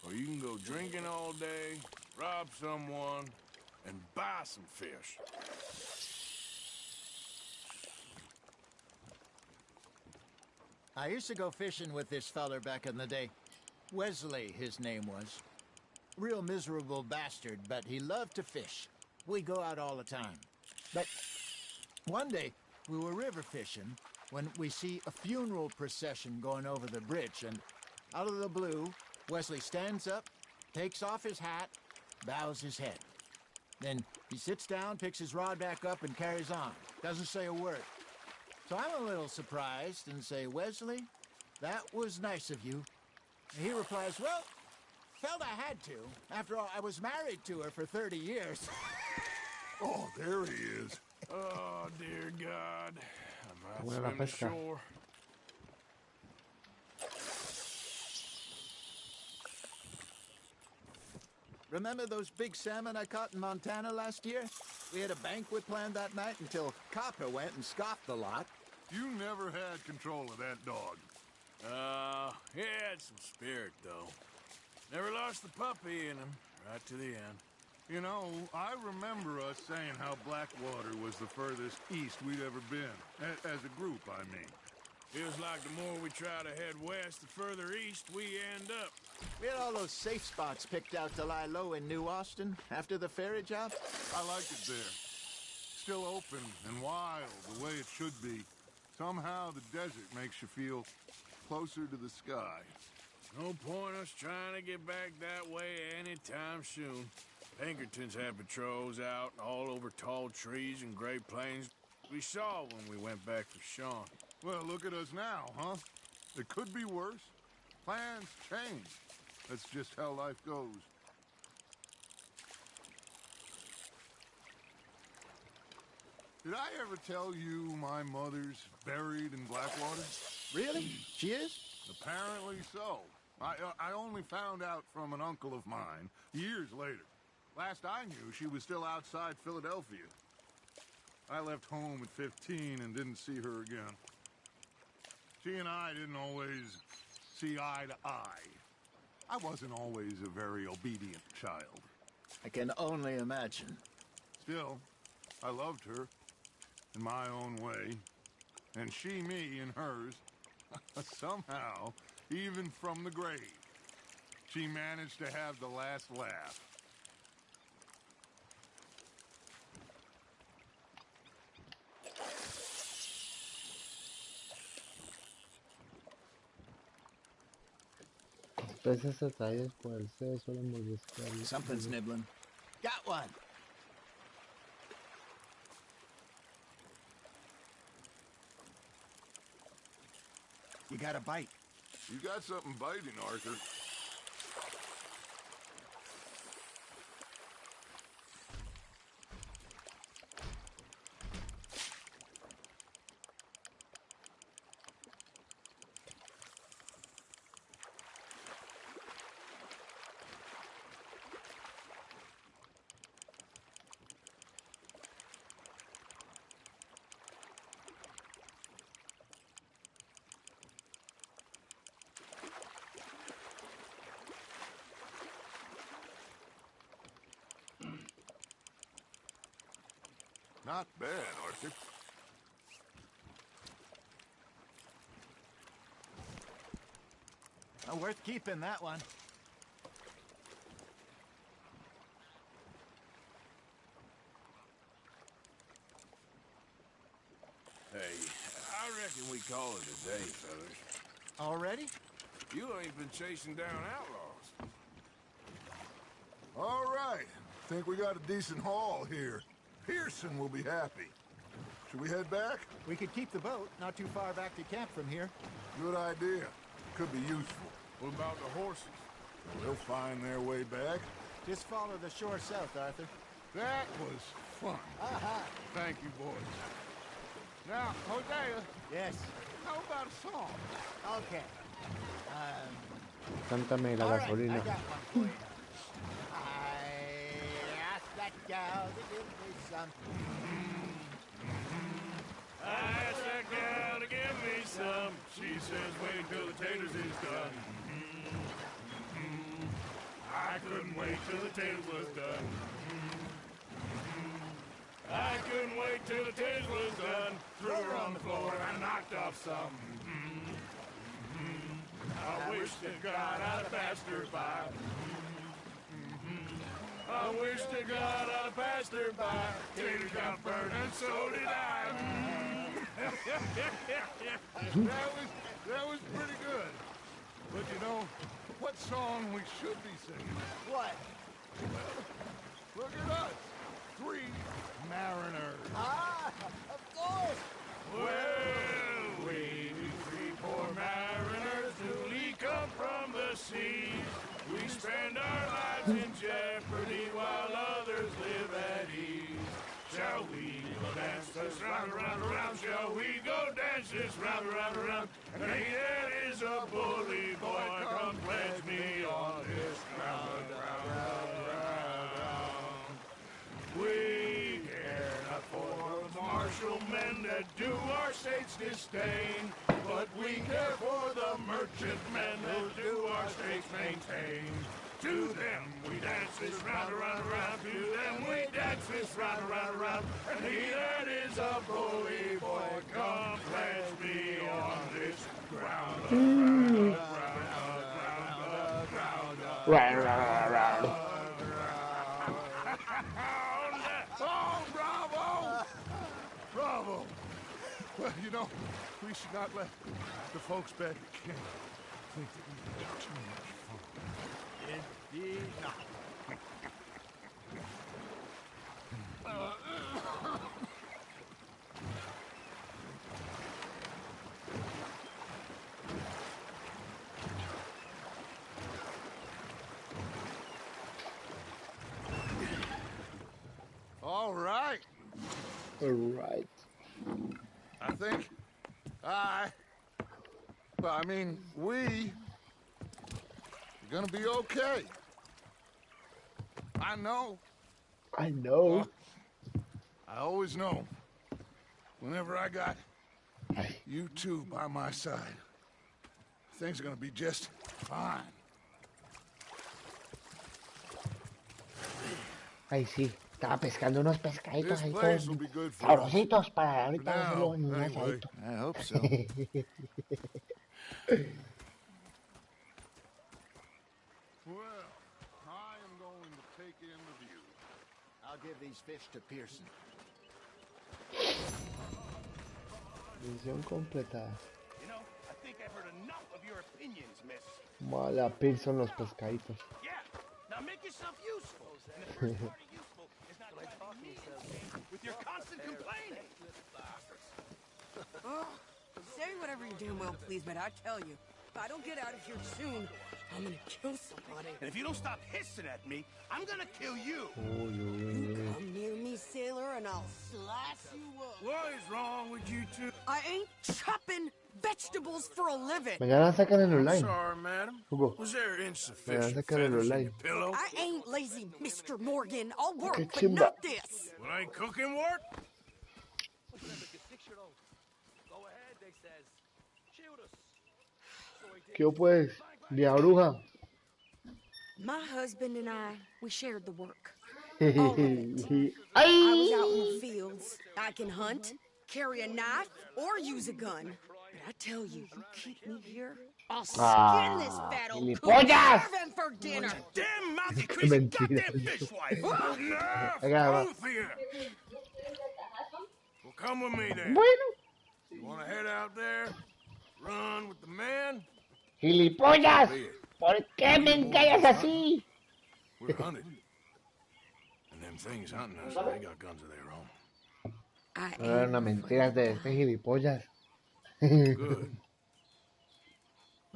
or you can go drinking all day, rob someone, and buy some fish. I used to go fishing with this feller back in the day. Wesley, his name was. Real miserable bastard, but he loved to fish. We go out all the time. But one day, we were river fishing when we see a funeral procession going over the bridge, and out of the blue, Wesley stands up, takes off his hat, bows his head. Then he sits down, picks his rod back up, and carries on. Doesn't say a word. So I'm a little surprised and say, "Wesley, that was nice of you." And he replies, "Well, felt I had to. After all, I was married to her for 30 years. Oh, there he is. Oh, dear God. I might Buena la swim to pesca. shore. Remember those big salmon I caught in Montana last year? We had a banquet planned that night until Copper went and scoffed the lot. You never had control of that dog. He had some spirit, though. Never lost the puppy in him, right to the end. You know, I remember us saying how Blackwater was the furthest east we'd ever been. As a group, I mean. Feels like the more we try to head west, the further east we end up. We had all those safe spots picked out to lie low in New Austin after the ferry job. I like it there. Still open and wild, the way it should be. Somehow the desert makes you feel closer to the sky. No point us trying to get back that way anytime soon. Pinkertons had patrols out all over tall trees and Great Plains. We saw when we went back for Sean. Well, look at us now, huh? It could be worse. Plans change. That's just how life goes. Did I ever tell you my mother's buried in Blackwater? Really? She is? Apparently so. I only found out from an uncle of mine years later. Last I knew, she was still outside Philadelphia. I left home at 15 and didn't see her again. She and I didn't always see eye to eye. I wasn't always a very obedient child. I can only imagine. Still, I loved her in my own way, and she me in hers. Somehow, even from the grave, she managed to have the last laugh. Peces atraídos por el ser suelen mordisquear. Something's nibbling. Got one! You got a bite. You got something biting, Arthur. Not bad, Arthur. Well, worth keeping, that one. Hey, I reckon we call it a day, fellas. Already? You ain't been chasing down outlaws. All right. Think we got a decent haul here. Pearson will be happy. Should we head back? We could keep the boat not too far back to camp from here. Good idea. Could be useful. What about the horses? They'll find their way back. Just follow the shore south, Arthur. That was fun. Aha! Thank you, boys. Now, Hosea. Yes. How about a song? Okay. Cántame la all right, gasolina. I got one for you. I asked that gal to give me some. I asked that gal to give me some. She says wait till the taters is done. I couldn't wait till the taters was done. I couldn't wait till the taters was done. Threw her on the floor and I knocked off some. I wish to God I'd passed her by. I wish to God I'd passed her by. Taters got burned and so did I. That was pretty good. But you know, what song we should be singing? What? Well, look at us. 3 mariners. Ah, of course. Well, we 3 poor mariners newly come from the seas. We spend our lives in jeopardy while others live at ease. Shall we go dance this round, around, around? Shall we go dance this round, around, around? And he that is a bully boy, come pledge me on this ground, round, round, round, round. We care not for the martial men that do our state's disdain, but we care for the merchant men that do our state's maintain. To them we dance this round, around, around. To them we dance this round, around, around. And he that is a bully boy, come pledge me on this ground, round, round, round, round. Oh, bravo! Bravo! Well, you know, we should not let the folks back at camp think that we had too much fun. Indeed not. All right. All right. I think we are gonna be okay. I know. I know. I always know. Whenever I got you two by my side, things are gonna be just fine. Ay, sí. Estaba pescando unos pescaditos This ahí place todos will be good for us. sabrositos para ahorita For hacerlo now, en un anyway. asadito. I hope so. Well, I am going to take in the view. I'll give these fish to Pearson. Misión completada. You know, I think I've heard enough of your opinions, miss. Mala Pearson los pescaditos. Yeah, now make yourself useful. And the first part of useful is not driving me insane with your constant complaining. Oh, say whatever you damn well please, but I tell you, if I don't get out of here soon, I'm gonna kill somebody. And if you don't stop hissing at me, I'm gonna kill you. You come near me, sailor, and I'll slice you up. What is wrong with you two? I ain't chopping vegetables for a living. Mañana sacan el online. Sorry, madam. Hugo. Was there Mañana insufficient sacan el feathers in online. your pillow? I ain't lazy, Mr. Morgan. I'll work, Qué but chimba. not this. Well, ain't cooking work? ¿Qué pues? Vieja bruja. My husband and I, we shared the work. Ay. I was out in the fields. I can hunt, carry a knife, or use a gun. But I tell you, you keep me here, I'll skin this fat old coot and serve him for dinner. Damn mouth, you crazy goddamn fishwife. Enough, both of you. Well, come with me then. Bueno. You want to head out there, run with the men? ¡Gilipollas! ¿Por qué me engañas así? We're hunted. And them things hunting us, they got guns of their own. No eran unas mentiras de este gilipollas. Good.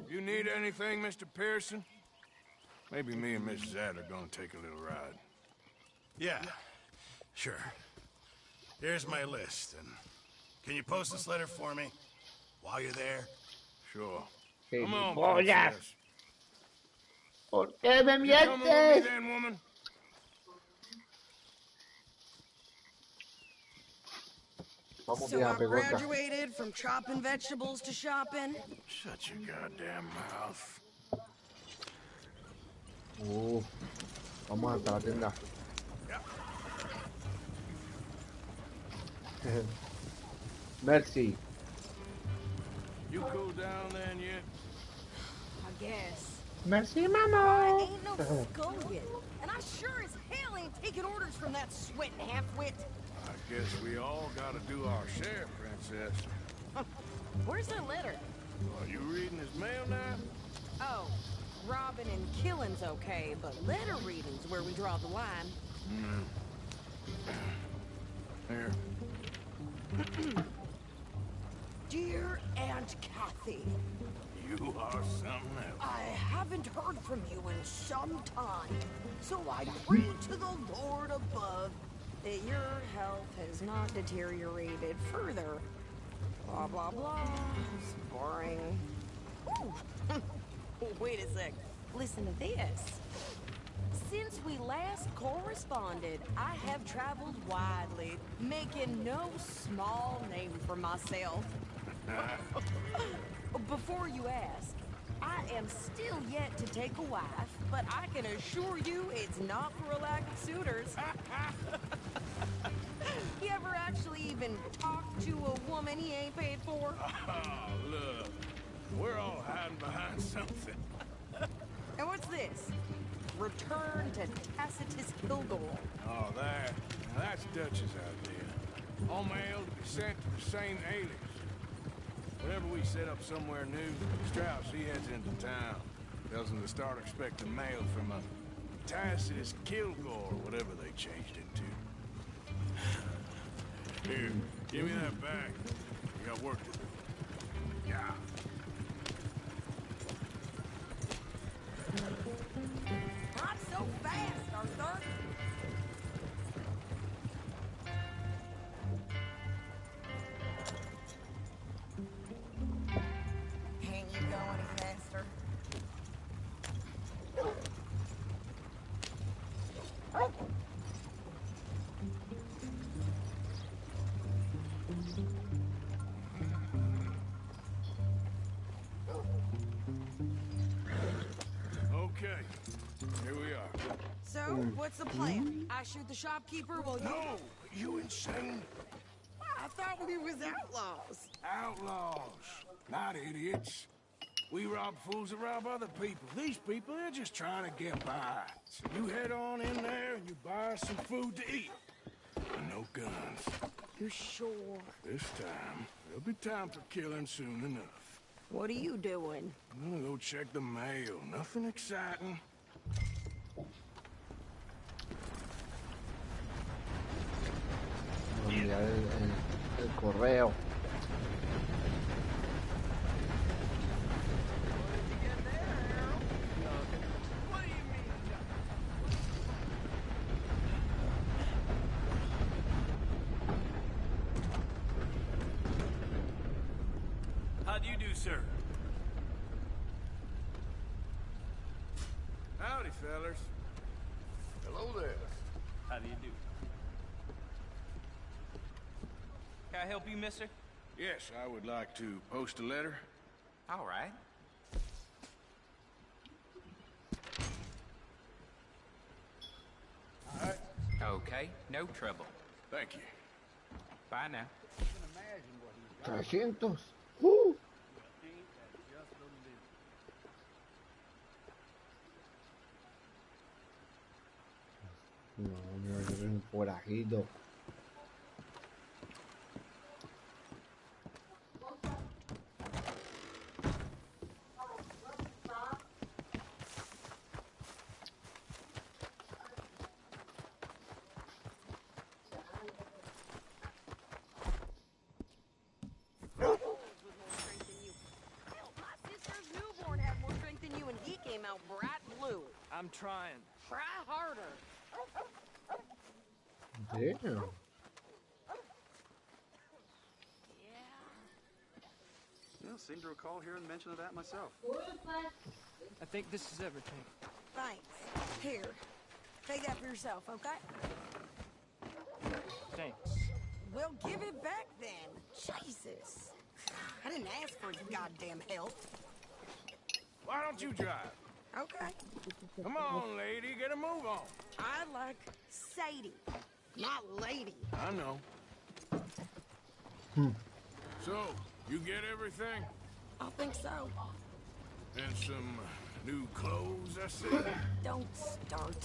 You need anything, Mr. Pearson? Maybe me and Miss Zed are gonna take a little ride. Yeah, sure. Here's my list, and can you post this letter for me while you're there? Sure. Come on, ¡Gilipollas! ¿Por qué me mientes? Then, woman. So I graduated from chopping vegetables to shopping? Shut your goddamn mouth. Vamos hasta la tienda. Merci. You cool down then yet? I guess. Merci, I mama. ain't no scullion, and I sure as hell ain't taking orders from that sweating half-wit. I guess we all gotta do our share, Princess. Where's the letter? Are you reading his mail now? Oh, robbing and killing's okay, but letter reading's where we draw the line. Here. Dear Aunt Kathy. You are something else. I haven't heard from you in some time, so I pray to the Lord above that your health has not deteriorated further. Blah, blah, blah. It's boring. Ooh. Wait a sec. Listen to this. Since we last corresponded, I have traveled widely, making no small name for myself. Before you ask, I am still yet to take a wife, but I can assure you it's not for a lack of suitors. You ever actually even talked to a woman he ain't paid for? Oh, look. We're all hiding behind something. And what's this? Return to Tacitus Kilgore. Oh, that's Dutch's idea. All mail to be sent to the same alias. Whenever we set up somewhere new, Strauss, he heads into town. Tells them to start expecting mail from a Tacitus Kilgore, whatever they changed it to. Here, give me that bag. We got work to do. Yeah. Not so fast, Arthur. Can't you go any faster? Okay, here we are. So, what's the plan? I shoot the shopkeeper while you... No! You insane? I thought we was outlaws. Outlaws, not idiots. We rob fools that rob other people. These people, they're just trying to get by. So you head on in there and you buy us some food to eat. And no guns. You sure? This time, there'll be time for killing soon enough. What are you doing? I'm gonna go check the mail. Nothing exciting. Mirar el correo. How do you do, sir? Howdy, fellers. Hello there. How do you do? Can I help you, mister? Yes, I would like to post a letter. All right. All right. Okay, no trouble. Thank you. Bye now. 300. No, yo soy un forajito. I'm trying. Try harder. Damn. Yeah, seem to recall hearing mention of that myself. I think this is everything. Thanks. Here. Take that for yourself, okay? Thanks. Well, give it back then. Jesus. I didn't ask for his goddamn help. Why don't you drive? Okay. Come on, lady, get a move on. I like Sadie, not lady. I know. So, you get everything? I think so. And some new clothes, I see? Don't start.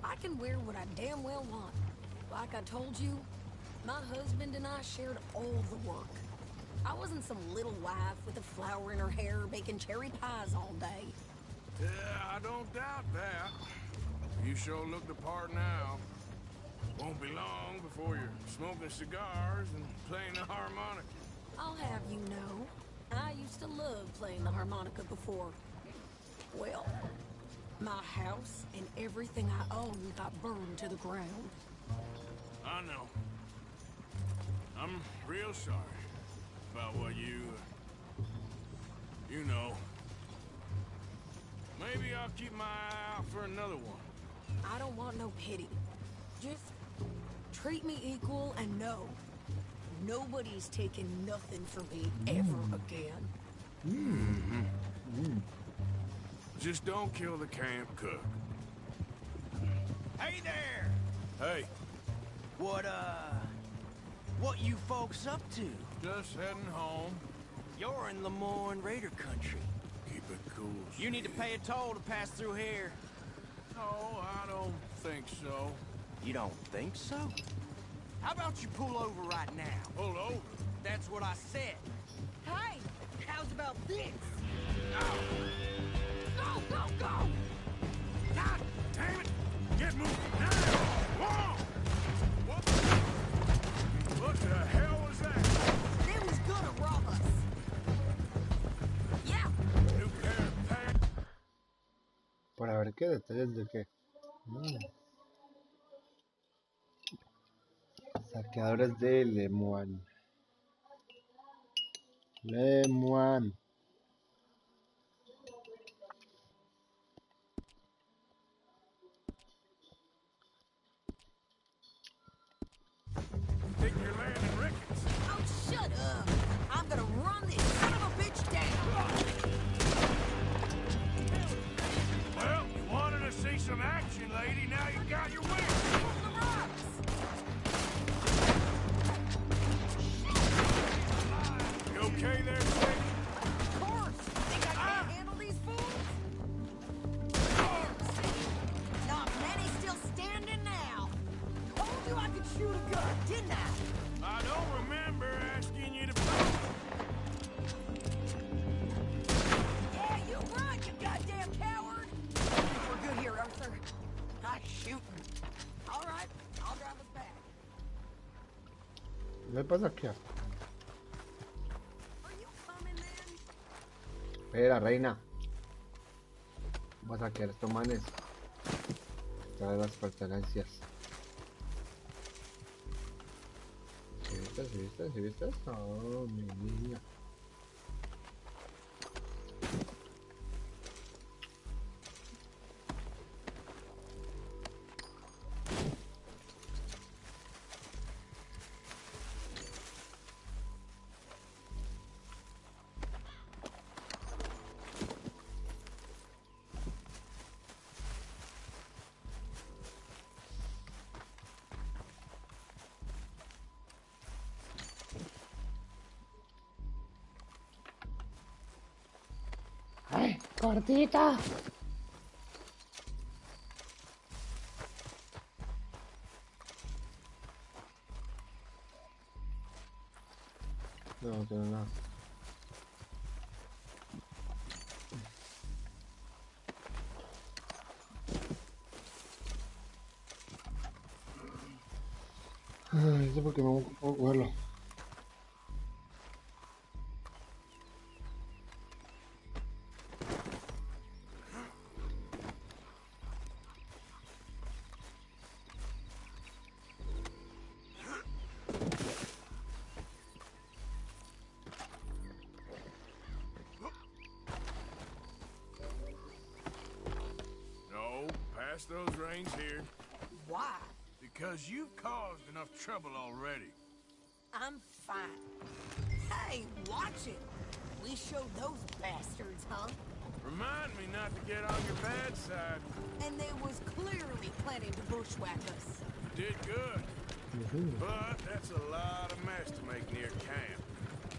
I can wear what I damn well want. Like I told you, my husband and I shared all the work. I wasn't some little wife with a flower in her hair baking cherry pies all day. Yeah, I don't doubt that. You sure look the part now. Won't be long before you're smoking cigars and playing the harmonica. I'll have you know, I used to love playing the harmonica before. Well, my house and everything I own got burned to the ground. I know. I'm real sorry about what you know. Maybe I'll keep my eye out for another one. I don't want no pity. Just treat me equal and know nobody's taking nothing from me ever again. Just don't kill the camp cook. Hey there! Hey, What you folks up to? just heading home. You're in Lemoyne Raider country. Keep it cool. You need to pay a toll to pass through here. No, I don't think so. You don't think so? How about you pull over right now? Pull over? That's what I said. Hey, how's about this? Go, go, go! God damn it! Get moving now! Whoa! What the hell was that? They was gonna rob us. Yeah. New pair of pants. Para ver qué detalles de qué. Saqueadores de Lemoine. Lemoine. Think you're landing Ricketts. Oh, shut up. I'm gonna run this son of a bitch down. Well, you wanted to see some action, lady. Now you got your wish. Pull the rocks. You okay there, Sadie? Of course. Think I can't handle these fools? See? Not many still standing now. Told you I could shoot a gun, didn't I? I don't remember asking you to... Yeah, you run, you goddamn coward! We're good here, Arthur. Not shooting. All right, I'll drive us back. ¿Qué pasa aquí? Are you coming, then? Espera, reina. Vas a saquear estos manes. Trae las pertenencias. ¿Sí viste? ¿Sí viste? ¿Sí viste? Oh, mi niña. ¡Ay, cortita! No tiene nada. Ay, eso porque no puedo cogerlo. No, pass those reins here. Why? Because you've caused enough trouble already. I'm fine. Hey, watch it. We showed those bastards, huh? Remind me not to get on your bad side. And they was clearly planning to bushwhack us. Did good. But that's a lot of mess to make near camp.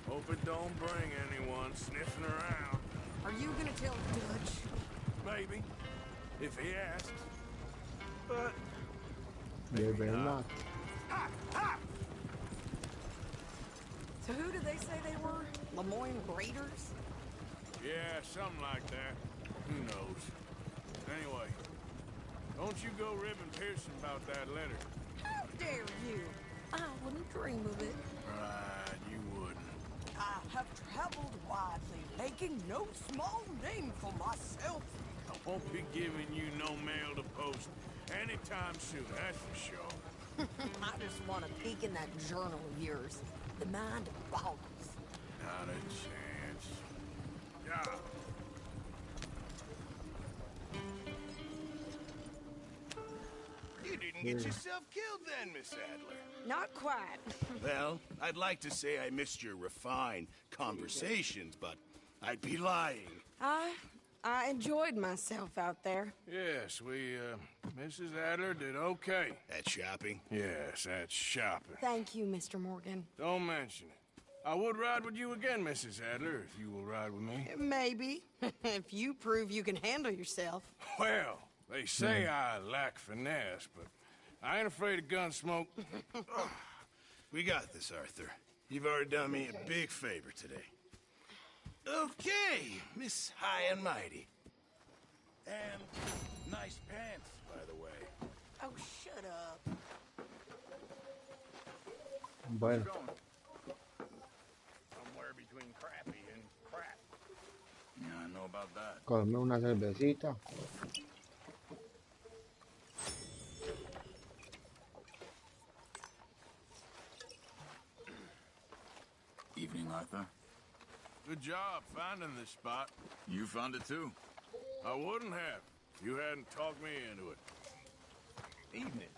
Hope it don't bring anyone sniffing around. Are you gonna tell Dutch? Maybe. If he asks. But maybe not. So who did they say they were? Lemoyne Graders? yeah, something like that. Who knows? Anyway, don't you go ribbing Pearson about that letter. How dare you? I wouldn't dream of it. Right, you wouldn't. I have traveled widely, making no small name for myself. I won't be giving you no mail to post anytime soon, that's for sure. I just want to peek in that journal of yours. The mind boggles. Not a chance. Yeah. You didn't get yourself killed then, Miss Adler. Not quite. Well, I'd like to say I missed your refined conversations, but I'd be lying. I enjoyed myself out there. Yes, Mrs. Adler did okay. At shopping? Yes, at shopping. Thank you, Mr. Morgan. Don't mention it. I would ride with you again, Mrs. Adler, if you will ride with me. Maybe. If you prove you can handle yourself. Well, they say I lack finesse, but I ain't afraid of gun smoke. We got this, Arthur. You've already done me a big favor today. Okay, Miss High and Mighty. And nice pants, by the way. Oh, shut up. Bueno. Somewhere between crappy and crap. Yeah, I know about that. Come una cervecita. Evening, Arthur. Good job finding this spot. You found it too. I wouldn't have. You hadn't talked me into it. Evening.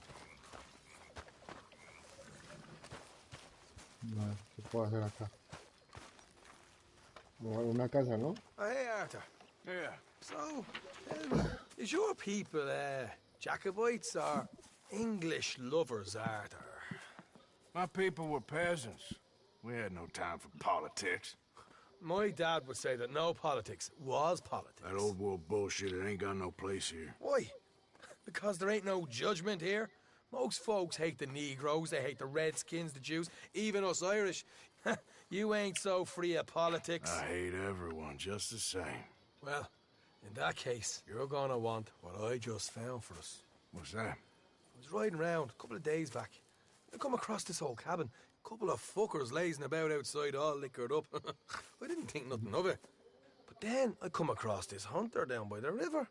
No, ¿qué puedo hacer acá? Una casa, ¿no? Oh, hey, Arthur. Yeah. So, is your people Jacobites or English lovers, Arthur? My people were peasants. We had no time for politics. My dad would say that no politics was politics. That old world bullshit, it ain't got no place here. Why? Because there ain't no judgment here. Most folks hate the Negroes, they hate the Redskins, the Jews, even us Irish. You ain't so free of politics. I hate everyone just the same. Well, in that case, you're gonna want what I just found for us. What's that? I was riding around a couple of days back. I come across this old cabin. A couple of fuckers lazing about outside all liquored up. I didn't think nothing of it. But then I come across this hunter down by the river.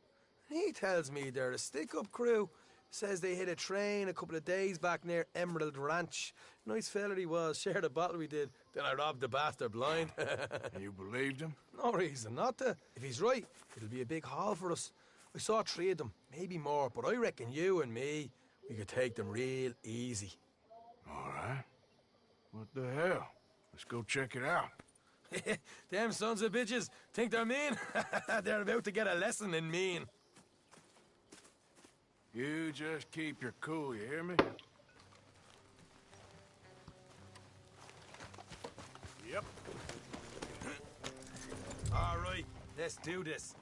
And he tells me they're a stick-up crew. Says they hit a train a couple of days back near Emerald Ranch. Nice fella he was, shared a bottle we did. Then I robbed the bastard blind. You believed him? No reason not to. If he's right, it'll be a big haul for us. I saw 3 of them, maybe more, but I reckon you and me, we could take them real easy. All right. What the hell? Let's go check it out. Them sons of bitches think they're mean? They're about to get a lesson in mean. You just keep your cool, you hear me? Yep. All right, let's do this.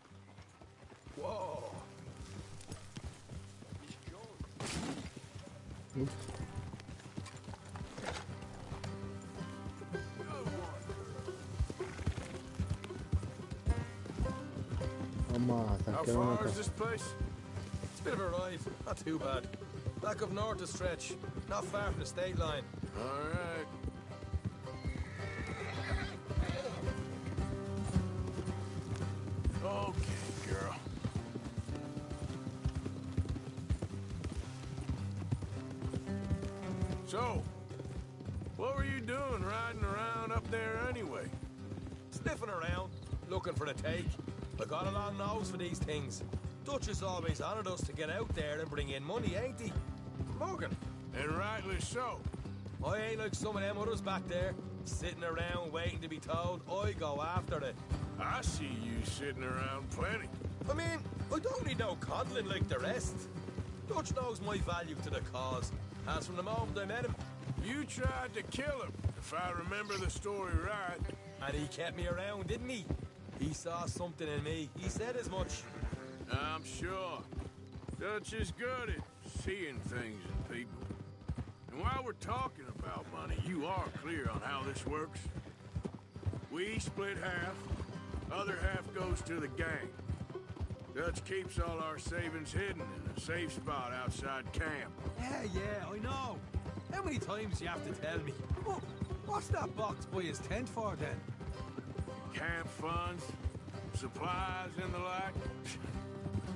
Whoa. Oops. How far is this place? It's a bit of a ride, not too bad. Back up north a stretch, not far from the state line. All right. Okay, girl. So, what were you doing riding around up there anyway? Sniffing around, looking for the take. I got a long nose for these things. Dutch has always honoured us to get out there and bring in money, ain't he? Morgan. And rightly so. I ain't like some of them others back there, sitting around waiting to be told. I go after it. I see you sitting around plenty. I mean, I don't need no coddling like the rest. Dutch knows my value to the cause, as from the moment I met him. You tried to kill him, if I remember the story right. And he kept me around, didn't he? He saw something in me. He said as much. I'm sure. Dutch is good at seeing things in people. And while we're talking about money, you are clear on how this works? We split half, other half goes to the gang. Dutch keeps all our savings hidden in a safe spot outside camp. Yeah, I know. How many times do you have to tell me? Oh, what's that box by his tent for, then? Camp funds, supplies, and the like.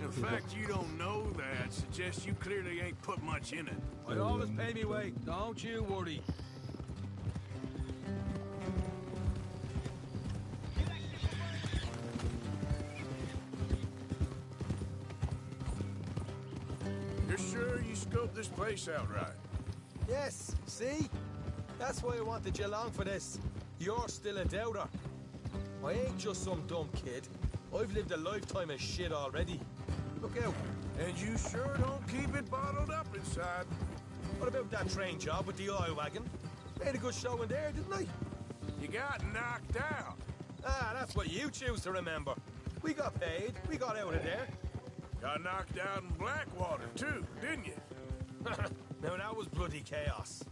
The fact you don't know that suggests you clearly ain't put much in it. I always pay me way, don't you worry. You're sure you scoped this place out right? Yes, see? That's why I wanted you along for this. You're still a doubter. I ain't just some dumb kid. I've lived a lifetime of shit already. Look out. And you sure don't keep it bottled up inside. What about that train job with the oil wagon? Made a good show in there, didn't I? You got knocked out. Ah, that's what you choose to remember. We got paid. We got out of there. Got knocked out in Blackwater, too, didn't you? Now, that was bloody chaos.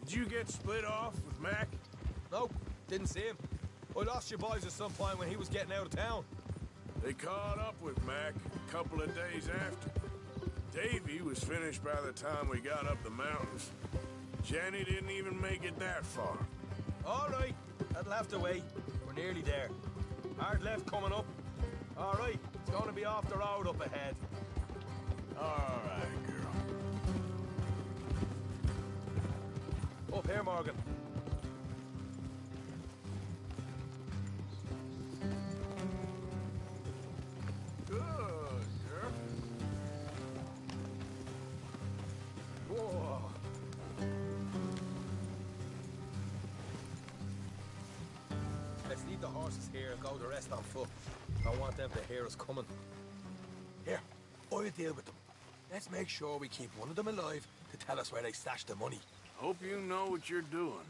Did you get split off with Mac? Nope, didn't see him. I lost your boys at some point when he was getting out of town. They caught up with Mac a couple of days after. Davy was finished by the time we got up the mountains. Jenny didn't even make it that far. All right, that'll have to wait. We're nearly there. Hard left coming up. All right, it's going to be off the road up ahead. All right, girl. Up here, Morgan. Good, girl. Whoa. Let's leave the horses here and go the rest on foot. I want them to hear us coming. Here, I'll deal with them. Let's make sure we keep one of them alive to tell us where they stashed the money. Hope you know what you're doing.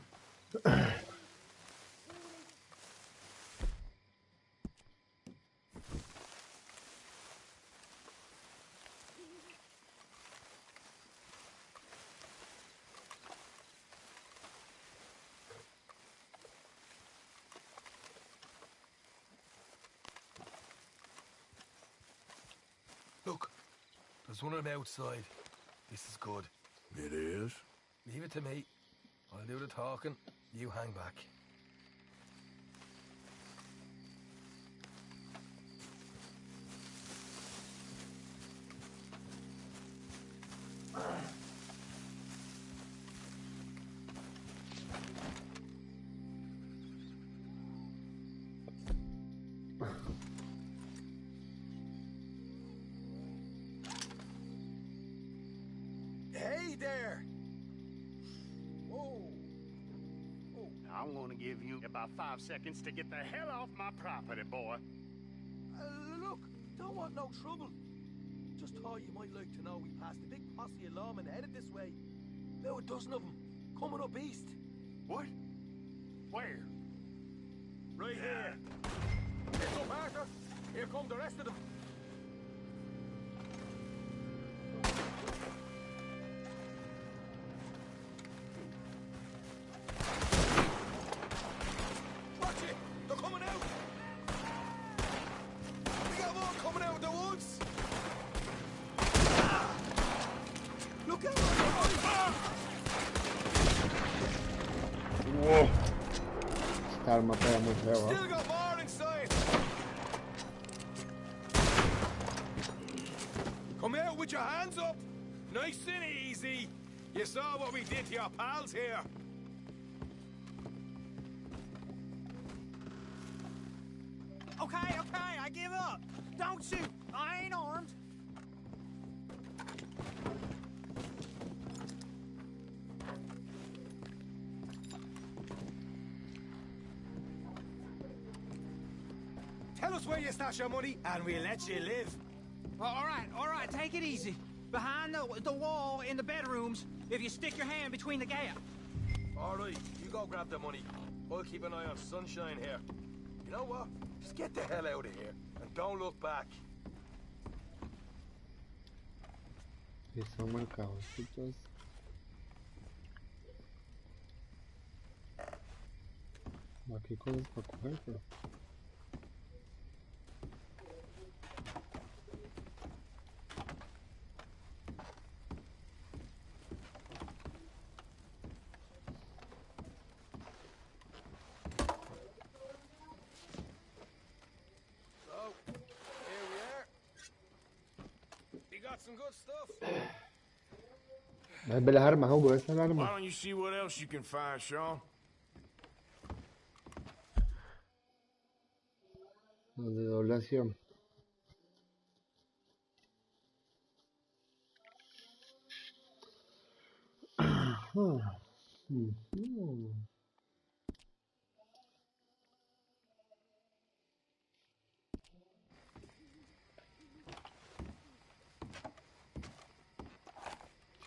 Look, there's one of them outside. This is good. It is? Leave it to me. I'll do the talking. You hang back. Hey there! I'm gonna give you about 5 seconds to get the hell off my property, boy. Look, don't want no trouble. Just thought you might like to know we passed a big posse of lawmen headed this way. About a dozen of them, coming up east. What? Where? Right here. Here's up, Arthur. Here come the rest of them. Watch it! They're coming out! We got more coming out of the woods! Ah! Look out! Whoa. Esta arma pega muy feo, ¿eh? Still got more inside! Come out with your hands up! Nice and easy! You saw what we did to your pals here! Okay, I give up. Don't shoot. I ain't armed. us where you stash your money, and we'll let you live. All right, take it easy. Behind the wall in the bedrooms, if you stick your hand between the gap. All right, you go grab the money. I'll keep an eye on Sunshine here. You know what? Just get the hell out of here, and don't look back. Y son marcados. Aquí cosas para coger, pero... So, here we are. You got some good stuff. Ve las armas, Hugo, esa es la arma. Why don't you see what else you can find, Sean? Los de doblación.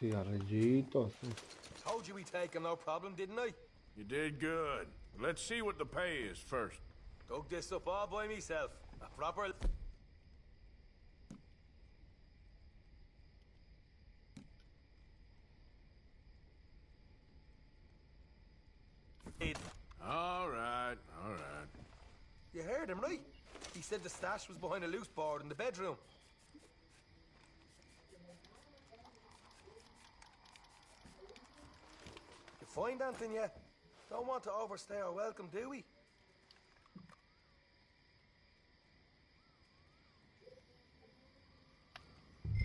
Cigarrillitos. Told you we'd take him, no problem, didn't I? You did good. Let's see what the pay is first. Dug this up all by myself. A proper... All right. You heard him, right? He said the stash was behind a loose board in the bedroom. You find anything yet? Don't want to overstay our welcome, do we?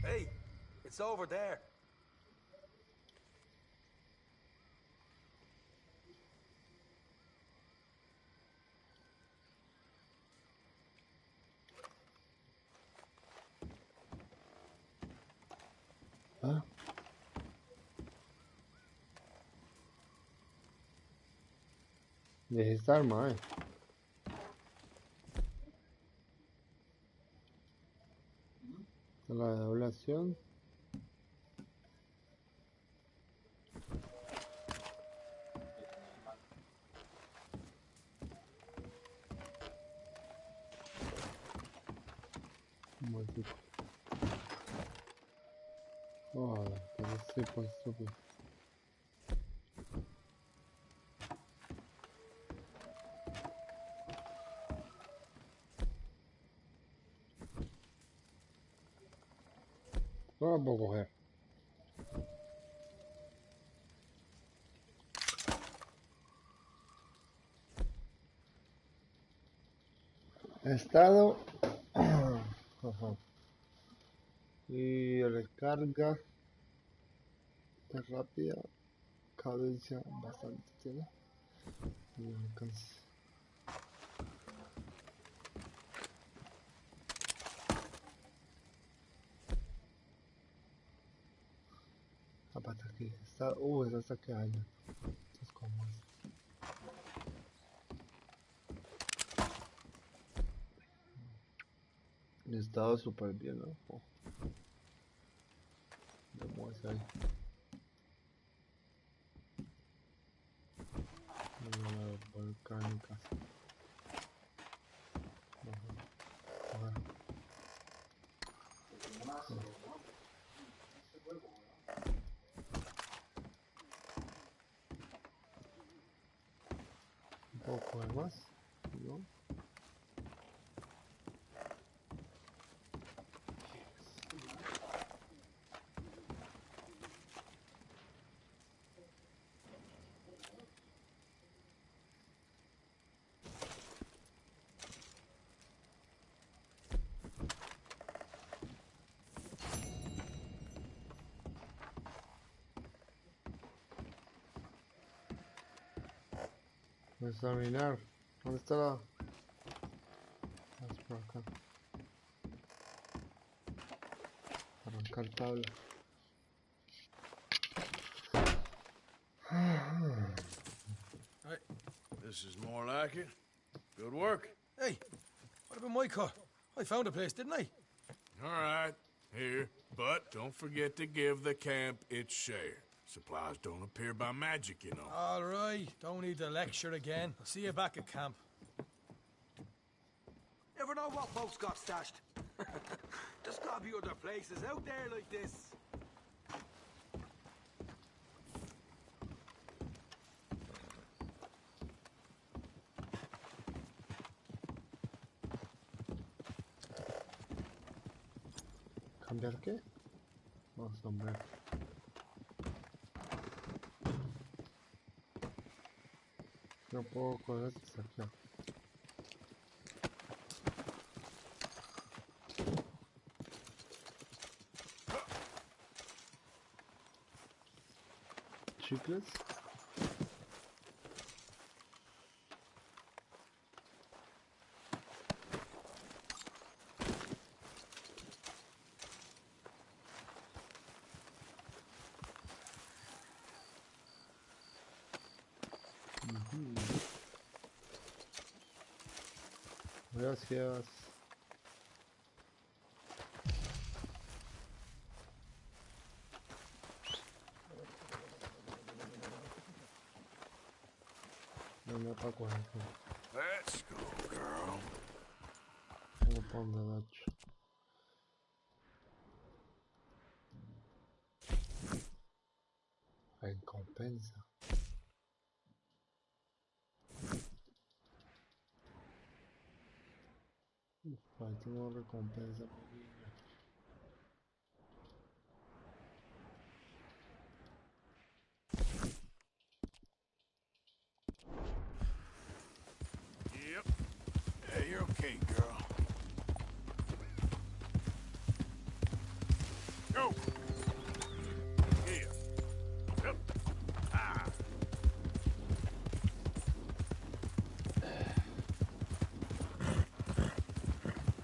Hey, it's over there. ¿Ah? Deje esta arma, La doblación. Joder, que no sé estúpido. No la puedo coger. Estado. Y recarga. Está rápida. Cadencia bastante. ¿Tiene? No alcanza. Aparte aquí. Está. Esa está que hay. Esto es como es. El estado súper bien, ¿no? Oh. Vamos ahí. Volcánicas. Un poco de más, ¿no? Examinar. ¿Dónde está la...? Es por acá. Arrancar tabla. This is more like it. Good work. Hey, what That'd be my cut. I found a place, didn't I? All right, here. But don't forget to give the camp its share. Supplies don't appear by magic, you know. All right. Don't need to lecture again. I'll see you back at camp. Never know what folks got stashed. There's gotta be other places out there like this. ¿Cambiar qué? Vamos a cambiar. No puedo correr hasta aquí. Chicles. Gracias. No me apago eso. Let's go, girl. Tengo pan de dacho. Recompensa. Ahí tengo recompensa, mi niña. Yep. Hey, you're okay, girl. Go. Yeah. Yep. Ah.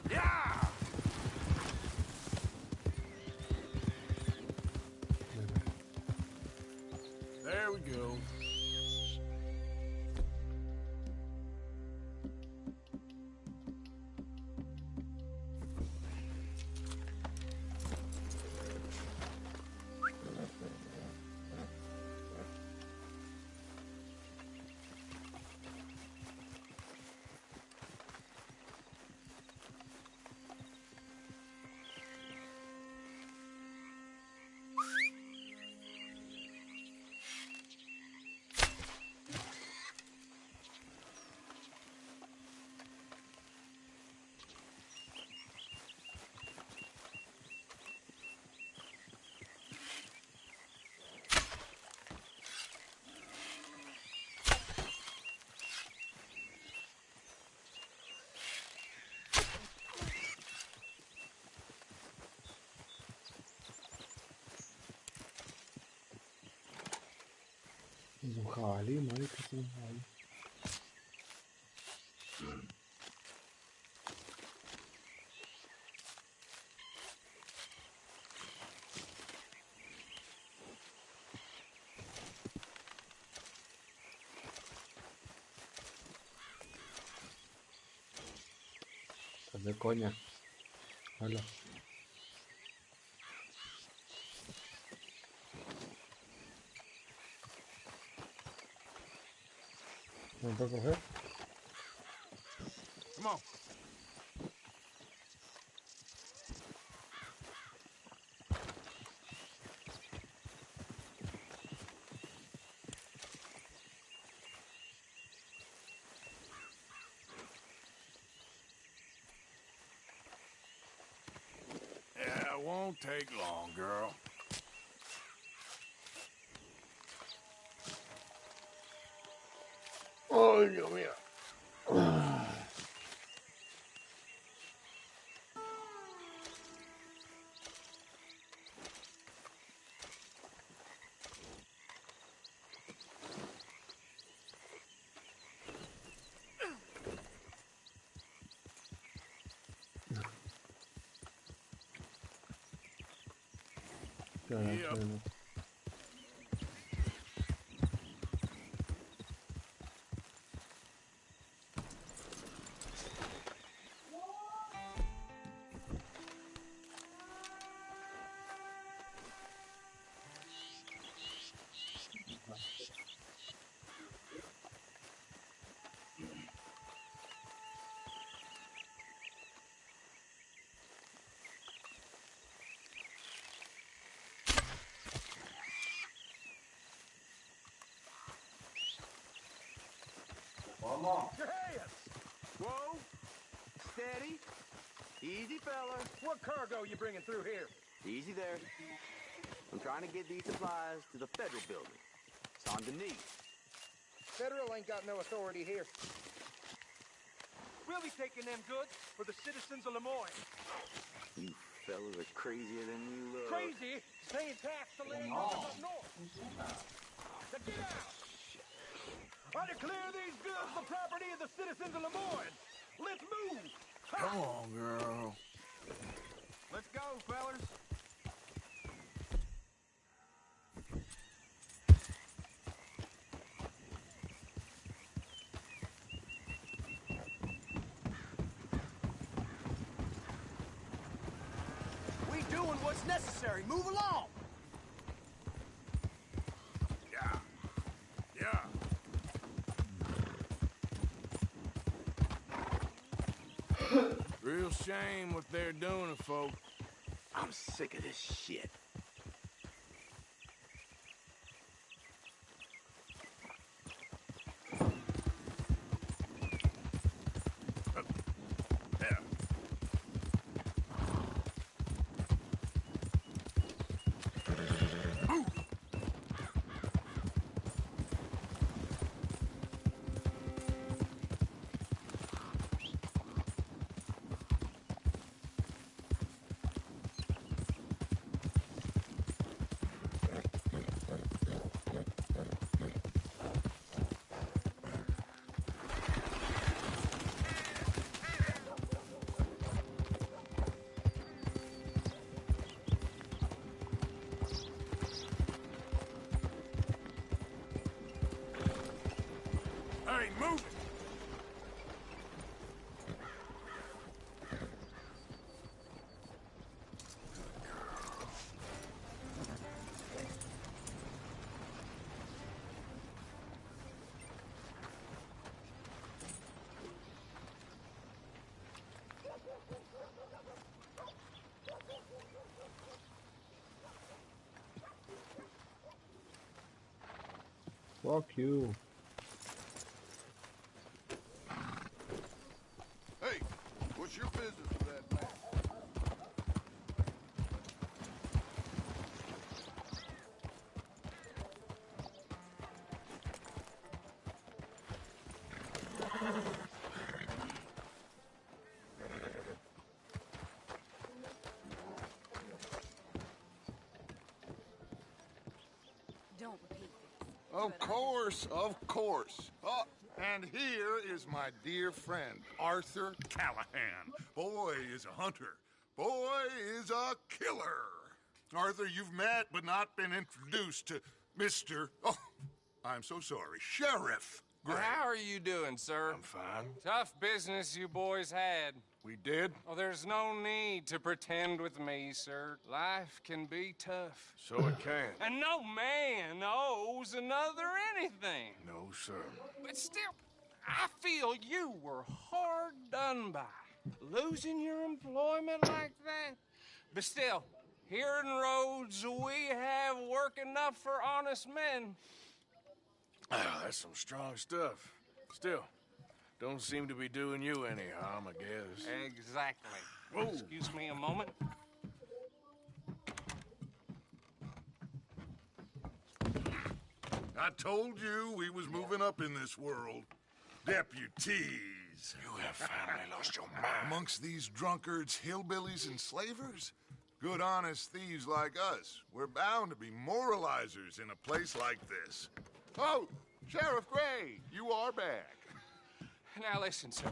Yeah. There we go. Es un jabalí, marica, es un jabalí. Estás de coña. Hola. ¿Me puedo coger? Come on. Yeah, it won't take long, girl. Ay, Dios mío. Yep. Your hands! Whoa! Steady. Easy, fella. What cargo you bringing through here? Easy there. I'm trying to get these supplies to the federal building. It's on the knee. Federal ain't got no authority here. We'll be taking them goods for the citizens of Lemoyne. You fellas are crazier than you look. Crazy? Paying tax to landowners up north. Now get out! I declare these goods the property of the citizens of Lemoyne. Let's move! Come on, girl. Let's go, fellas. We doing what's necessary. Move along. Yeah. Yeah. Real shame what they're doing to folk. I'm sick of this shit. Hey, move it! Fuck you. Hey, what's your business with that man? Don't repeat this. Of course, of course. Oh, and here is my dear friend, Arthur Callahan. Boy is a hunter. Boy is a killer. Arthur, you've met but not been introduced to Mr. Oh, I'm so sorry, Sheriff Gray. How are you doing, sir? I'm fine. Tough business you boys had. We did? Oh, there's no need to pretend with me, sir. Life can be tough. So it can. And no man owes another anything. No, sir. But still, I feel you were hard done by. Losing your employment like that. But still, here in Rhodes, we have work enough for honest men. Ah, that's some strong stuff. Still, don't seem to be doing you any harm, I guess. Exactly. Whoa. Excuse me a moment. I told you we was moving up in this world. Deputies. You have finally lost your mind. Amongst these drunkards, hillbillies, and slavers? Good honest thieves like us. We're bound to be moralizers in a place like this. Oh, Sheriff Gray, you are back. Now listen, sir.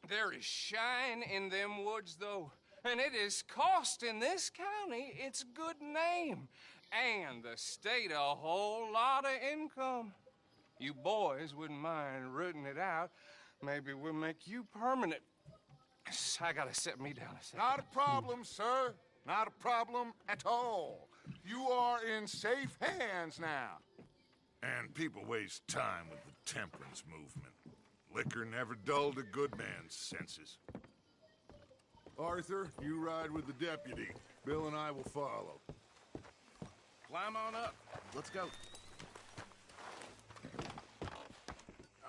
There is shine in them woods, though, and it is costing this county its good name and the state a whole lot of income. You boys wouldn't mind rooting it out. Maybe we'll make you permanent. I gotta set me down a second. Not a problem, sir. Not a problem at all. You are in safe hands now. And people waste time with the temperance movement. Liquor never dulled a good man's senses. Arthur, you ride with the deputy. Bill and I will follow. Climb on up. Let's go.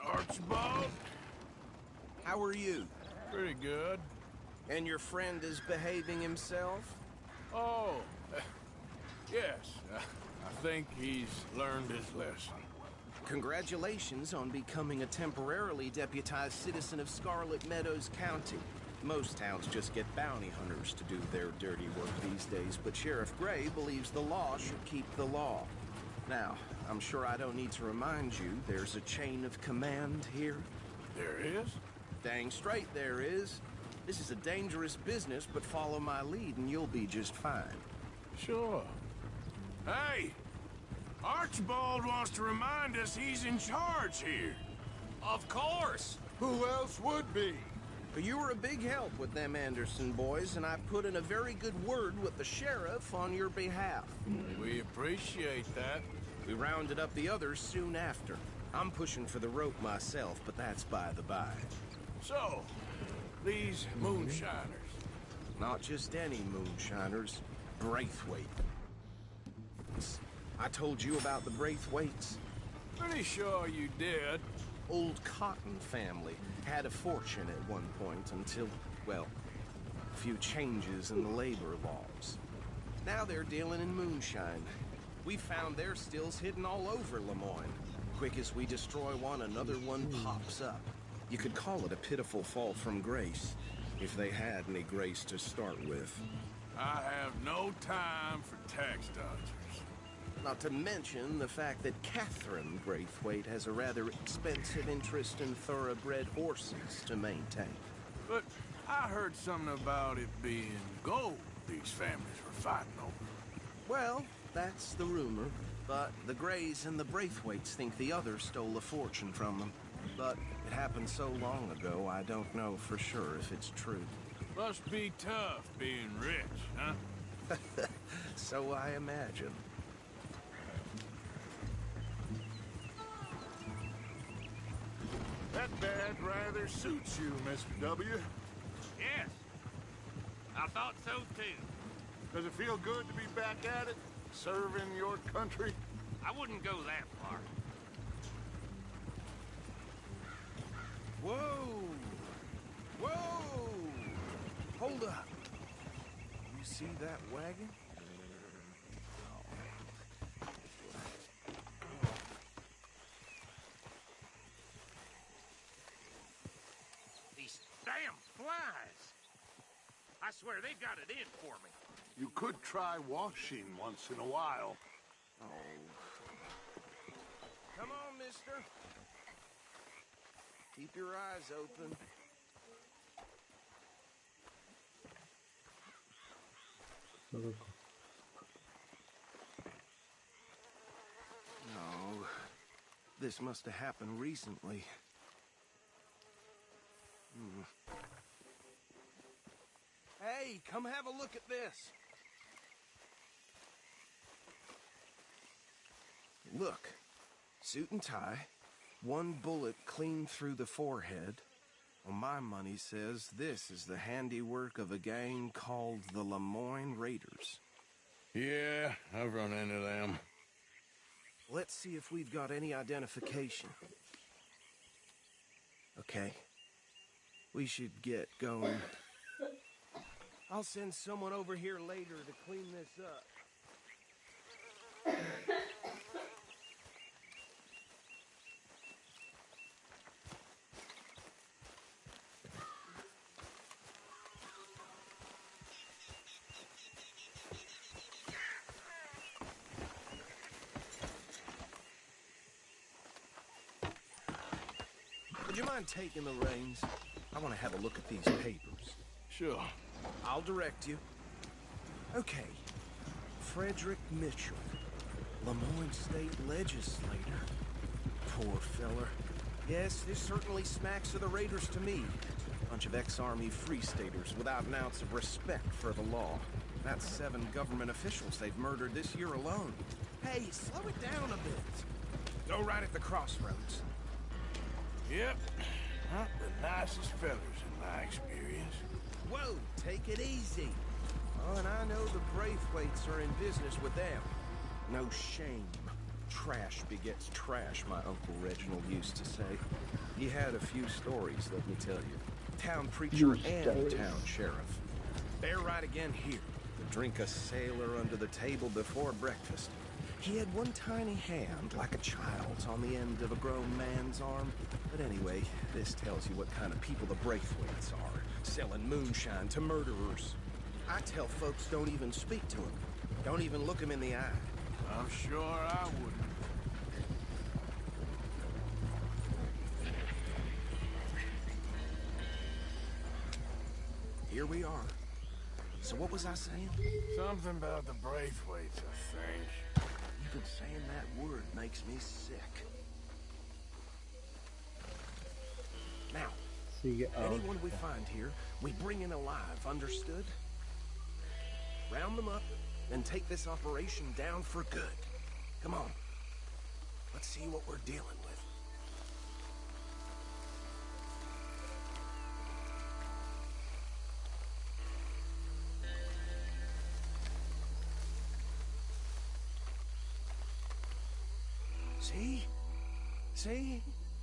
Archibald. How are you? Pretty good. And your friend is behaving himself? Oh, yes. I think he's learned his lesson. Congratulations on becoming a temporarily deputized citizen of Scarlet Meadows County. Most towns just get bounty hunters to do their dirty work these days, but Sheriff Gray believes the law should keep the law. Now, I'm sure I don't need to remind you there's a chain of command here. There is? Dang straight there is. This is a dangerous business, but follow my lead and you'll be just fine. Sure. Hey! Archibald wants to remind us he's in charge here. Of course! Who else would be? You were a big help with them Anderson boys, and I put in a very good word with the sheriff on your behalf. We appreciate that. We rounded up the others soon after. I'm pushing for the rope myself, but that's by the by. So, these moonshiners. Not just any moonshiners. Braithwaite. I told you about the Braithwaites. Pretty sure you did. Old Cotton family had a fortune at one point until, well, a few changes in the labor laws. Now they're dealing in moonshine. We found their stills hidden all over Lemoyne. Quick as we destroy one, another one pops up. You could call it a pitiful fall from grace, if they had any grace to start with. I have no time for tax dodgers. Not to mention the fact that Catherine Braithwaite has a rather expensive interest in thoroughbred horses to maintain. But I heard something about it being gold these families were fighting over. Well, that's the rumor. But the Grays and the Braithwaites think the others stole a fortune from them. But it happened so long ago, I don't know for sure if it's true. Must be tough being rich, huh? So I imagine. That bad rather suits you, Mr. W. Yes. I thought so, too. Does it feel good to be back at it? Serving your country? I wouldn't go that far. Whoa! Whoa! Hold up. You see that wagon? These damn flies! I swear they've got it in for me. You could try washing once in a while. Oh. Come on, mister. Keep your eyes open. No. This must have happened recently. Hey, come have a look at this. Look, suit and tie, one bullet clean through the forehead. Well, my money says this is the handiwork of a gang called the Lemoyne Raiders. Yeah, I've run into them. Let's see if we've got any identification. Okay. We should get going. I'll send someone over here later to clean this up. Would you mind taking the reins? I want to have a look at these papers. Sure. I'll direct you. Okay. Frederick Mitchell, Lemoyne State Legislator. Poor feller. Yes, this certainly smacks of the Raiders to me. Bunch of ex-Army Free Staters without an ounce of respect for the law. That's 7 government officials they've murdered this year alone. Hey, slow it down a bit. Go right at the crossroads. Yep. Not the nicest fellas in my experience. Whoa, take it easy. Oh, and I know the Braithwaites are in business with them. No shame. Trash begets trash, my Uncle Reginald used to say. He had a few stories, let me tell you. Town preacher and town sheriff. Bear right again here. To drink a sailor under the table before breakfast. He had one tiny hand, like a child's, on the end of a grown man's arm. But anyway, this tells you what kind of people the Braithwaites are. Selling moonshine to murderers. I tell folks don't even speak to him. Don't even look him in the eye. I'm sure I wouldn't. Here we are. So what was I saying? Something about the Braithwaites, I think. Even saying that word makes me sick. Now, anyone we find here, we bring in alive, understood? Round them up and take this operation down for good. Come on. Let's see what we're dealing with. See? See?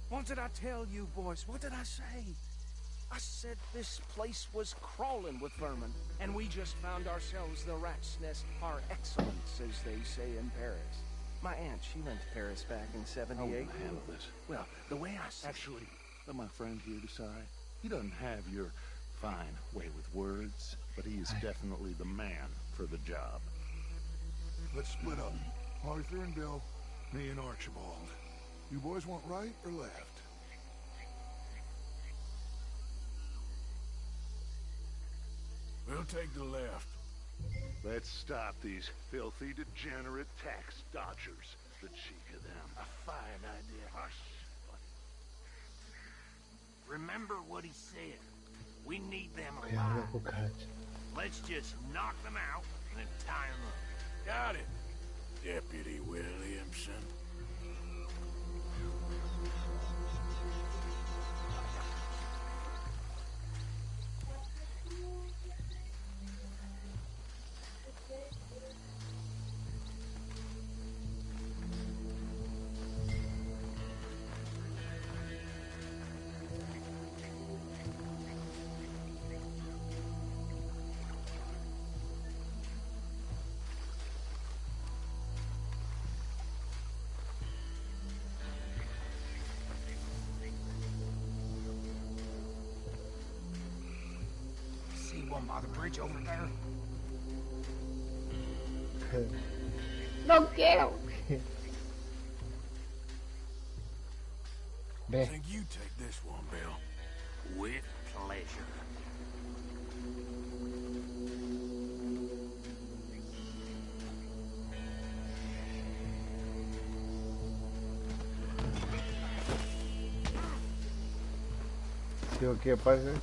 What did I tell you, boys? What did I say? I said this place was crawling with vermin, and we just found ourselves the rat's nest par excellence, as they say in Paris. My aunt, she went to Paris back in '78. How will you handle this? Well, the way I see Actually, let my friend here decide. He doesn't have your fine way with words, but he is definitely the man for the job. Let's split up. Arthur and Bill, me and Archibald. You boys want right or left? We'll take the left. Let's stop these filthy, degenerate tax dodgers. The cheek of them. A fine idea. Hush. Remember what he said. We need them alive. Let's just knock them out and then tie them up. Got it, Deputy Williamson. See one by the bridge over there? No quiero. I think you take this one, Bill. With pleasure. ¿Sí o qué pasa?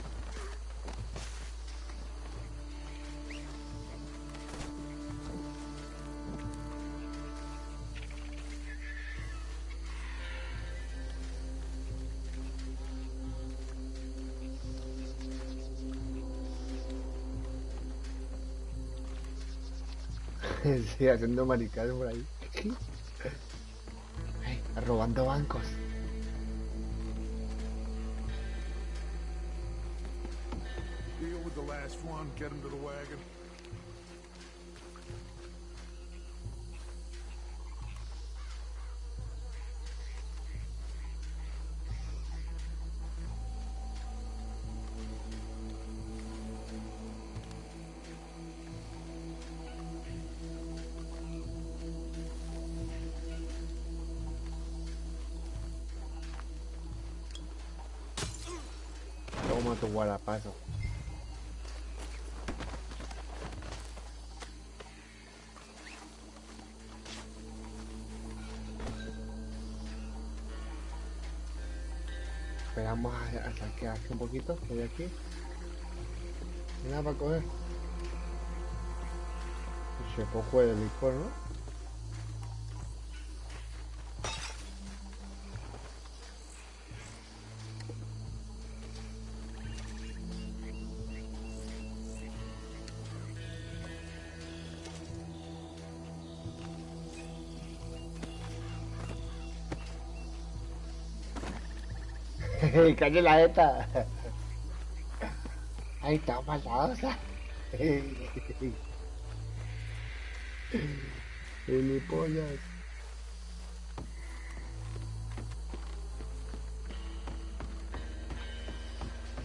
Sí, haciendo maricadas por ahí. Ay, robando bancos. Deal with the last one, get him to the wagon. Toma tu guarapazo. Esperamos hasta que hace un poquito, que hay aquí. Y nada para coger. Ese poco de licor, ¿no? Calle la jeta. Ahí está maldadosa. Gilipollas.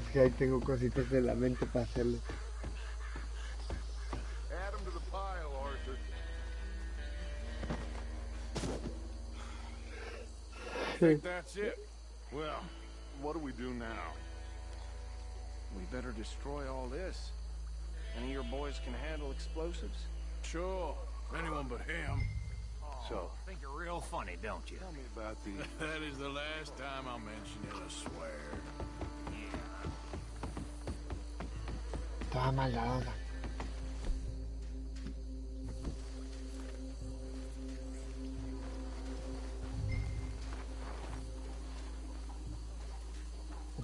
Es que ahí tengo cositas de la mente para hacerle. Add 'em to the pile, Arthur. I think that's it. Well, what do we do now? We better destroy all this. Any of your boys can handle explosives? Sure, anyone but him. So, Think you're real funny, don't you? Tell me about the... That is the last time I'll mention it, I swear. Toda maldadosa.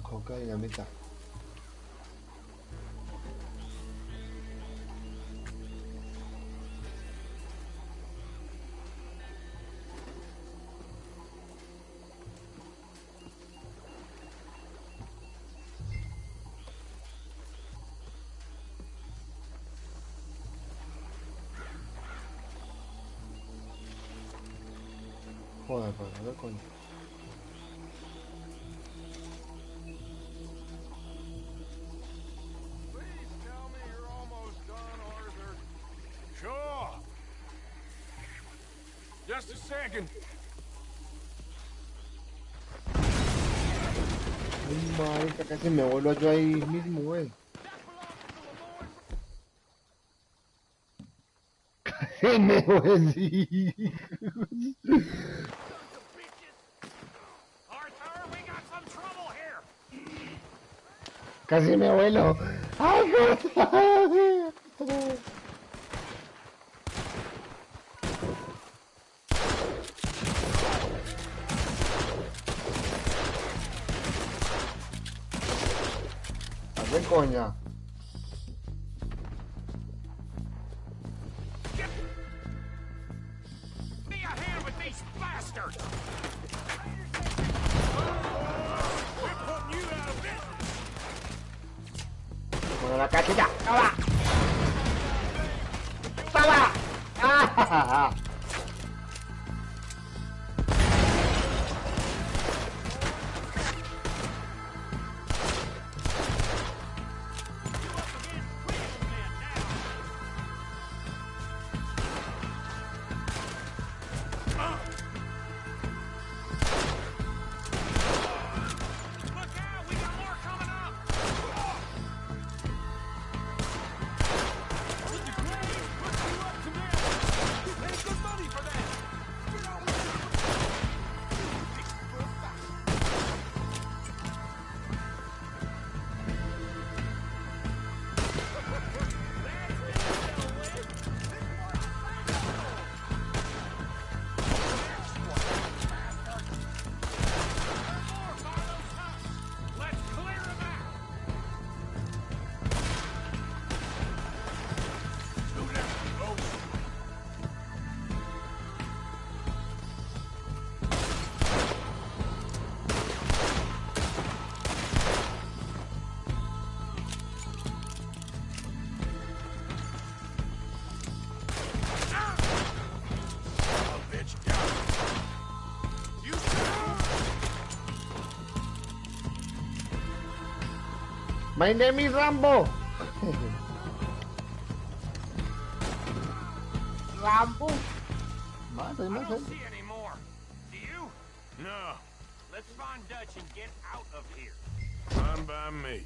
Coca y dinamita. Joder, pues no coño. Please tell me you're almost done, Arthur. Sure. Just a second. Ay, marica, casi me vuelo yo ahí mismo, güey. Casi me vuelo. Casi me vuelo. ¡Ay, joder! ¡Qué coña! Me a hand with these bastards! We're putting you out of business. Bueno, la cachita. ¡Toma! ¡Toma! ¡Ah! My name is Rambo. Rambo. I don't see any more. Do you? No, Let's find Dutch and get out of here. fine by me.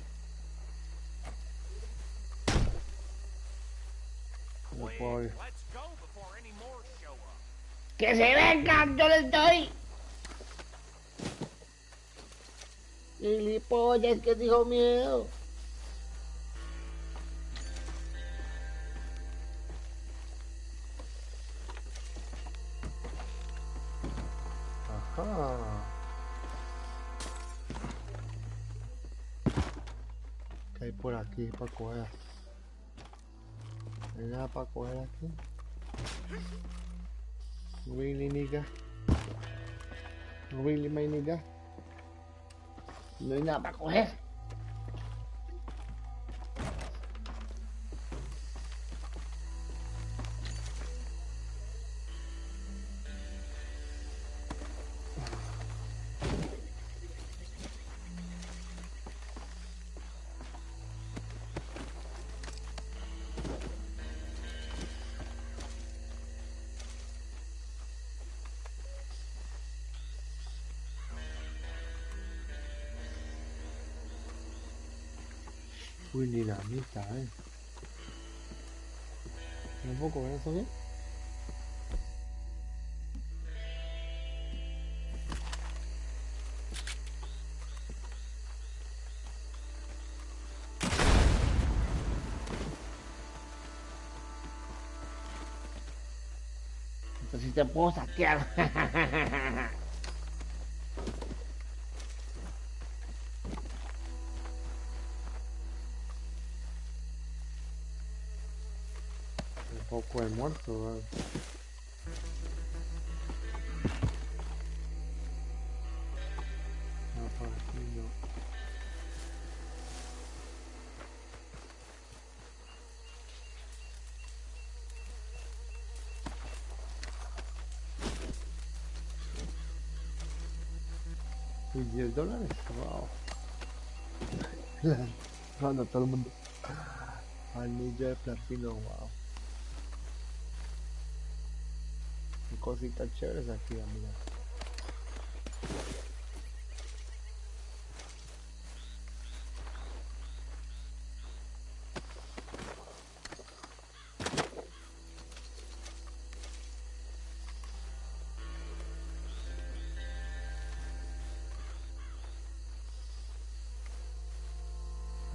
Boy. Let's go before any more show up. ¡Que se vengan! ¡Yo les doy! Gilipollas, que dijo miedo. Ajá. ¿Qué hay por aquí para coger? ¿Hay nada para coger aquí? Really, nigga? Really, my nigga? No hay nada para coger. Uy, dinamita, ¿No puedo comer eso bien? Entonces sí te puedo saquear. Un poco de muerto, No, por aquí no. Y $10. Wow. Cuando todo el mundo. Anillo de platino, wow. Qué cositas chéveres aquí, amiga.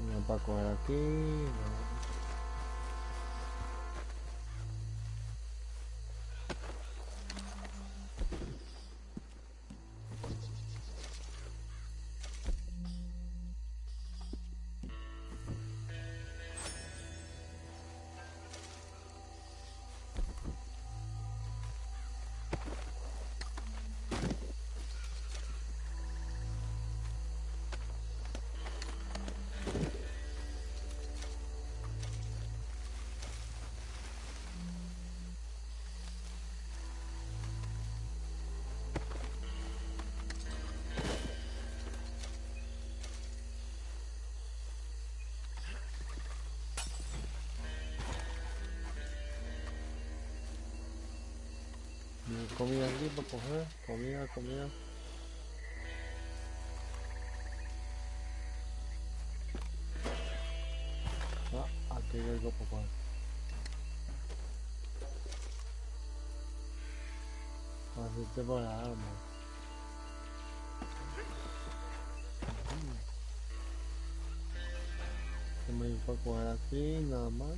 No para coger aquí, no. Comida aquí para coger, comida. Ah, aquí hay algo para coger. Así por la arma. ¿Qué me dijo coger aquí? Nada más.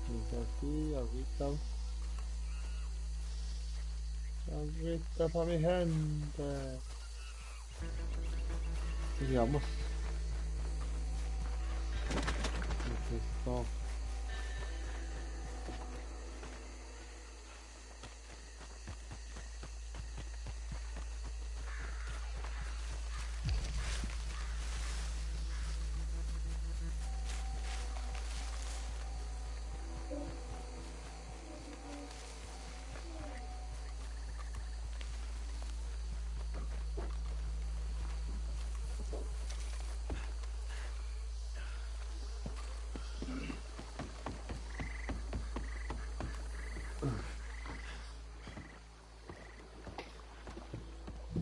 Dice aquí, ahorita. Ahorita para mi gente. Sigamos. ¿Qué es esto?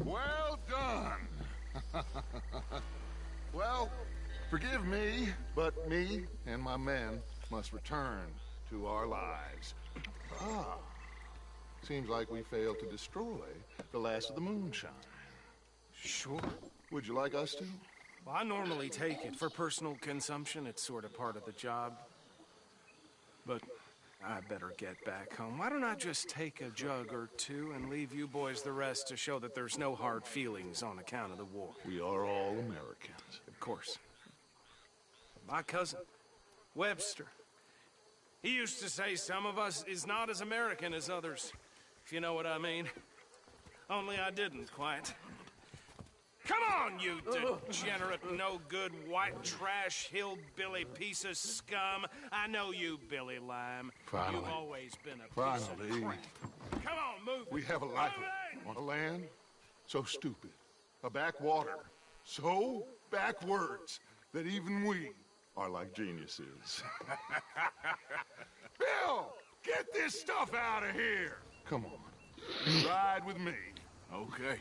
Well done. Well, forgive me, but me and my men must return to our lives. Ah, seems like we failed to destroy the last of the moonshine. Sure. Would you like us to? Well, I normally take it for personal consumption. It's sort of part of the job. But I better get back home. Why don't I just take a jug or two and leave you boys the rest to show that there's no hard feelings on account of the war? We are all Americans. Of course. My cousin, Webster, he used to say some of us is not as American as others, if you know what I mean. Only I didn't quite. Come on, you degenerate, no-good, white trash, hillbilly piece of scum. I know you, Billy Lime. Finally. You've always been a piece of crap. Come on, move it. We have a life on a land so stupid, a backwater so backwards that even we are like geniuses. Bill, get this stuff out of here. Come on, ride with me. Okay.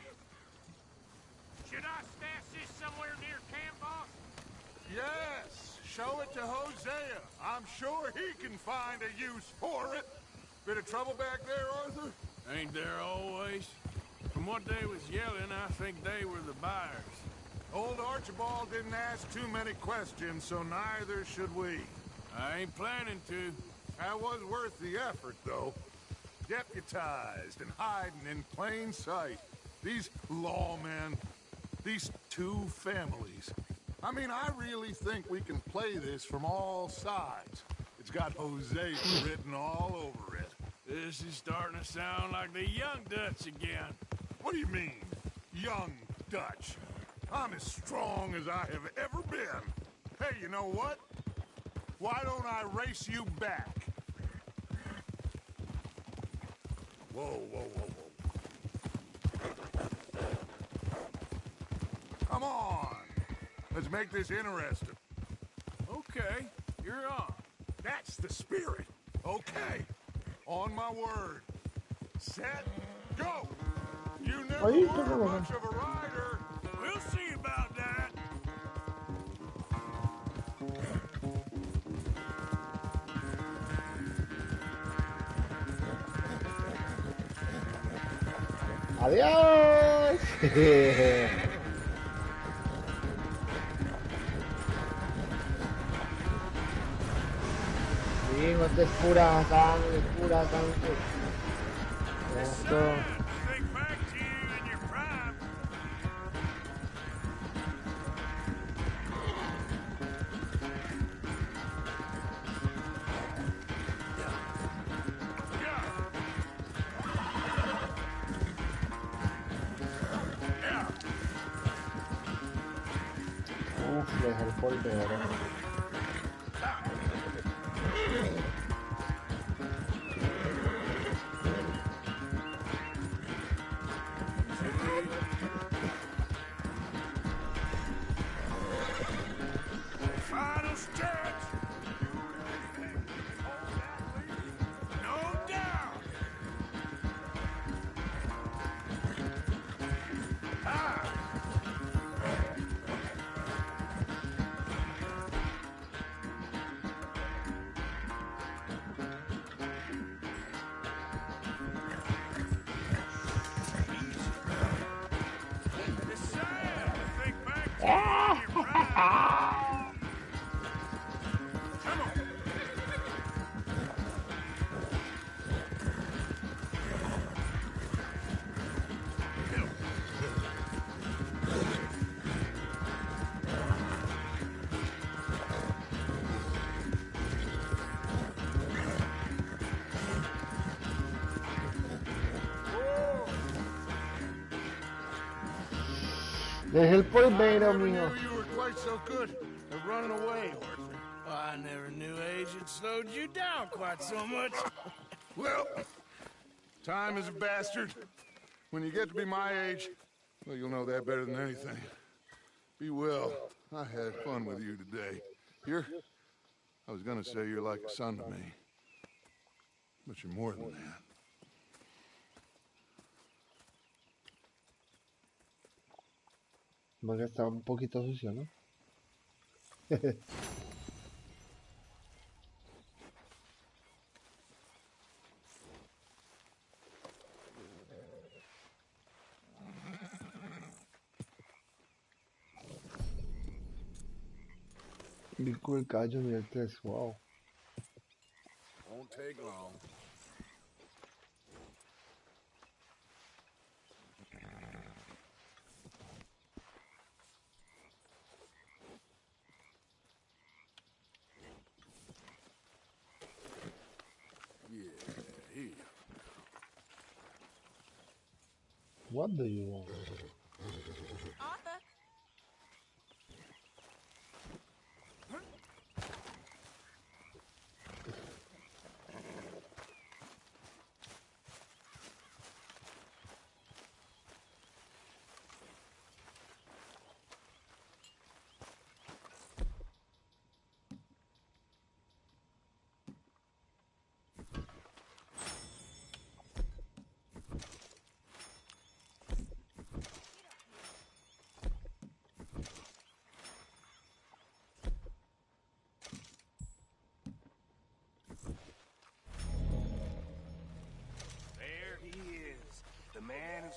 Should I stash this somewhere near camp, boss? Yes, show it to Hosea. I'm sure he can find a use for it. Bit of trouble back there, Arthur? Ain't there always? From what they was yelling, I think they were the buyers. Old Archibald didn't ask too many questions, so neither should we. I ain't planning to. That was worth the effort, though. Deputized and hiding in plain sight. These lawmen, these two families. I mean, I really think we can play this from all sides. It's got Hosea written all over it. This is starting to sound like the Young Dutch again. What do you mean, Young Dutch? I'm as strong as I have ever been. Hey, you know what? Why don't I race you back? Whoa, whoa, whoa, whoa. Come on. Let's make this interesting. Okay, you're on. That's the spirit. Okay. On my word. Set, go. You never were much of a rider. We'll see about that. Adiós. Sí, esto es pura sangre, pura sangre. Esto. Uf, le dejé el polvero. Final stretch. No doubt. Ah. Dejé el polvero, mijo. You were quite so good at running away, Arthur. I never knew age had slowed you down quite so much. Well, time is a bastard. When you get to be my age, well, you'll know that better than anything. Be well. I had fun with you today. I was gonna say you're like a son to me. But you're more than that. Porque está un poquito sucio, ¿no? Rico el caballo, mira el 3, wow. Won't take long. What do you want? Arthur,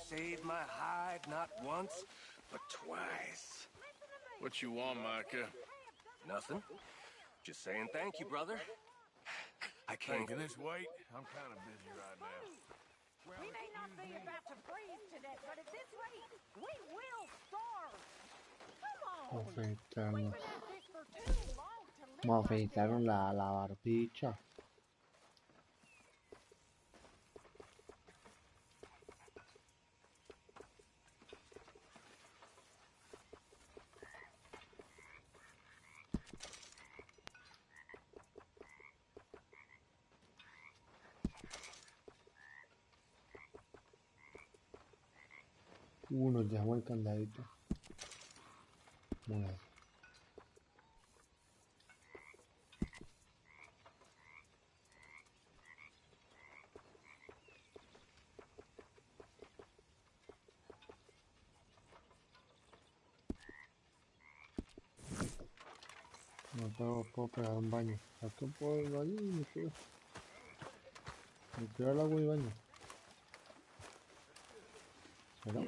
saved my hide not once, but twice. What you want, Micah? Nothing. Just saying thank you, brother. I can't. Can this wait? I'm kind of busy right now. We may not be about to freeze to death, but at this rate, we will starve. Come on. We've been at this for too long to live Ma like afeitaron this. la barbilla. Nos dejamos el candadito. Bueno. No puedo pegar un baño. ¿Aquí puedo ir al baño? Me tiro al agua y baño. ¿Será?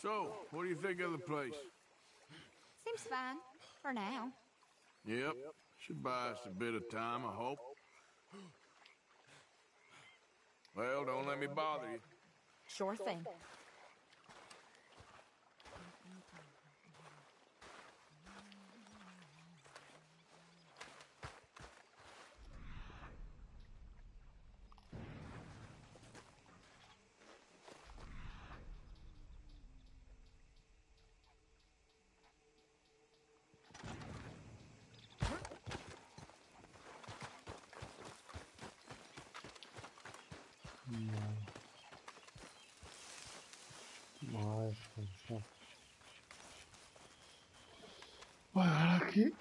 So, what do you think of the place? Seems fine. For now. Yep. Should buy us a bit of time, I hope. Well, don't let me bother you. Sure thing. Vamos a descansar. Bueno, ahora aquí